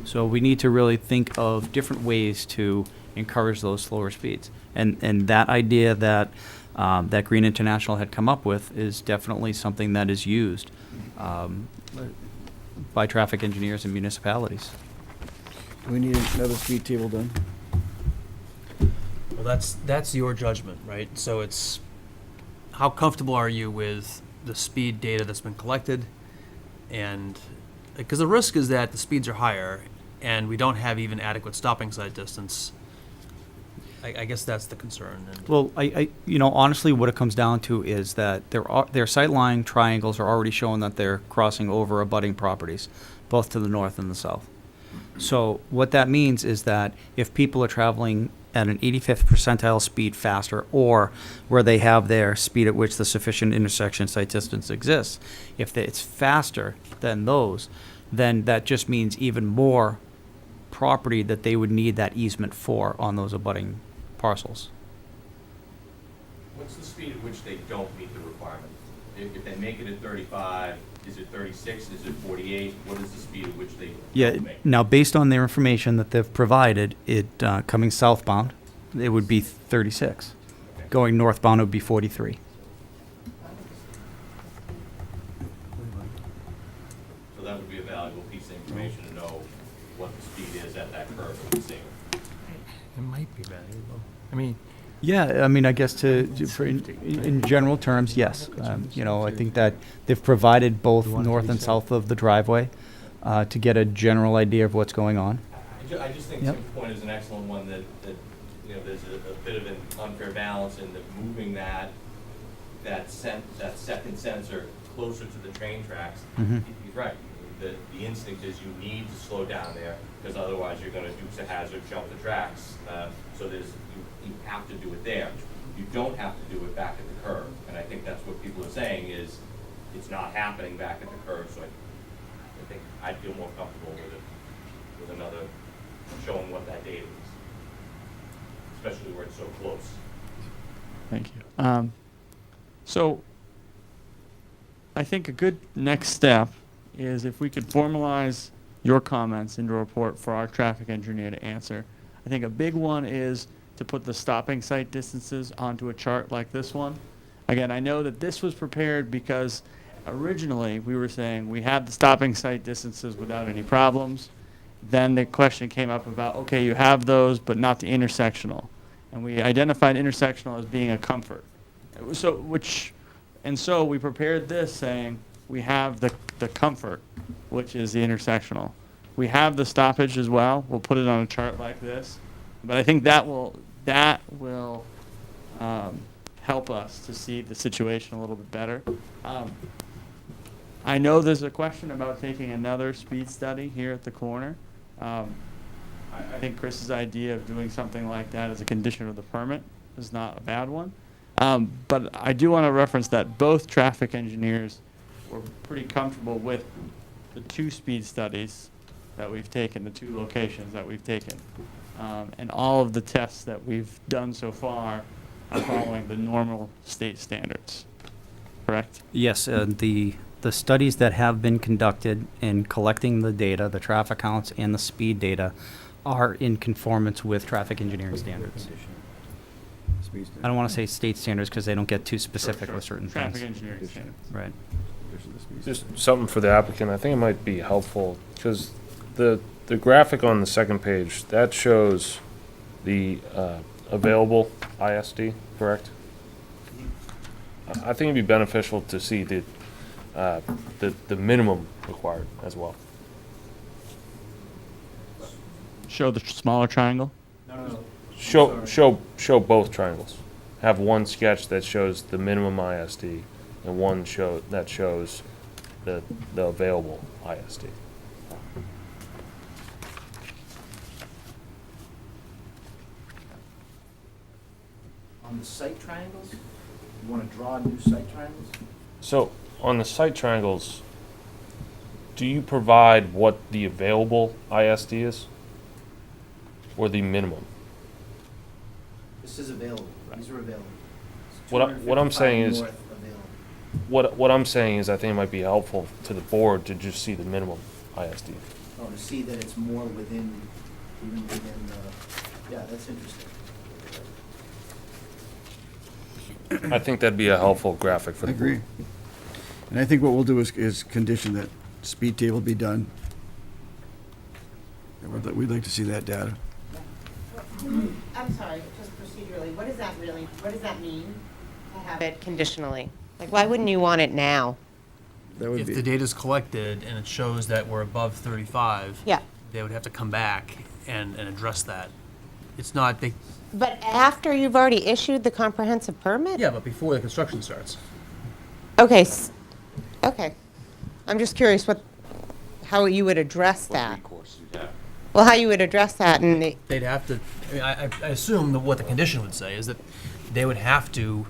So we need to really think of different ways to encourage those slower speeds. And that idea that that Green International had come up with is definitely something that is used by traffic engineers and municipalities. We need another speed table done. Well, that's your judgment, right? So it's how comfortable are you with the speed data that's been collected, and because the risk is that the speeds are higher and we don't have even adequate stopping sight distance. I guess that's the concern. And Well, I honestly, what it comes down to is that their sightline triangles are already showing that they're crossing over abutting properties, both to the north and the south. So what that means is that if people are traveling at an 85th percentile speed faster, or where they have their speed at which the sufficient intersection sight distance exists, if it's faster than those, then that just means even more property that they would need that easement for on those abutting parcels. What's the speed at which they don't meet the requirement? If they make it at 35, is it 36, is it 48? What is the speed at which they don't make? Now, based on their information that they've provided, coming southbound, it would be 36. Okay. Going northbound, it would be 43. So that would be a valuable piece of information to know what the speed is at that curve that we're seeing. it might be valuable. I mean, Yeah, I mean, I guess in general terms, yes. I think that they've provided both north and south of the driveway to get a general idea of what's going on. I just think Yep. Tim's point is an excellent one, that there's a bit of an unfair balance in that moving that second sensor closer to the train tracks. Mhm. He's right. The instinct is you need to slow down there, because otherwise you're going to dukes a hazard, jump the tracks. So you have to do it there. You don't have to do it back at the curve. And I think that's what people are saying is it's not happening back at the curve. So I think I'd feel more comfortable with another showing what that data is, especially where it's so close. Thank you. So I think a good next step is if we could formalize your comments into a report for our traffic engineer to answer. I think a big one is to put the stopping sight distances onto a chart like this one. Again, I know that this was prepared because originally we were saying we have the stopping sight distances without any problems. Then the question came up about, okay, you have those, but not the intersectional. And we identified intersectional as being a comfort. So we prepared this saying we have the comfort, which is the intersectional. We have the stoppage as well. We'll put it on a chart like this. But I think that will help us to see the situation a little bit better. I know there's a question about taking another speed study here at the corner. I think Chris's idea of doing something like that as a condition of the permit is not a bad one. But I do want to reference that both traffic engineers were pretty comfortable with the 2 speed studies that we've taken, the 2 locations that we've taken. And all of the tests that we've done so far are following the normal state standards, correct? Yes, the studies that have been conducted in collecting the data, the traffic counts and the speed data, are in conformance with traffic engineering standards. I don't want to say state standards because they don't get too specific with certain Traffic things. engineering standards. Right. Just something for the applicant, I think it might be helpful, because the graphic on the second page, that shows the available ISD, correct? I think it'd be beneficial to see the minimum required as well. Show the smaller triangle? Show both triangles. Have one sketch that shows the minimum ISD and one that shows the available ISD. On the site triangles, you want to draw new site triangles? So on the site triangles, do you provide what the available ISD is or the minimum? This is available. These are available. It's What I'm saying 255 is, north available. what I'm saying is, I think it might be helpful to the board to just see the minimum ISD. Oh, to see that it's more within, even within the, yeah, that's interesting. I think that'd be a helpful graphic for I the board. agree. And I think what we'll do is condition that speed table be done. And we'd like to see that data. I'm sorry, just procedurally, what does that mean to have it conditionally? Like, why wouldn't you want it now? That would If be, the data's collected and it shows that we're above 35, Yeah. they would have to come back and address that. It's not, But after you've already issued the comprehensive permit? yeah, but before the construction starts. Okay, okay. I'm just curious how you would address that. Well, how you would address that and They'd have to, I mean, I assume that what the condition would say is that they would have to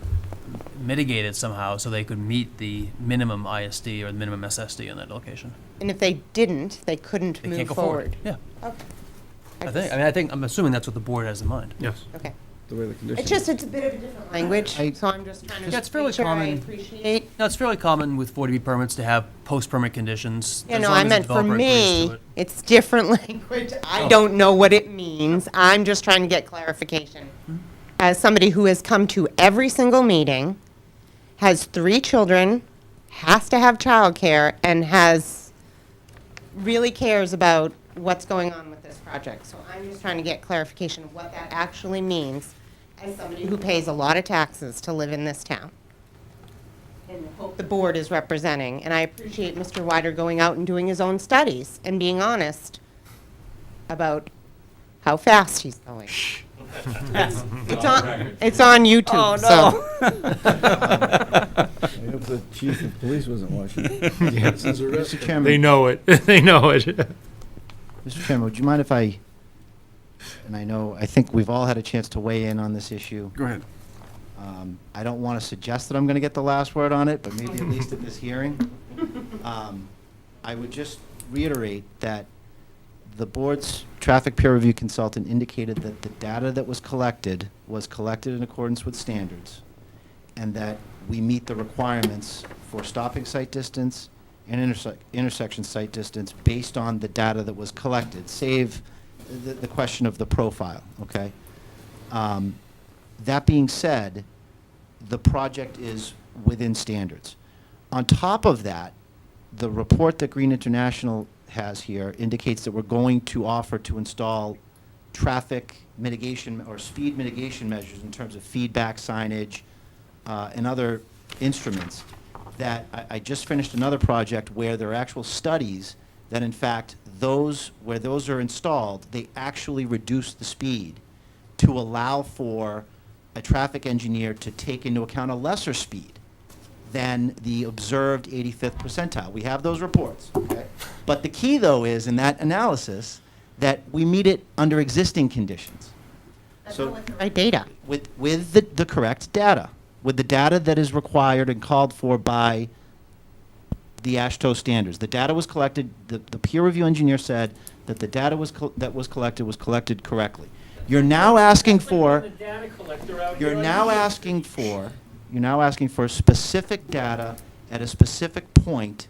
mitigate it somehow so they could meet the minimum ISD or the minimum SSD in that location. and if they didn't, they couldn't They move can't go forward. Yeah. Okay. I'm assuming that's what the board has in mind. Yes. Okay. the way the condition. It's a bit of a different language, so I'm just trying to Yeah, it's fairly make sure I common. appreciate. No, it's fairly common with 40B permits to have post-permit conditions. You as know, long I as the meant for developer agrees to me, it. it's different language. I Oh. don't know what it means. I'm just trying to get clarification. As somebody who has come to every single meeting, has 3 children, has to have childcare, and really cares about what's going on with this project. So I'm just trying to get clarification of what that actually means as somebody who pays a lot of taxes to live in this town. And hope the board is representing. And I appreciate Mr. Wider going out and doing his own studies and being honest about how fast he's going. It's on YouTube, so. I hope the chief of police wasn't watching. Mr. Chairman. They know it. They know it. Mr. Chairman, would you mind if I think we've all had a chance to weigh in on this issue. Go ahead. I don't want to suggest that I'm going to get the last word on it, but maybe at least at this hearing. I would just reiterate that the board's traffic peer review consultant indicated that the data that was collected in accordance with standards, and that we meet the requirements for stopping site distance and intersection site distance based on the data that was collected, save the question of the profile, okay? That being said, the project is within standards. On top of that, the report that Green International has here indicates that we're going to offer to install traffic mitigation or speed mitigation measures in terms of feedback signage and other instruments. That I just finished another project where there are actual studies that in fact where those are installed, they actually reduce the speed to allow for a traffic engineer to take into account a lesser speed than the observed 85th percentile. We have those reports, okay? But the key, though, is in that analysis that we meet it under existing conditions. So Right data. with the correct data, with the data that is required and called for by the AASHTO standards. The data was collected, the peer review engineer said that the data that was collected correctly. You're now asking for, you're now asking for specific data at a specific point,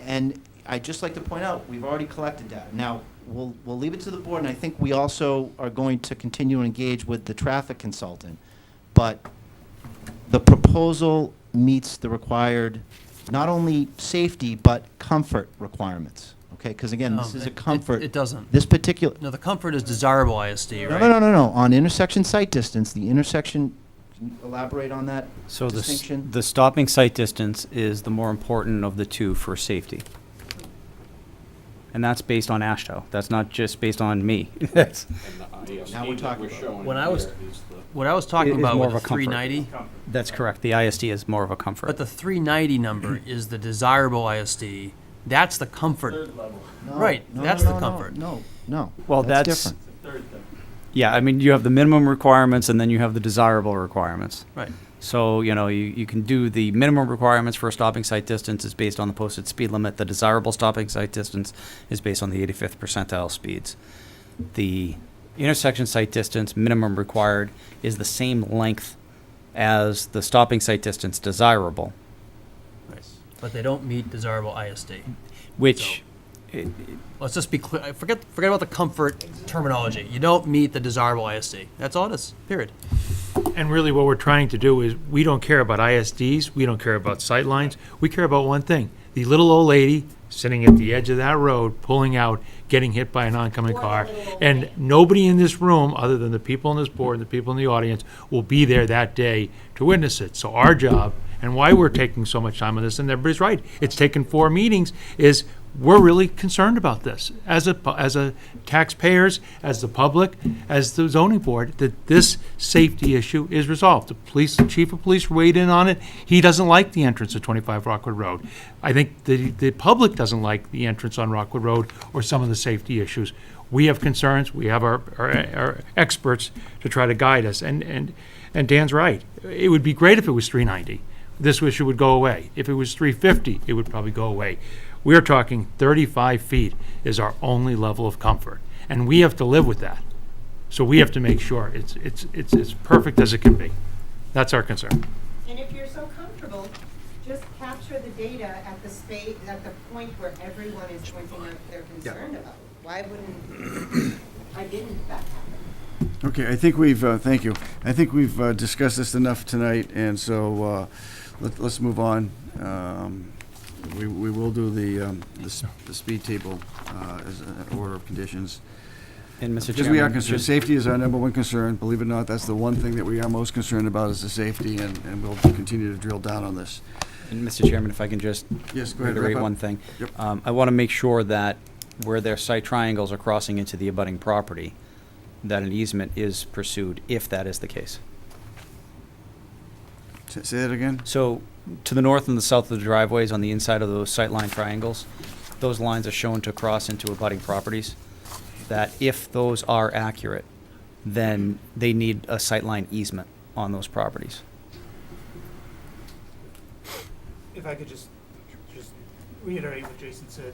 and I'd just like to point out, we've already collected data. Now, we'll leave it to the board, and I think we also are going to continue to engage with the traffic consultant, but the proposal meets the required, not only safety, but comfort requirements, okay? Because again, this is a comfort. It doesn't. This particular. No, the comfort is desirable ISD, right? No. On intersection site distance, the intersection, can you elaborate on that So distinction? the stopping sight distance is the more important of the two for safety. And that's based on AASHTO. That's not just based on me. That's Now we're talking about. What I was talking is about more with of the a comfort. 390, That's correct. The ISD is more of a comfort. but the 390 number is the desirable ISD. That's the comfort. Right, that's the comfort. No. Well, that's different. Yeah, I mean, you have the minimum requirements and then you have the desirable requirements. Right. So, you can do the minimum requirements for a stopping sight distance is based on the posted speed limit. The desirable stopping sight distance is based on the 85th percentile speeds. The intersection sight distance minimum required is the same length as the stopping sight distance desirable, But they don't meet desirable ISD. which Let's just be clear. Forget about the comfort terminology. You don't meet the desirable ISD. That's all it is, period. And really what we're trying to do is, we don't care about ISDs, we don't care about sight lines, we care about one thing. The little old lady sitting at the edge of that road, pulling out, getting hit by an oncoming car, and nobody in this room, other than the people on this board and the people in the audience, will be there that day to witness it. So our job, and why we're taking so much time on this, and everybody's right, it's taken 4 meetings, is we're really concerned about this as a taxpayers, as the public, as the zoning board, that this safety issue is resolved. The chief of police weighed in on it. He doesn't like the entrance of 25 Rockwood Road. I think the public doesn't like the entrance on Rockwood Road or some of the safety issues. We have concerns. We have our experts to try to guide us. And Dan's right. It would be great if it was 390. This issue would go away. If it was 350, it would probably go away. We're talking 35 feet is our only level of comfort, and we have to live with that. So we have to make sure it's as perfect as it can be. That's our concern. And if you're so comfortable, just capture the data at the point where everyone is pointing out they're concerned about. Why didn't that happen? Okay, I think we've, thank you. I think we've discussed this enough tonight, and so let's move on. We will do the speed table as an order of conditions. And Mr. Because we are Chairman, concerned, just- safety is our number one concern. Believe it or not, that's the one thing that we are most concerned about is the safety, and we'll continue to drill down on this. And Mr. Chairman, if I can just Yes, go ahead, reiterate wrap up. one thing. Yep. I want to make sure that where their site triangles are crossing into the abutting property, that an easement is pursued, if that is the case. Say that again? So, to the north and the south of the driveways on the inside of those sightline triangles, those lines are shown to cross into abutting properties. That if those are accurate, then they need a sightline easement on those properties. If I could just reiterate what Jason said.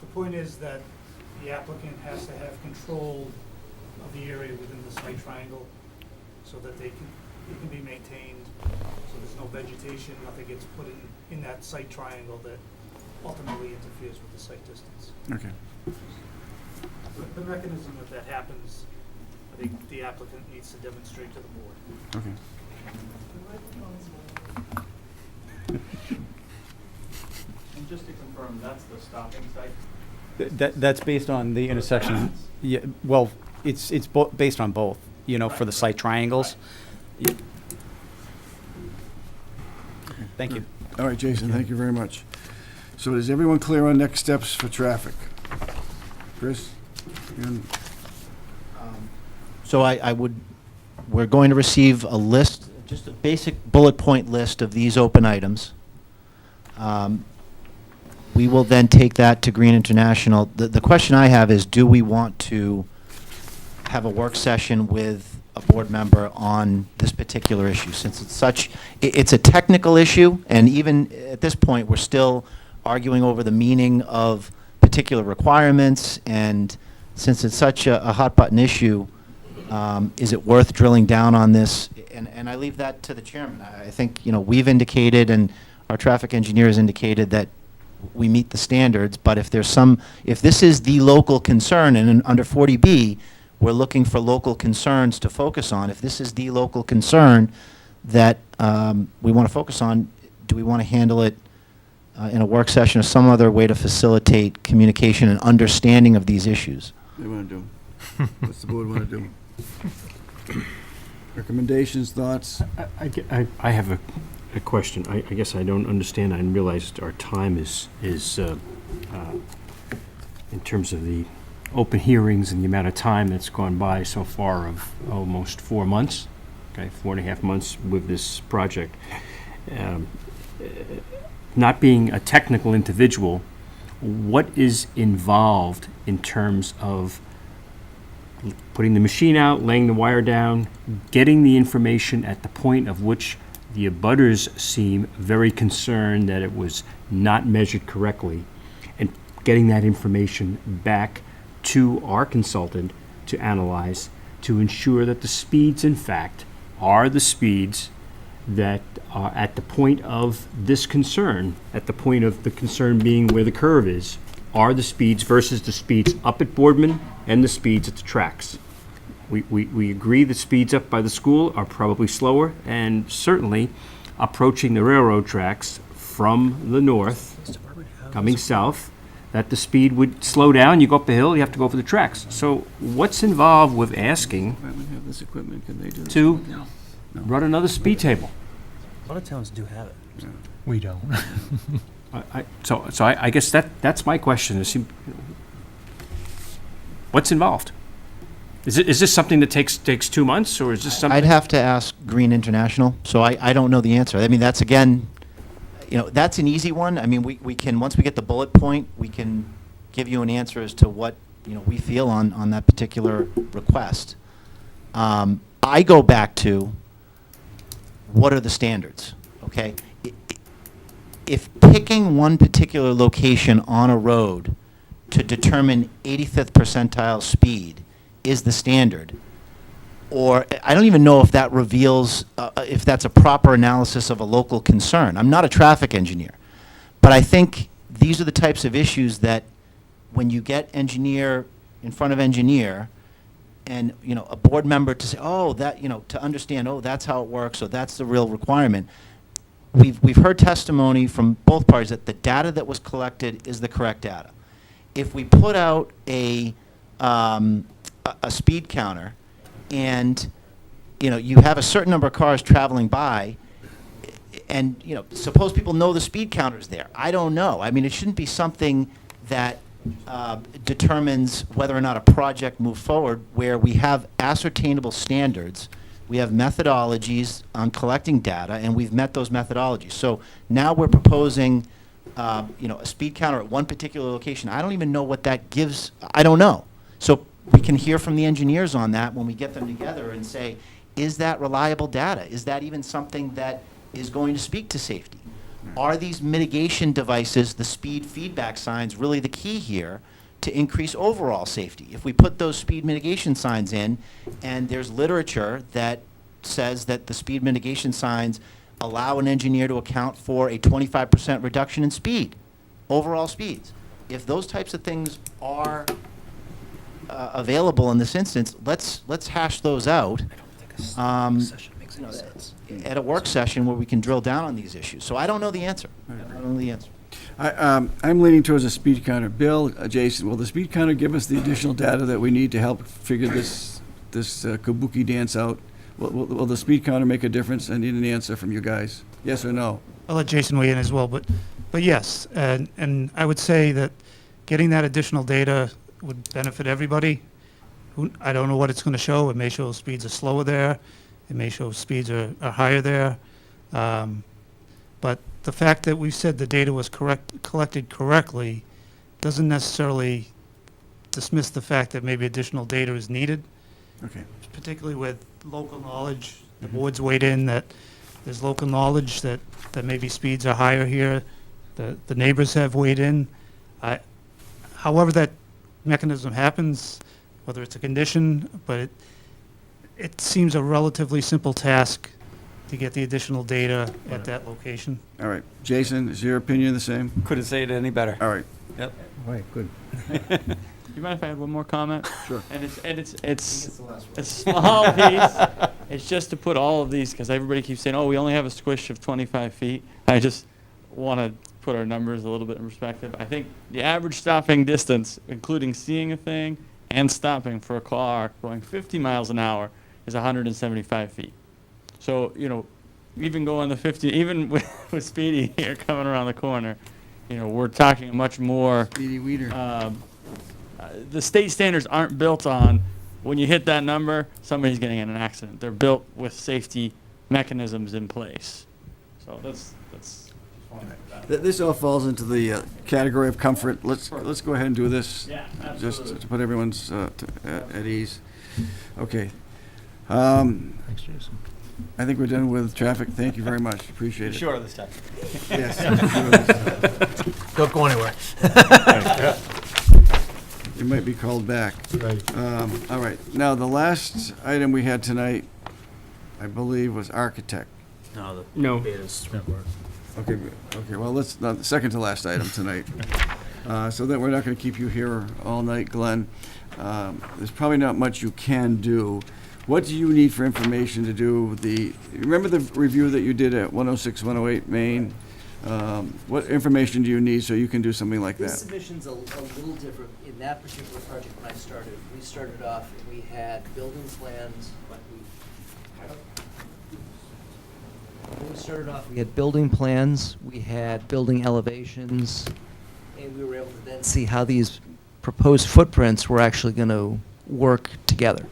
The point is that the applicant has to have control of the area within the site triangle so that it can be maintained, so there's no vegetation, nothing gets put in that site triangle that ultimately interferes with the site distance. Okay. But the mechanism that happens, I think the applicant needs to demonstrate to the board. Okay. And just to confirm, that's the stopping site? That's based on the intersection. Yeah, well, it's based on both, you know, for the site triangles. Thank you. All right, Jason, thank you very much. So is everyone clear on next steps for traffic? Chris? So we're going to receive a list, just a basic bullet point list of these open items. We will then take that to Green International. The question I have is, do we want to have a work session with a board member on this particular issue? Since it's a technical issue, and even at this point, we're still arguing over the meaning of particular requirements, and since it's such a hot button issue, is it worth drilling down on this? And I leave that to the chairman. I think, you know, we've indicated, and our traffic engineer has indicated that we meet the standards, but if this is the local concern, and under 40B, we're looking for local concerns to focus on. If this is the local concern that we want to focus on, do we want to handle it in a work session or some other way to facilitate communication and understanding of these issues? What do you want to do? What's the board want to do? Recommendations, thoughts? I have a question. I guess I don't understand. I didn't realize our time is in terms of the open hearings and the amount of time that's gone by so far of almost 4 months, okay, 4.5 months with this project. Not being a technical individual, what is involved in terms of putting the machine out, laying the wire down, getting the information at the point of which the abutters seem very concerned that it was not measured correctly, and getting that information back to our consultant to analyze, to ensure that the speeds, in fact, are the speeds that are at the point of this concern, at the point of the concern being where the curve is, are the speeds versus the speeds up at Boardman and the speeds at the tracks. We agree the speeds up by the school are probably slower, and certainly approaching the railroad tracks from the north, coming south, that the speed would slow down. You go up the hill, you have to go for the tracks. So what's involved with asking Have this equipment, can they do this? to run another speed table? A lot of towns do have it. We don't. So I guess that's my question. What's involved? Is this something that takes 2 months, or is this something? I'd have to ask Green International, so I don't know the answer. I mean, that's again, you know, that's an easy one. I mean, we can, once we get the bullet point, we can give you an answer as to what, you know, we feel on that particular request. I go back to, what are the standards, okay? If picking one particular location on a road to determine 85th percentile speed is the standard, or I don't even know if that reveals, if that's a proper analysis of a local concern. I'm not a traffic engineer, but I think these are the types of issues that when you get engineer in front of engineer, and, you know, a board member to say, oh, that, you know, to understand, oh, that's how it works, so that's the real requirement. We've heard testimony from both parties that the data that was collected is the correct data. If we put out a speed counter, and, you know, you have a certain number of cars traveling by, and, you know, suppose people know the speed counter's there. I don't know. I mean, it shouldn't be something that determines whether or not a project moves forward, where we have ascertainable standards, we have methodologies on collecting data, and we've met those methodologies. So now we're proposing, you know, a speed counter at one particular location. I don't even know what that gives. I don't know. So we can hear from the engineers on that when we get them together and say, is that reliable data? Is that even something that is going to speak to safety? Are these mitigation devices, the speed feedback signs, really the key here to increase overall safety? If we put those speed mitigation signs in, and there's literature that says that the speed mitigation signs allow an engineer to account for a 25% reduction in speed, overall speeds. If those types of things are available in this instance, let's hash those out. you know, at a work session where we can drill down on these issues. So I don't know the answer. I don't know the answer. I'm leaning towards a speed counter. Bill, Jason, will the speed counter give us the additional data that we need to help figure this kabuki dance out? Will the speed counter make a difference? I need an answer from you guys. Yes or no? I'll let Jason weigh in as well, but yes, and I would say that getting that additional data would benefit everybody. I don't know what it's going to show. It may show speeds are slower there. It may show speeds are higher there. But the fact that we said the data was collected correctly doesn't necessarily dismiss the fact that maybe additional data is needed. Okay. Particularly with local knowledge. The board's weighed in that there's local knowledge that maybe speeds are higher here. The neighbors have weighed in. However that mechanism happens, whether it's a condition, but it seems a relatively simple task to get the additional data at that location. All right. Jason, is your opinion the same? Couldn't say it any better. All right. Yep. All right, good. You mind if I add one more comment? Sure. And it's a small piece. It's just to put all of these, because everybody keeps saying, oh, we only have a squish of 25 feet. I just want to put our numbers a little bit in perspective. I think the average stopping distance, including seeing a thing and stopping for a car going 50 miles an hour, is 175 feet. So, you know, even going the 50, even with Speedy here coming around the corner, you know, we're talking a much more... Speedy Weeder. The state standards aren't built on when you hit that number, somebody's getting in an accident. They're built with safety mechanisms in place. So that's This all falls into the category of comfort. Let's go ahead and do this. Yeah, just absolutely. to put everyone's at ease. Okay. Thanks, Jason. I think we're done with traffic. Thank you very much. Appreciate it. Sure this time. Yes. Sure this time. Don't go anywhere. You might be called back. Right. All right. Now, the last item we had tonight, I believe, was architect. No. Okay, well, let's, the second to last item tonight. So that we're not going to keep you here all night, Glenn. There's probably not much you can do. What do you need for information to do remember the review that you did at 106, 108 Main? What information do you need so you can do something like This that? submission's a little different. In that particular project, when I started, we started off and we had building plans, but when we started off, we had building plans, we had building elevations, and we were able to then see how these proposed footprints were actually going to work together.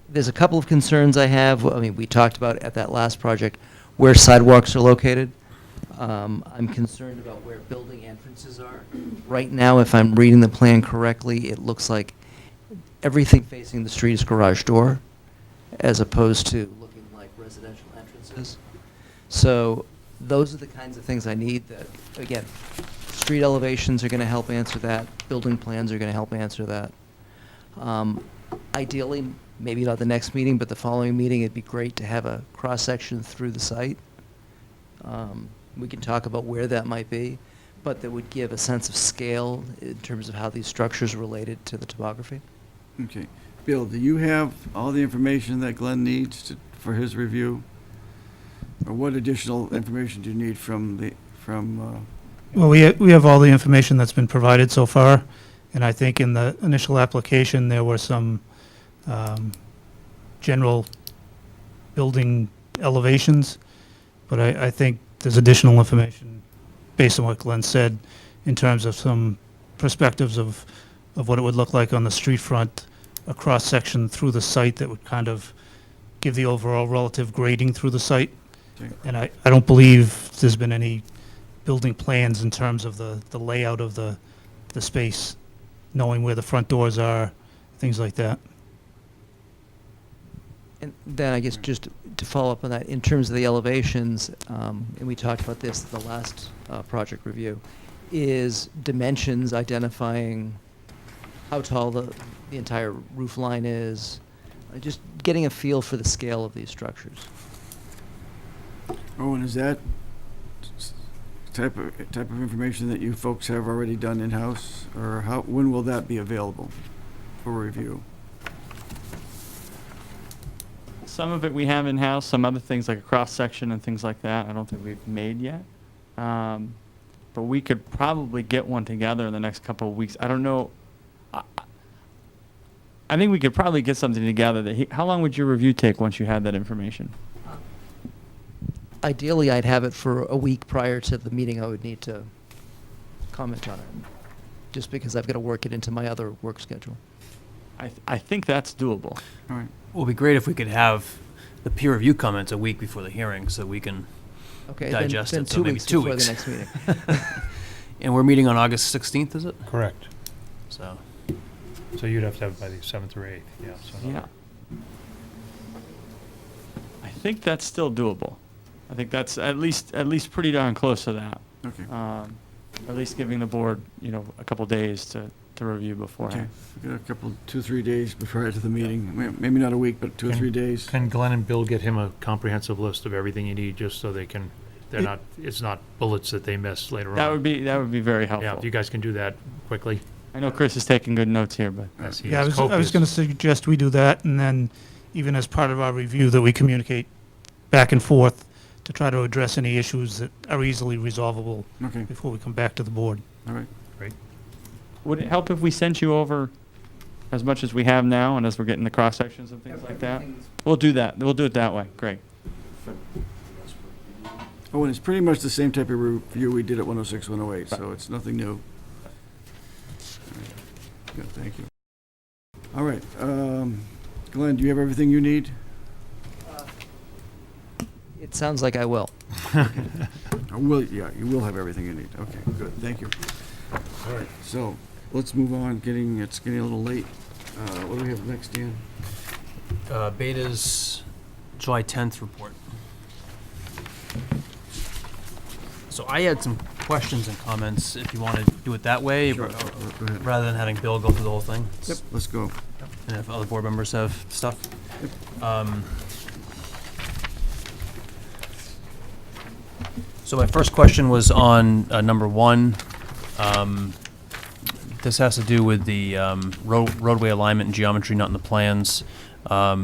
There's a couple of concerns I have. I mean, we talked about at that last project where sidewalks are located. I'm concerned about where building entrances are. Right now, if I'm reading the plan correctly, it looks like everything facing the street is garage door, as opposed to looking like residential entrances. So those are the kinds of things I need that, again, street elevations are going to help answer that. Building plans are going to help answer that. Ideally, maybe not the next meeting, but the following meeting, it'd be great to have a cross-section through the site. We can talk about where that might be, but that would give a sense of scale in terms of how these structures are related to the topography. Okay. Bill, do you have all the information that Glenn needs for his review? Or what additional information do you need from Well, we have all the information that's been provided so far, and I think in the initial application, there were some general building elevations, but I think there's additional information based on what Glenn said in terms of some perspectives of what it would look like on the street front, a cross-section through the site that would kind of give the overall relative grading through the site. Okay. And I don't believe there's been any building plans in terms of the layout of the space, knowing where the front doors are, things like that. And then I guess just to follow up on that, in terms of the elevations, and we talked about this at the last project review, is dimensions identifying how tall the entire roof line is, just getting a feel for the scale of these structures. Oh, and is that type of information that you folks have already done in-house? Or when will that be available for review? some of it we have in-house, some other things like a cross-section and things like that, I don't think we've made yet. But we could probably get one together in the next couple of weeks. I don't know. I think we could probably get something together. How long would your review take once you had that information? Ideally, I'd have it for a week prior to the meeting. I would need to comment on it, just because I've got to work it into my other work schedule. I think that's doable. All right. Well, it'd be great if we could have the peer review comments a week before the hearing, so we can Okay, digest then it. So 2 maybe weeks 2 before weeks. the next meeting. And we're meeting on August 16th, is it? Correct. So, So you'd have to have it by the 7th or 8th, yeah. So Yeah. I think that's still doable. I think that's at least pretty darn close to that. Okay. At least giving the board, a couple days to review Okay. beforehand. We got a couple, 2-3 days before to the meeting. Maybe not a week, but 2 or 3 days. Can Glenn and Bill get him a comprehensive list of everything you need, just so it's not bullets that they miss later on? That would be very helpful. Yeah, if you guys can do that quickly. I know Chris is taking good notes here, but Yes, he Yeah, is. I was going to suggest we do that, and then even as part of our review, that we communicate back and forth to try to address any issues that are easily resolvable Okay, before we come back to the board. all right. would it help if we sent you over as much as we have now, and as we're getting the cross sections and things like that? We'll do that. We'll do it that way. Great. Oh, and it's pretty much the same type of review we did at 106, 108, so it's nothing new. Yeah, thank you. All right, Glenn, do you have everything you need? It sounds like I will. Yeah, you will have everything you need. Okay, good, thank you. All right, so let's move on. It's getting a little late. What do we have next, Dan? Beta's July 10th report. So I had some questions and comments, if you want to do it that way, Sure, go ahead. rather than having Bill go through the whole thing. Yep, let's go. And if other board members have stuff. So my first question was on number 1. This has to do with the roadway alignment and geometry not in the plans. Are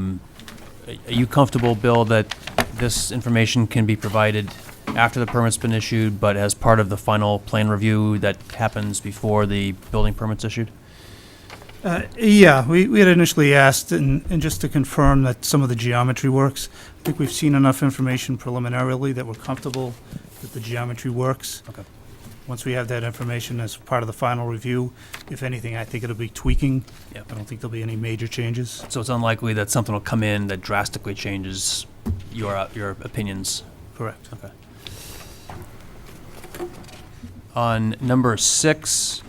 you comfortable, Bill, that this information can be provided after the permit's been issued, but as part of the final plan review that happens before the building permit's issued? Yeah, we had initially asked, and just to confirm that some of the geometry works. I think we've seen enough information preliminarily that we're comfortable that the geometry works. Okay. Once we have that information as part of the final review, if anything, I think it'll be tweaking. Yep. I don't think there'll be any major changes. So it's unlikely that something will come in that drastically changes your opinions? Correct. Okay. On number 6,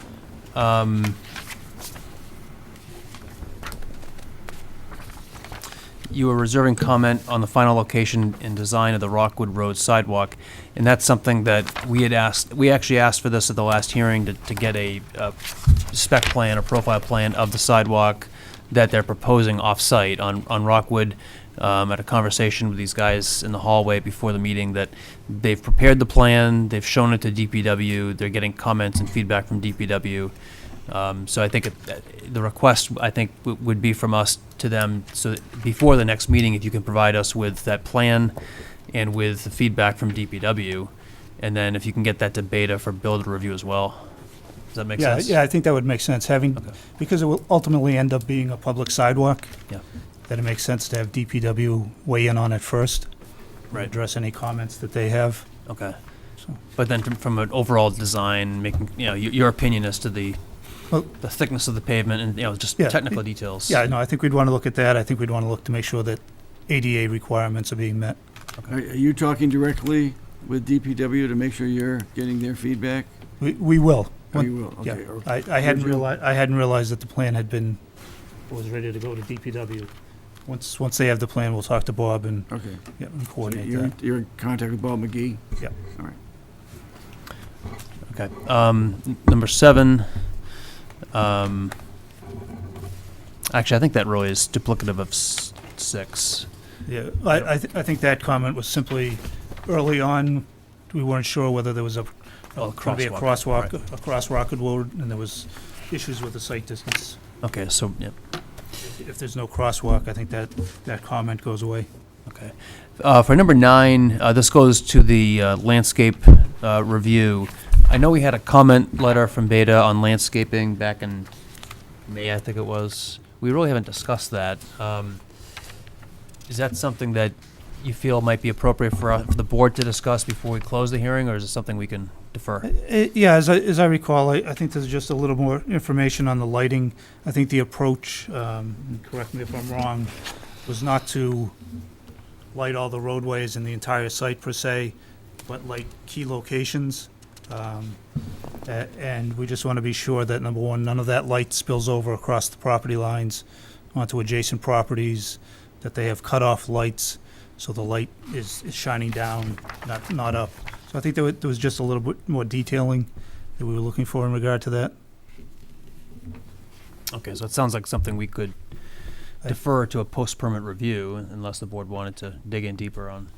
you were reserving comment on the final location and design of the Rockwood Road sidewalk, and that's something that we had asked. We actually asked for this at the last hearing to get a spec plan, a profile plan of the sidewalk that they're proposing off-site on Rockwood. At a conversation with these guys in the hallway before the meeting, that they've prepared the plan, they've shown it to DPW, they're getting comments and feedback from DPW. So I think the request, I think, would be from us to them, so that before the next meeting, if you can provide us with that plan and with the feedback from DPW, and then if you can get that to Beta for Bill to review as well. Does that make sense? Yeah, I think that would make sense, because it will ultimately end up being a public sidewalk. Yeah. That it makes sense to have DPW weigh in on it first. Right. Address any comments that they have. Okay. So- But then from an overall design, making, your opinion as to the Well- thickness of the pavement and, just Yeah, technical details. Yeah, no, I think we'd want to look at that. I think we'd want to look to make sure that ADA requirements are being met. Are you talking directly with DPW to make sure you're getting their feedback? We will. Oh, you will, Yeah, okay. I hadn't realized that the plan was ready to go to DPW. Once they have the plan, we'll talk to Bob and Okay. and So coordinate you're, that. you're in contact with Bob McGee? Yeah. All right. Okay. Number 7. Actually, I think that really is duplicative of 6. Yeah, I think that comment was simply early on, we weren't sure whether there was gonna be a crosswalk across Rockwood Road, and there was issues with the site distance. Okay, so, yep. if there's no crosswalk, I think that comment goes away. Okay. For number 9, this goes to the landscape review. I know we had a comment letter from Beta on landscaping back in May, I think it was. We really haven't discussed that. Is that something that you feel might be appropriate for the board to discuss before we close the hearing, or is it something we can defer? Yeah, as I recall, I think there's just a little more information on the lighting. I think the approach, and correct me if I'm wrong, was not to light all the roadways in the entire site per se, but light key locations. And we just want to be sure that, number one, none of that light spills over across the property lines onto adjacent properties, that they have cutoff lights, so the light is shining down, not up. So I think there was just a little bit more detailing that we were looking for in regard to that. Okay, so it sounds like something we could defer to a post-permit review unless the board wanted to dig in deeper on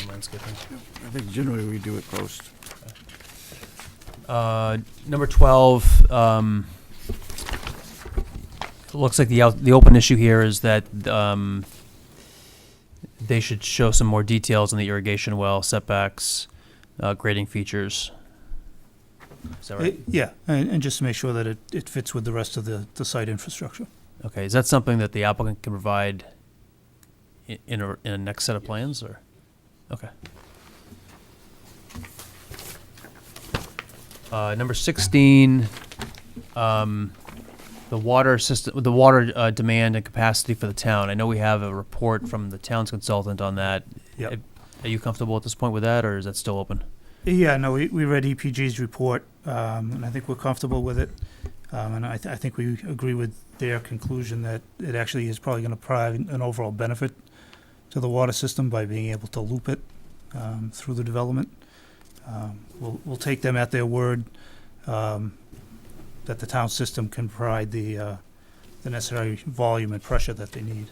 landscaping. I think generally we do it post. Number 12, it looks like the open issue here is that they should show some more details on the irrigation well, setbacks, grading features. Is that right? Yeah, and just to make sure that it fits with the rest of the site infrastructure. Okay, is that something that the applicant can provide in a next set of plans, or? Okay. Number 16, the water system, the water demand and capacity for the town. I know we have a report from the town's consultant on that. Yep. Are you comfortable at this point with that, or is that still open? Yeah, no, we read EPG's report, and I think we're comfortable with it. And I think we agree with their conclusion that it actually is probably going to provide an overall benefit to the water system by being able to loop it through the development. We'll take them at their word that the town system can provide the necessary volume and pressure that they need.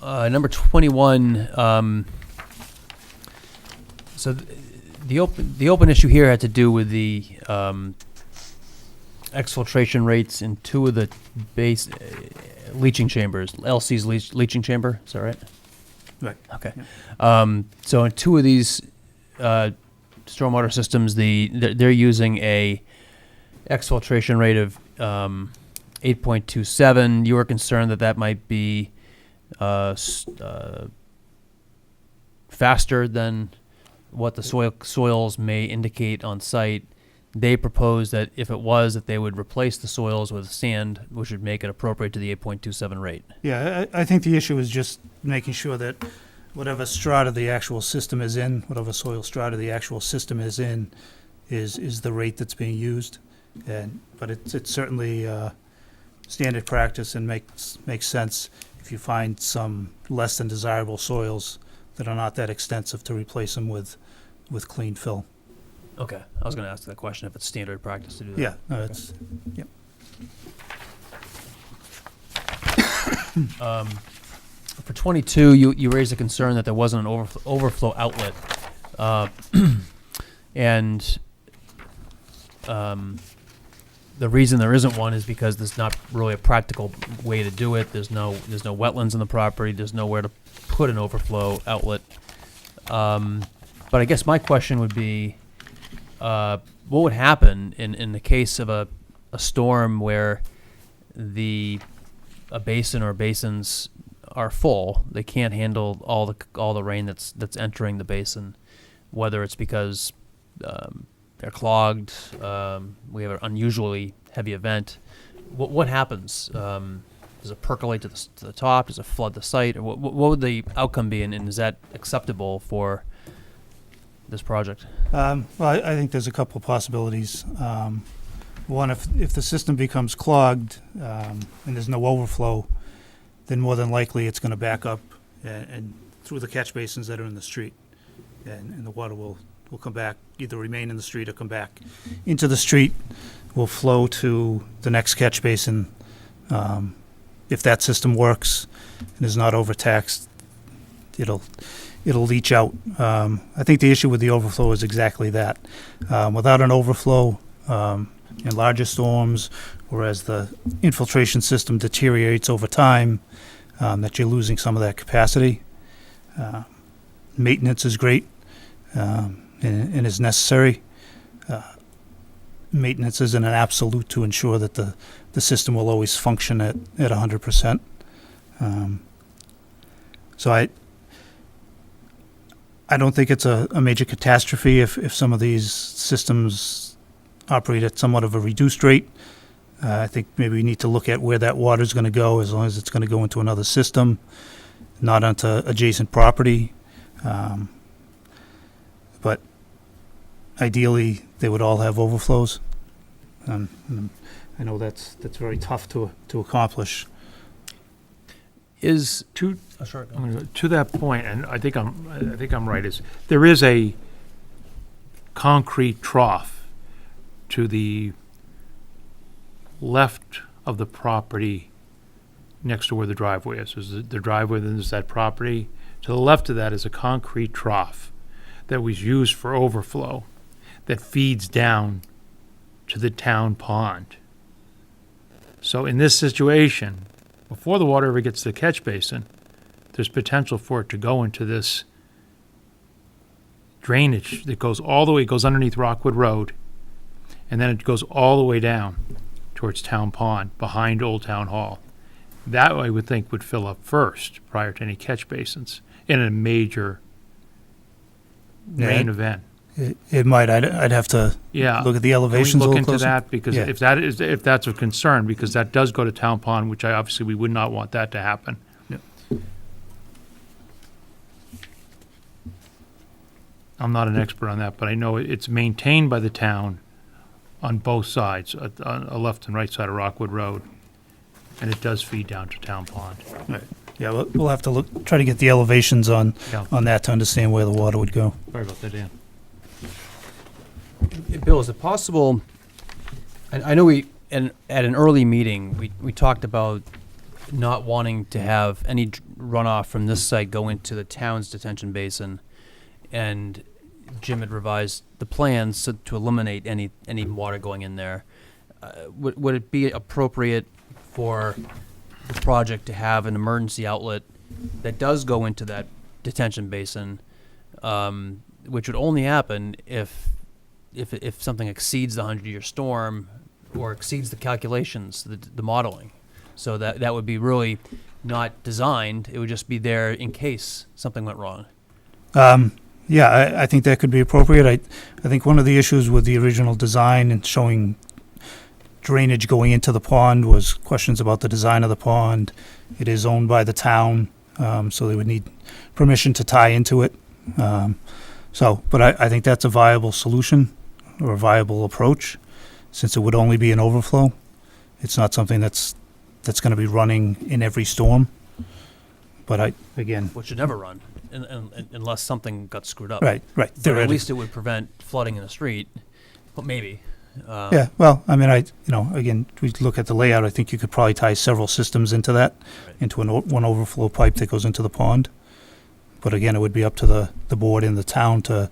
Number 21. So the open issue here had to do with the exfiltration rates in 2 of the base leaching chambers. LC's leaching chamber, is that right? Right. Okay. Yeah. So in 2 of these stormwater systems, they're using a exfiltration rate of 8.27. You were concerned that might be faster than what the soils may indicate on site. They proposed that if it was, that they would replace the soils with sand, which would make it appropriate to the 8.27 rate. Yeah, I think the issue is just making sure that whatever strata the actual system is in, whatever soil strata the actual system is in, is the rate that's being used. But it's certainly standard practice and makes sense if you find some less than desirable soils that are not that extensive to replace them with clean fill. Okay, I was going to ask that question if it's standard practice to do that. Yeah, no, it's, yep. For 22, you raised a concern that there wasn't an overflow outlet, and the reason there isn't one is because there's not really a practical way to do it. There's no wetlands on the property. There's nowhere to put an overflow outlet. But I guess my question would be, what would happen in the case of a storm where a basin or basins are full? They can't handle all the rain that's entering the basin, whether it's because they're clogged, we have an unusually heavy event. What happens? Does it percolate to the top? Does it flood the site? Or what would the outcome be, and is that acceptable for this project? Well, I think there's a couple of possibilities. One, if the system becomes clogged and there's no overflow, then more than likely it's going to back up and through the catch basins that are in the street, and the water will come back, either remain in the street or come back into the street, will flow to the next catch basin. If that system works and is not overtaxed, it'll it'll leach out. I think the issue with the overflow is exactly that. Without an overflow, in larger storms, or as the infiltration system deteriorates over time, that you're losing some of that capacity. Maintenance is great, and is necessary. Maintenance isn't an absolute to ensure that the system will always function at 100%. So I don't think it's a major catastrophe if some of these systems operate at somewhat of a reduced rate. I think maybe we need to look at where that water is going to go, as long as it's going to go into another system, not onto adjacent property. But ideally, they would all have overflows. And I know that's very tough to accomplish. Is to that point, and I think I'm right. Is there is a concrete trough to the left of the property next to where the driveway is. Is the driveway, then there's that property. To the left of that is a concrete trough that was used for overflow that feeds down to the town pond. So in this situation, before the water ever gets to the catch basin, there's potential for it to go into this drainage that goes all the way, goes underneath Rockwood Road, and then it goes all the way down towards Town Pond, behind Old Town Hall. That I would think would fill up first, prior to any catch basins, in a major rain event. It might. I'd have to look at the elevations a Can we little look into closer. that? Because if that's of concern, because that does go to Town Pond, which obviously we would not want that to happen. I'm not an expert on that, but I know it's maintained by the town on both sides, on a left and right side of Rockwood Road, and it does feed down to Town Pond. Right. Yeah, we'll have to try to get the elevations on that to understand where the water would go. Sorry about that, Dan. Bill, is it possible, and I know at an early meeting, we talked about not wanting to have any runoff from this site go into the town's detention basin, and Jim had revised the plans to eliminate any water going in there. Would it be appropriate for the project to have an emergency outlet that does go into that detention basin, which would only happen if something exceeds the 100-year storm or exceeds the calculations, the modeling? So that would be really not designed. It would just be there in case something went wrong. Yeah, I think that could be appropriate. I think one of the issues with the original design and showing drainage going into the pond was questions about the design of the pond. It is owned by the town, so they would need permission to tie into it. But I think that's a viable solution or a viable approach, since it would only be an overflow. It's not something that's going to be running in every storm. But Which should never run, unless something got screwed up. Right. But at least it would prevent flooding in the street. But maybe. Yeah. Well, I mean, again, we look at the layout. I think you could probably tie several systems into that, into one overflow pipe that goes into the pond. But again, it would be up to the board and the town to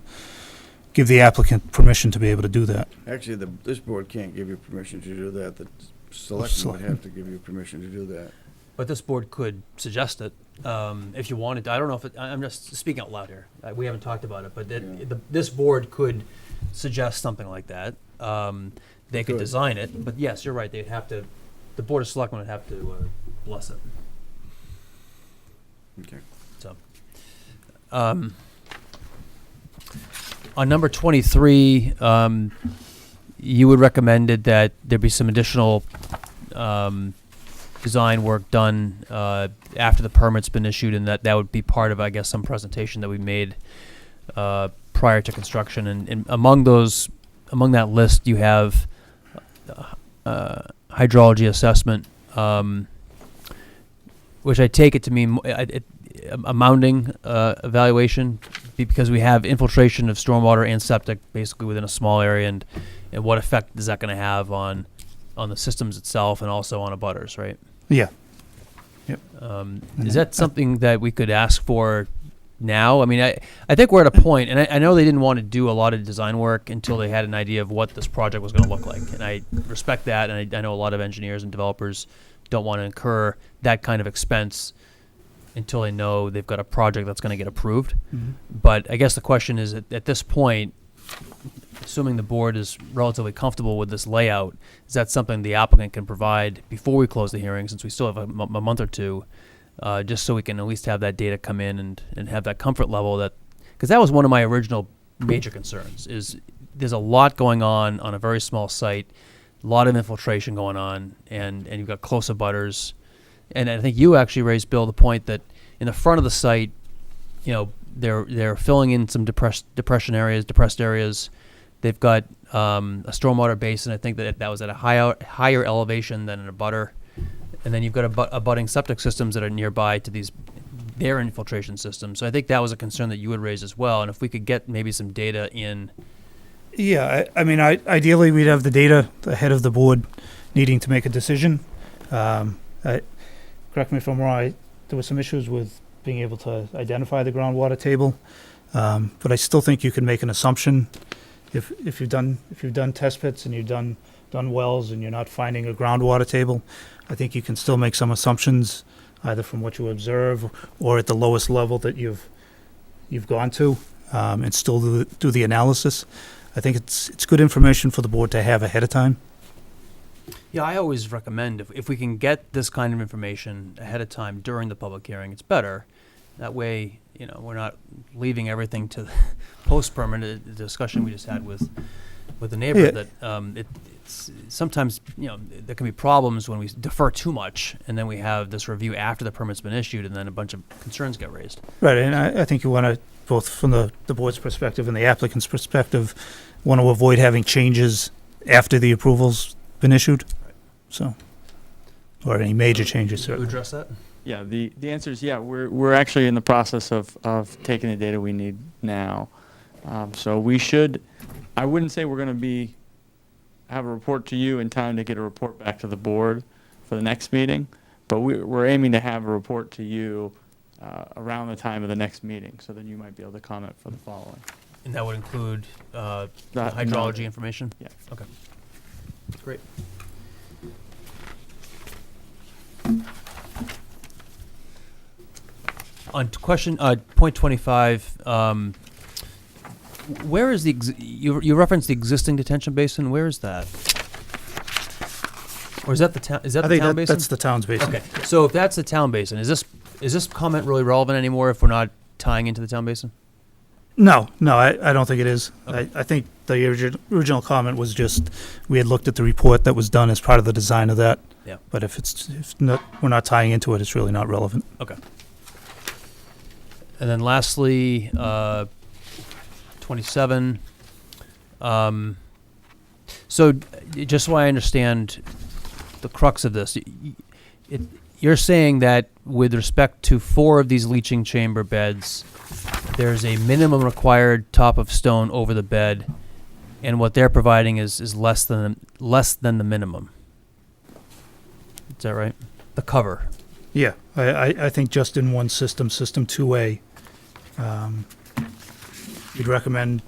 give the applicant permission to be able to do that. Actually, this board can't give you permission to do that. The selectmen would have to give you permission to do that. But this board could suggest it if you wanted to. I don't know if I'm just speaking out loud here. We haven't talked about it, but this board could suggest something like that. They could design it, but yes, you're right. They'd have to. The board of selectmen would have to bless it. Okay. So, on number 23, you would recommended that there be some additional design work done after the permit's been issued, and that would be part of, I guess, some presentation that we made prior to construction. And among that list, you have hydrology assessment, which I take it to mean a mounding evaluation, because we have infiltration of stormwater and septic basically within a small area, and what effect is that going to have on the systems itself and also on abutters, right? Yeah. Yep. Is that something that we could ask for now. I mean, I think we're at a point, and I know they didn't want to do a lot of design work until they had an idea of what this project was going to look like. And I respect that, and I know a lot of engineers and developers don't want to incur that kind of expense until they know they've got a project that's going to get approved. But I guess the question is, at this point, assuming the board is relatively comfortable with this layout, is that something the applicant can provide before we close the hearing, since we still have a month or two, just so we can at least have that data come in and have that comfort level that, because that was one of my original major concerns, is there's a lot going on a very small site, a lot of infiltration going on, and you've got close abutters. And I think you actually raised, Bill, the point that in the front of the site, you know, they're filling in some depressed areas. They've got a stormwater basin. I think that was at a higher elevation than an abutter. And then you've got abutting septic systems that are nearby to their infiltration systems. So I think that was a concern that you had raised as well. And if we could get maybe some data in. Yeah, I mean, ideally, we'd have the data ahead of the board needing to make a decision. Correct me if I'm wrong, there were some issues with being able to identify the groundwater table, but I still think you can make an assumption. If you've done test pits and you've done wells and you're not finding a groundwater table, I think you can still make some assumptions, either from what you observe or at the lowest level that you've gone to, and still do the analysis. I think it's good information for the board to have ahead of time. Yeah, I always recommend if we can get this kind of information ahead of time during the public hearing, it's better. That way, you know, we're not leaving everything to the post-permit. The discussion we just had with the neighbor, Yeah. that it's sometimes, you know, there can be problems when we defer too much, and then we have this review after the permit's been issued, and then a bunch of concerns get raised. Right, and I think you want to, both from the board's perspective and the applicant's perspective, want to avoid having changes after the approval's been issued. So, or any major changes. To address that? Yeah, the answer is yeah. We're actually in the process of taking the data we need now. So we should. I wouldn't say we're going to have a report to you in time to get a report back to the board for the next meeting, but we're aiming to have a report to you around the time of the next meeting, so then you might be able to comment for the following. And that would include the That- hydrology information? Yeah. Okay. Great. On question, point 25, where is you referenced the existing detention basin, where is that? Or is that the town, I think town basin? that's the town's basin. Okay, so if that's the town basin, is this comment really relevant anymore if we're not tying into the town basin? No, I don't think it is. Okay. I think the original comment was just, we had looked at the report that was done as part of the design of that. Yeah. But if not, we're not tying into it, it's really not relevant. Okay. And then lastly, 27. So just so I understand the crux of this, you're saying that with respect to 4 of these leaching chamber beds, there's a minimum required top of stone over the bed, and what they're providing is less than the minimum. Is that right? The cover. Yeah, I think just in one system 2A, you'd recommend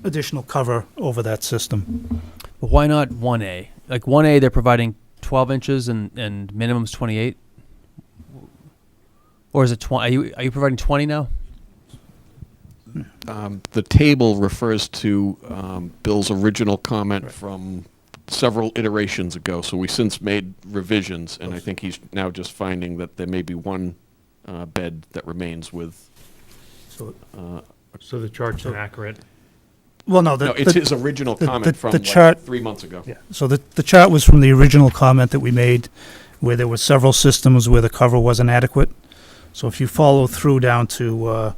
additional cover over that system. But why not 1A? Like 1A, they're providing 12 inches and minimum's 28? Or is it 20? Are you providing 20 now? The table refers to Bill's original comment from several iterations ago, so we since made revisions, and I think he's now just finding that there may be one bed that remains with. So the chart's inaccurate. Well, no, it's his original comment from the chart, 3 months ago. Yeah. So the chart was from the original comment that we made, where there were several systems where the cover wasn't adequate. So if you follow through down to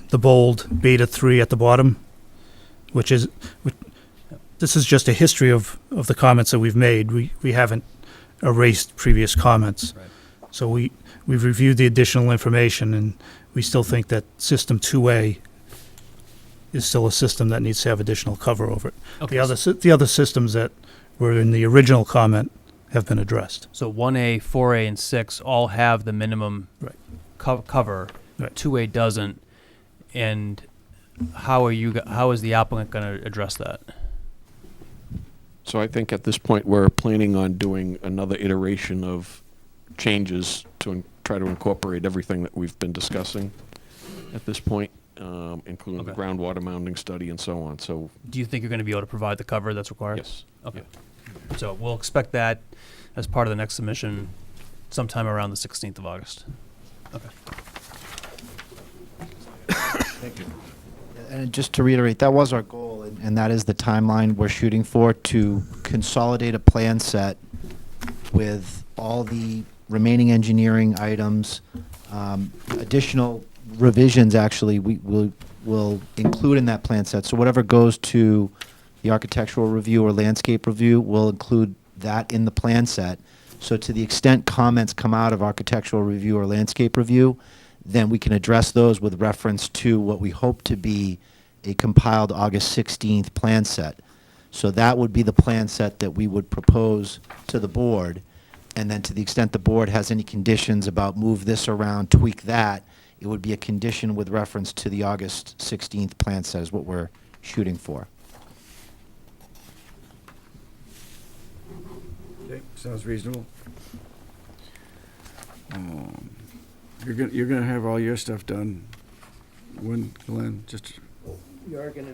the bold beta 3 at the bottom, this is just a history of the comments that we've made. We haven't erased previous comments. Right. So we've reviewed the additional information, and we still think that system 2A is still a system that needs to have additional cover over it. Okay, The other systems that were in the original comment have been addressed. So 1A, 4A, and 6 all have the minimum cover. Right. 2A doesn't, and how is the applicant going to address that? So I think at this point, we're planning on doing another iteration of changes to try to incorporate everything that we've been discussing at this point, including the Okay. groundwater mounding study and so on. So, Do you think you're going to be able to provide the cover that's required? yes. Okay. So we'll expect that as part of the next submission sometime around the 16th of August. Okay. Thank you. And just to reiterate, that was our goal, and that is the timeline we're shooting for, to consolidate a plan set with all the remaining engineering items, additional revisions, actually, will include in that plan set. So whatever goes to the architectural review or landscape review, will include that in the plan set. So to the extent comments come out of architectural review or landscape review, then we can address those with reference to what we hope to be a compiled August 16th plan set. So that would be the plan set that we would propose to the board. And then to the extent the board has any conditions about move this around, tweak that, it would be a condition with reference to the August 16th plan set is what we're shooting for. Okay, sounds reasonable. You're gonna have all your stuff done when, Glenn, just, We are going to,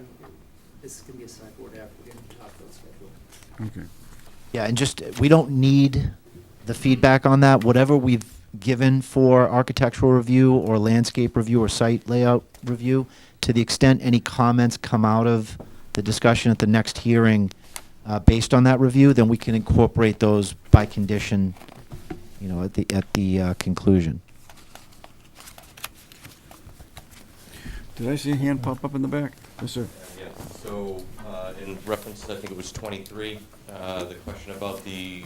this is going to be a sideboard after we're going to talk about schedule. okay. Yeah, and just, we don't need the feedback on that. Whatever we've given for architectural review or landscape review or site layout review, to the extent any comments come out of the discussion at the next hearing based on that review, then we can incorporate those by condition, at the conclusion. Did I see a hand pop up in the back? Yes, sir. Yeah, so, in reference, I think it was 23, the question about the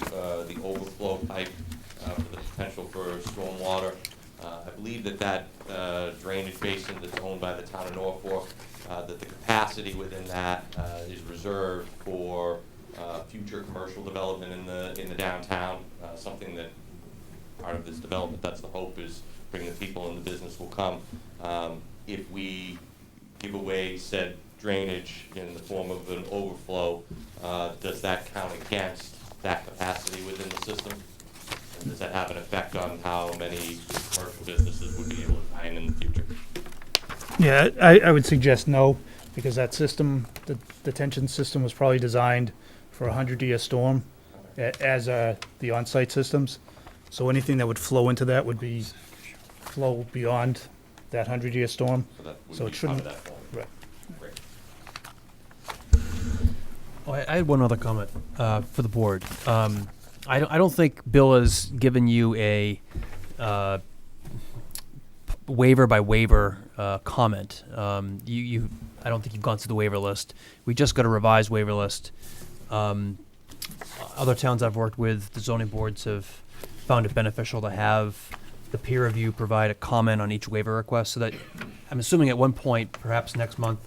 overflow pipe for the potential for stormwater. I believe that drainage basin that's owned by the town of Norfolk, that the capacity within that is reserved for future commercial development in the downtown, something that part of this development, that's the hope, is bringing the people in the business will come. If we give away said drainage in the form of an overflow, does that count against that capacity within the system? And does that have an effect on how many commercial businesses would be able to tie in the future? Yeah, I would suggest no, because that system, the detention system was probably designed for a 100-year storm, as are the on-site systems. So anything that would flow into that would be flow beyond that 100-year storm. So that would So be it shouldn't. part of that form. Right. Great. Oh, I had one other comment for the board. I don't think Bill has given you a waiver by waiver comment. I don't think you've gone through the waiver list. We just got a revised waiver list. Other towns I've worked with, the zoning boards have found it beneficial to have the peer review provide a comment on each waiver request, so that I'm assuming at one point, perhaps next month,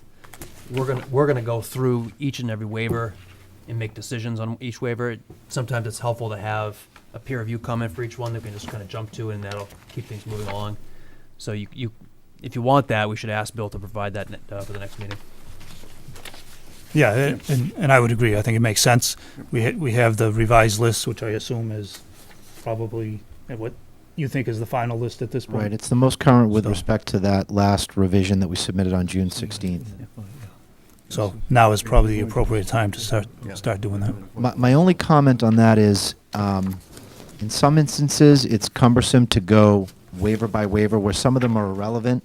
we're gonna go through each and every waiver and make decisions on each waiver. Sometimes it's helpful to have a peer review comment for each one that we can just kind of jump to, and that'll keep things moving along. So if you want that, we should ask Bill to provide that for the next meeting. Yeah, and I would agree. I think it makes sense. We have the revised list, which I assume is probably what you think is the final list at this point. Right, it's the most current with So- respect to that last revision that we submitted on June 16th. So now is probably the appropriate time to start doing that. My only comment on that is, in some instances, it's cumbersome to go waiver by waiver, where some of them are irrelevant.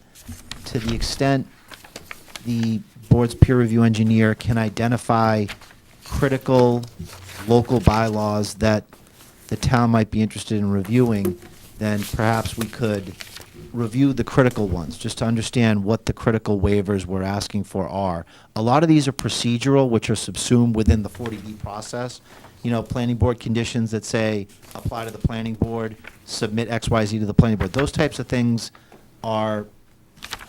To the extent the board's peer review engineer can identify critical local bylaws that the town might be interested in reviewing, then perhaps we could review the critical ones, just to understand what the critical waivers we're asking for are. A lot of these are procedural, which are subsumed within the 40B process. Planning board conditions that say, apply to the planning board, submit XYZ to the planning board. Those types of things are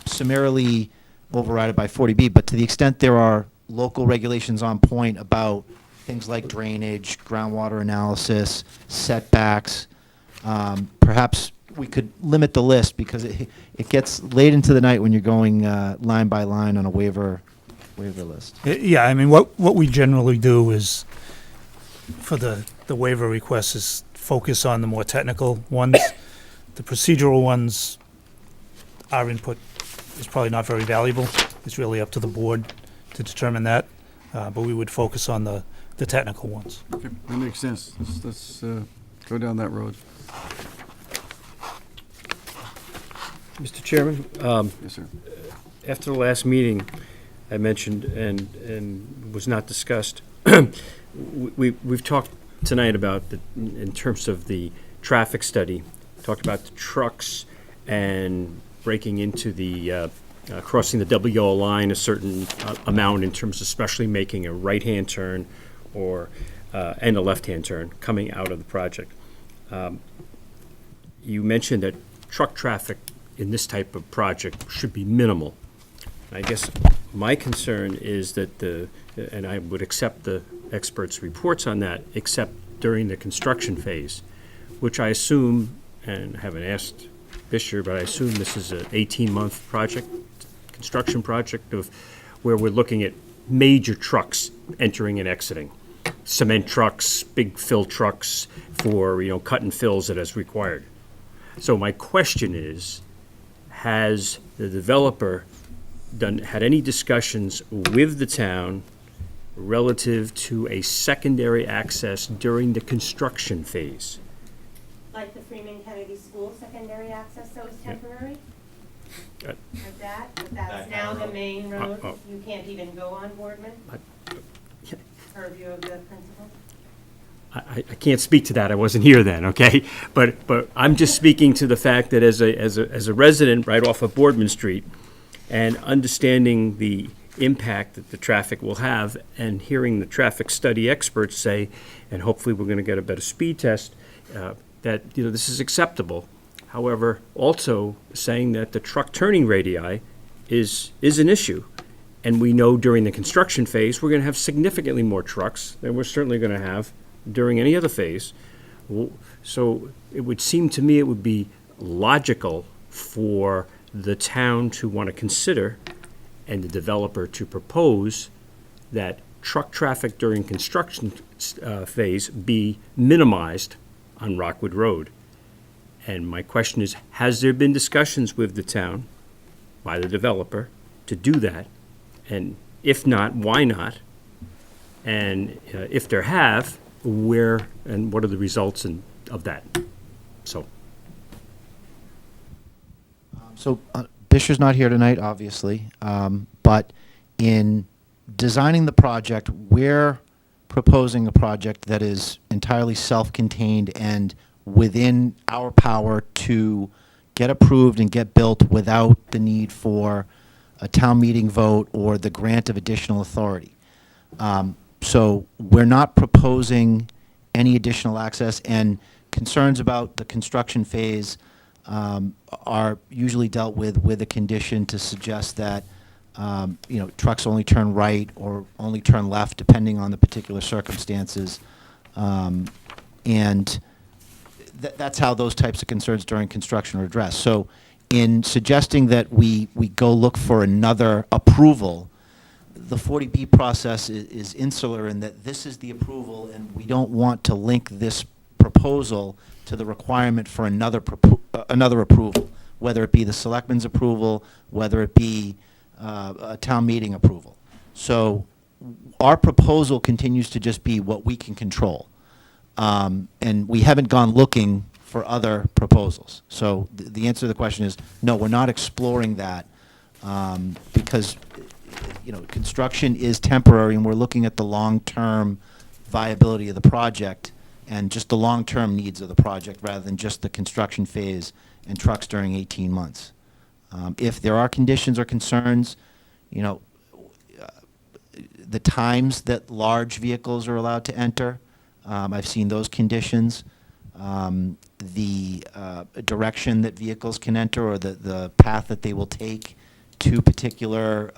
summarily overridden by 40B, but to the extent there are local regulations on point about things like drainage, groundwater analysis, setbacks, perhaps we could limit the list, because it gets late into the night when you're going line by line on a waiver list. Yeah, I mean, what we generally do is, for the waiver requests, is focus on the more technical ones. The procedural ones, our input is probably not very valuable. It's really up to the board to determine that, but we would focus on the technical ones. Okay, that makes sense. Let's go down that road. Mr. Chairman, Yes, sir. after the last meeting, I mentioned and was not discussed, we've talked tonight about, in terms of the traffic study, talked about the trucks and breaking into the, crossing the double yellow line a certain amount in terms of especially making a right-hand turn or, and a left-hand turn coming out of the project. You mentioned that truck traffic in this type of project should be minimal. I guess my concern is that and I would accept the experts' reports on that, except during the construction phase, which I assume, and I haven't asked this year, but I assume this is an 18-month project, construction project of where we're looking at major trucks entering and exiting. Cement trucks, big fill trucks for, cut and fills it as required. So my question is, has the developer had any discussions with the town relative to a secondary access during the construction phase? Like the Freeman Kennedy School secondary access that was temporary? Like that? But that's now the main road? You can't even go on Boardman? Purview of the principal? I can't speak to that. I wasn't here then, okay? But I'm just speaking to the fact that as a resident right off of Boardman Street, and understanding the impact that the traffic will have, and hearing the traffic study experts say, and hopefully we're going to get a better speed test, that this is acceptable. However, also saying that the truck turning radii is an issue. And we know during the construction phase, we're going to have significantly more trucks than we're certainly going to have during any other phase. So it would seem to me it would be logical for the town to want to consider, and the developer to propose, that truck traffic during construction phase be minimized on Rockwood Road. And my question is, has there been discussions with the town by the developer to do that? And if not, why not? And if there have, where and what are the results of that? So Bisher's not here tonight, obviously, but in designing the project, we're proposing a project that is entirely self-contained and within our power to get approved and get built without the need for a town meeting vote or the grant of additional authority. So we're not proposing any additional access, and concerns about the construction phase are usually dealt with a condition to suggest that trucks only turn right or only turn left depending on the particular circumstances, and that's how those types of concerns during construction are addressed. So in suggesting that we go look for another approval, the 40B process is insular in that this is the approval, and we don't want to link this proposal to the requirement for another approval, whether it be the selectmen's approval, whether it be a town meeting approval. So our proposal continues to just be what we can control. And we haven't gone looking for other proposals. So the answer to the question is, no, we're not exploring that because construction is temporary, and we're looking at the long-term viability of the project and just the long-term needs of the project rather than just the construction phase and trucks during 18 months. If there are conditions or concerns, the times that large vehicles are allowed to enter, I've seen those conditions. The direction that vehicles can enter, or the path that they will take to particular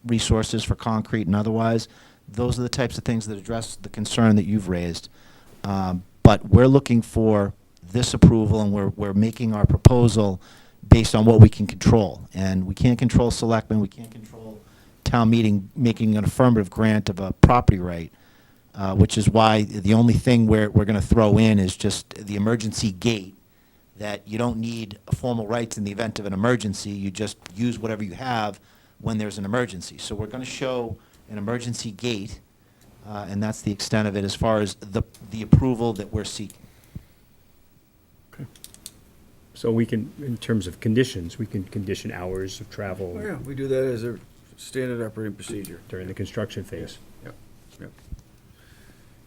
resources for concrete and otherwise, those are the types of things that address the concern that you've raised. But we're looking for this approval, and we're making our proposal based on what we can control. And we can't control selectmen, we can't control town meeting making an affirmative grant of a property right, which is why the only thing we're going to throw in is just the emergency gate, that you don't need formal rights in the event of an emergency, you just use whatever you have when there's an emergency. So we're going to show an emergency gate, and that's the extent of it as far as the approval that we're seeking. So we can, in terms of conditions, we can condition hours of travel Oh, yeah, we do that as a standard operating procedure. during the construction phase. Yep, yep.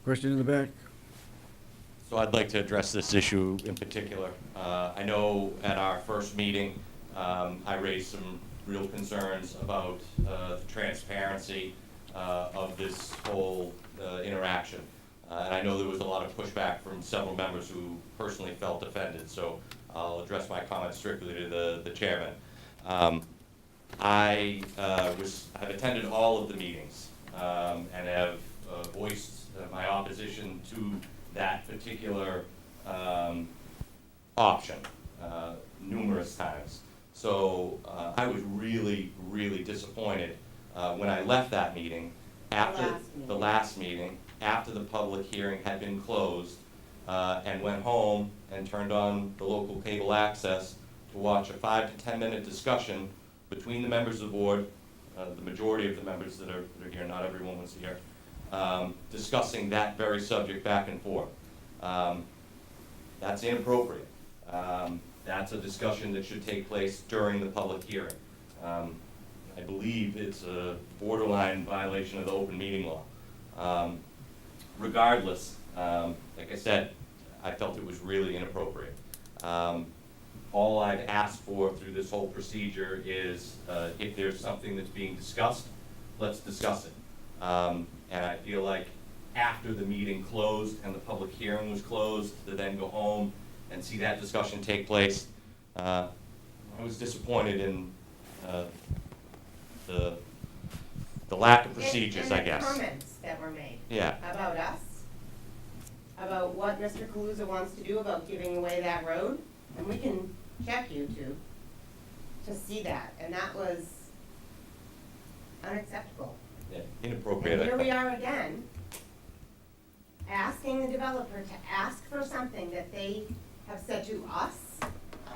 Question in the back? So I'd like to address this issue in particular. I know at our first meeting, I raised some real concerns about the transparency of this whole interaction. And I know there was a lot of pushback from several members who personally felt offended, so I'll address my comments strictly to the chairman. I have attended all of the meetings and have voiced my opposition to that particular option numerous times. So I was really, really disappointed when I left that meeting after the last meeting, after the public hearing had been closed, and went home and turned on the local cable access to watch a 5 to 10 minute discussion between the members of the board, the majority of the members that are here, not everyone was here, discussing that very subject back and forth. That's inappropriate. That's a discussion that should take place during the public hearing. I believe it's a borderline violation of the open meeting law. Regardless, like I said, I felt it was really inappropriate. All I've asked for through this whole procedure is if there's something that's being discussed, let's discuss it. And I feel like after the meeting closed and the public hearing was closed, to then go home and see that discussion take place, I was disappointed in the lack of procedures, I guess. And the comments that were made. Yeah. About us, about what Mr. Kaluza wants to do about giving away that road, and we can check YouTube to see that, and that was unacceptable. Yeah, inappropriate. And here we are again, asking the developer to ask for something that they have said to us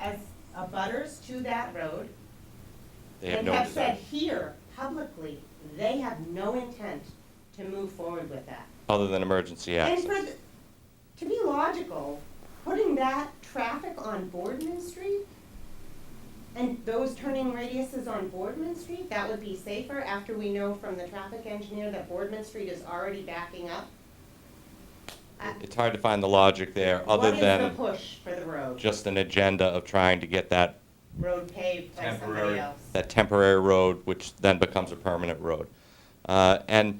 as abutters to that road. They have and no have desire. said here publicly, they have no intent to move forward with that. Other than emergency And access. for to be logical, putting that traffic on Boardman Street and those turning radiuses on Boardman Street, that would be safer after we know from the traffic engineer that Boardman Street is already backing up. It's hard to find the logic there, other What is than the push for the road? just an agenda of trying to get that Road paved by somebody else. temporary road, which then becomes a permanent road. And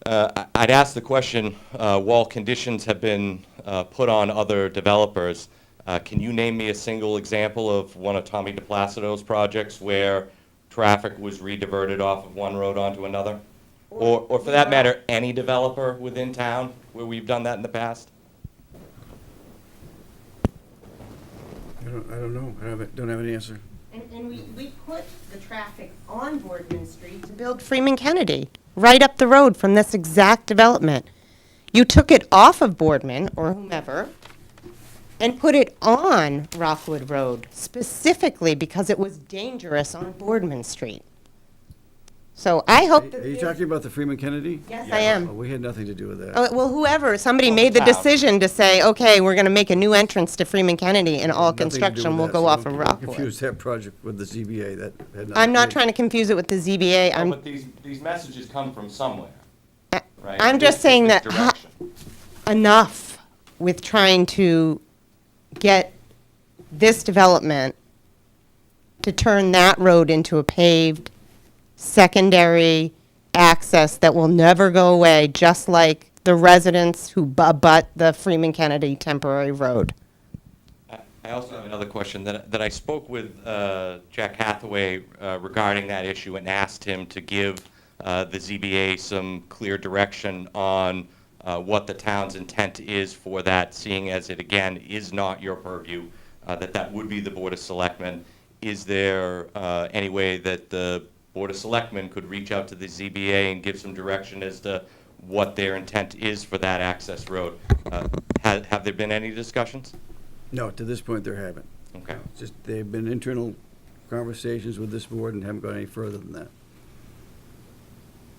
I'd ask the question, while conditions have been put on other developers, can you name me a single example of one of Tommy DePlacido's projects where traffic was rediverted off of one road onto another? Or for that matter, any developer within town where we've done that in the past? I don't know. Don't have an answer. And we put the traffic on Boardman Street to build Freeman Kennedy, right up the road from this exact development. You took it off of Boardman, or whomever, and put it on Rockwood Road, specifically because it was dangerous on Boardman Street. So I hope that... Are you talking about the Freeman Kennedy? Yes, I am. Oh, we had nothing to do with that. Oh, well, whoever, somebody made the decision to say, okay, we're going to make a new entrance to Freeman Kennedy, and all Nothing to do construction with will that, go so off don't of get Rockwood. Confuse that project with the ZBA. That had nothing I'm not to do- trying to confuse it with the ZBA. No, I'm, but these messages come from somewhere, right? I'm just saying This that direction. enough with trying to get this development to turn that road into a paved secondary access that will never go away, just like the residents who abut the Freeman Kennedy temporary road. I also have another question that I spoke with Jack Hathaway regarding that issue and asked him to give the ZBA some clear direction on what the town's intent is for that, seeing as it, again, is not your purview, that would be the Board of Selectmen. Is there any way that the Board of Selectmen could reach out to the ZBA and give some direction as to what their intent is for that access road? Have there been any discussions? No, to this point, there haven't. Okay. Just, they've been internal conversations with this board and haven't gone any further than that.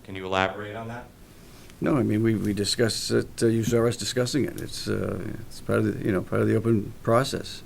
Can you elaborate on that? No, I mean, we discussed it, you saw us discussing it. It's part of the, part of the open process.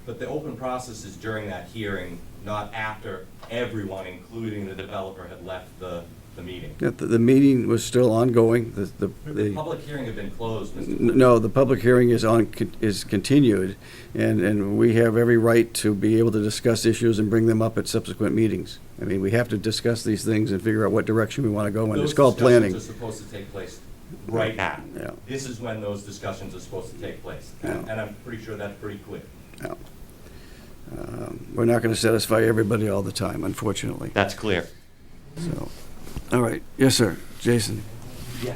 But the open process is during that hearing, not after everyone, including the developer, had left the meeting. Yeah, the meeting was still ongoing. The public hearing had been closed, Mr. No, the public hearing is continued, and we have every right to be able to discuss issues and bring them up at subsequent meetings. I mean, we have to discuss these things and figure out what direction we want to go in. It's called planning. Those discussions are supposed to take place right now. Yeah. This is when those discussions are supposed to take place. Yeah. And I'm pretty sure that's pretty clear. Yeah. We're not going to satisfy everybody all the time, unfortunately. That's clear. So, all right. Yes, sir. Jason. Yeah.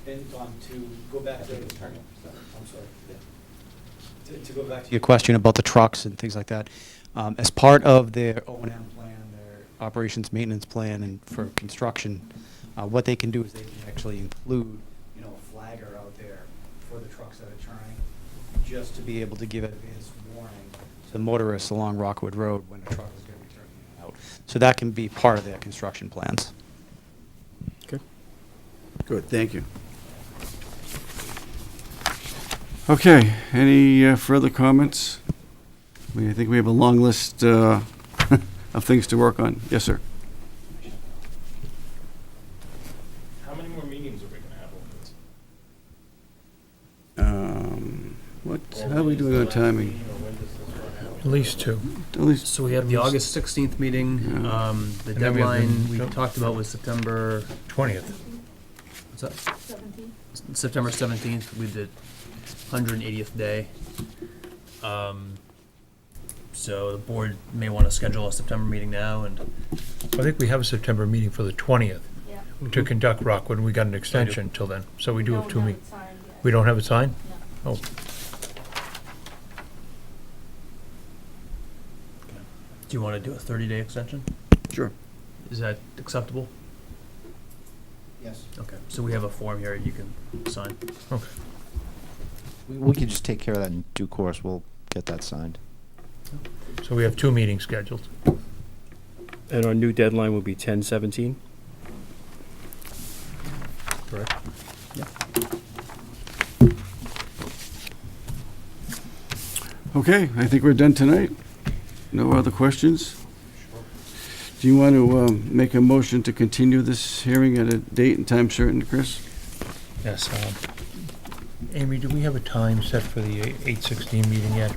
And to go back to, I'm sorry. Yeah. To go back to your question about the trucks and things like that, as part of their O&M plan, their operations maintenance plan, and for construction, what they can do is they can actually include, a flagger out there for the trucks that are turning, just to be able to give advance warning to the motorists along Rockwood Road when a truck is going to be turning out. So that can be part of their construction plans. Okay. Good. Thank you. Okay. Any further comments? I think we have a long list of things to work on. Yes, sir. How many more meetings are we gonna have over this? How are we doing on timing? At least two. At least. So we have the August 16th meeting. The And then we have deadline we the- talked about was September, 20th. what's that? September 17th, we did 180th day. So the board may want to schedule a September meeting now, and I think we have a September meeting for the 20th to conduct Rockwood, and we got an extension till then. So we do have two meetings. We don't have it signed? Oh. do you want to do a 30-day extension? Sure. Is that acceptable? Yes. Okay, so we have a form here you can sign. Okay. We can just take care of that in due course. We'll get that signed. So we have two meetings scheduled. And our new deadline will be 10/17? Correct? Okay, I think we're done tonight. No other questions? Do you want to make a motion to continue this hearing at a date and time certain, Chris? Yes. Amy, do we have a time set for the 8/16 meeting yet?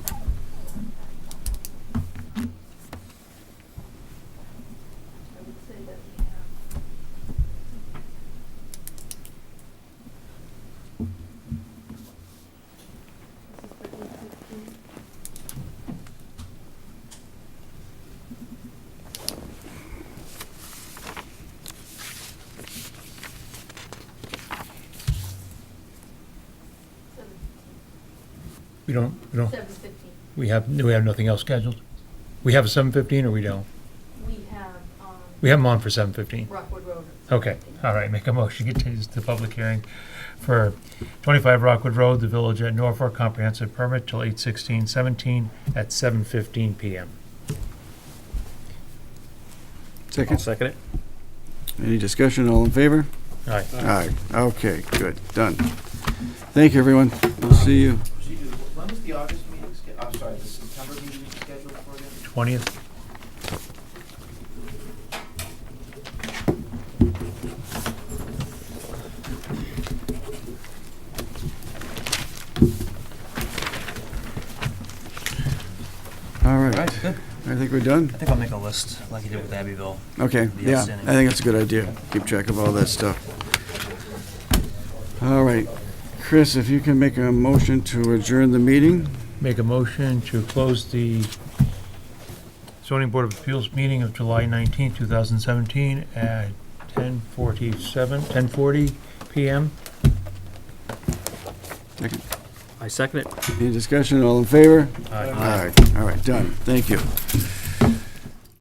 We don't, 7:15. we have nothing else scheduled? We have a 7:15 or we don't? We have, We have them on for 7:15. Rockwood Road. Okay, all right, make a motion, continues the public hearing for 25 Rockwood Road, the Village at Norfolk, comprehensive permit till 8/16/17 at 7:15 PM. Second? Second it. Any discussion? All in favor? Aye. Aye. Okay, good. Done. Thank you, everyone. We'll see you. When was the August meeting I'm sorry, the September meeting scheduled for again? 20th? All right. Good. I think we're done. I think I'll make a list like you did with Abbeville. Okay, The yeah, I outstanding. think that's a good idea. Keep track of all that stuff. All right. Chris, if you can make a motion to adjourn the meeting? Make a motion to close the zoning board of appeals meeting of July 19, 2017 at 10:40 PM. Second. I second it. Any discussion, all in favor? Aye. All right, done, thank you.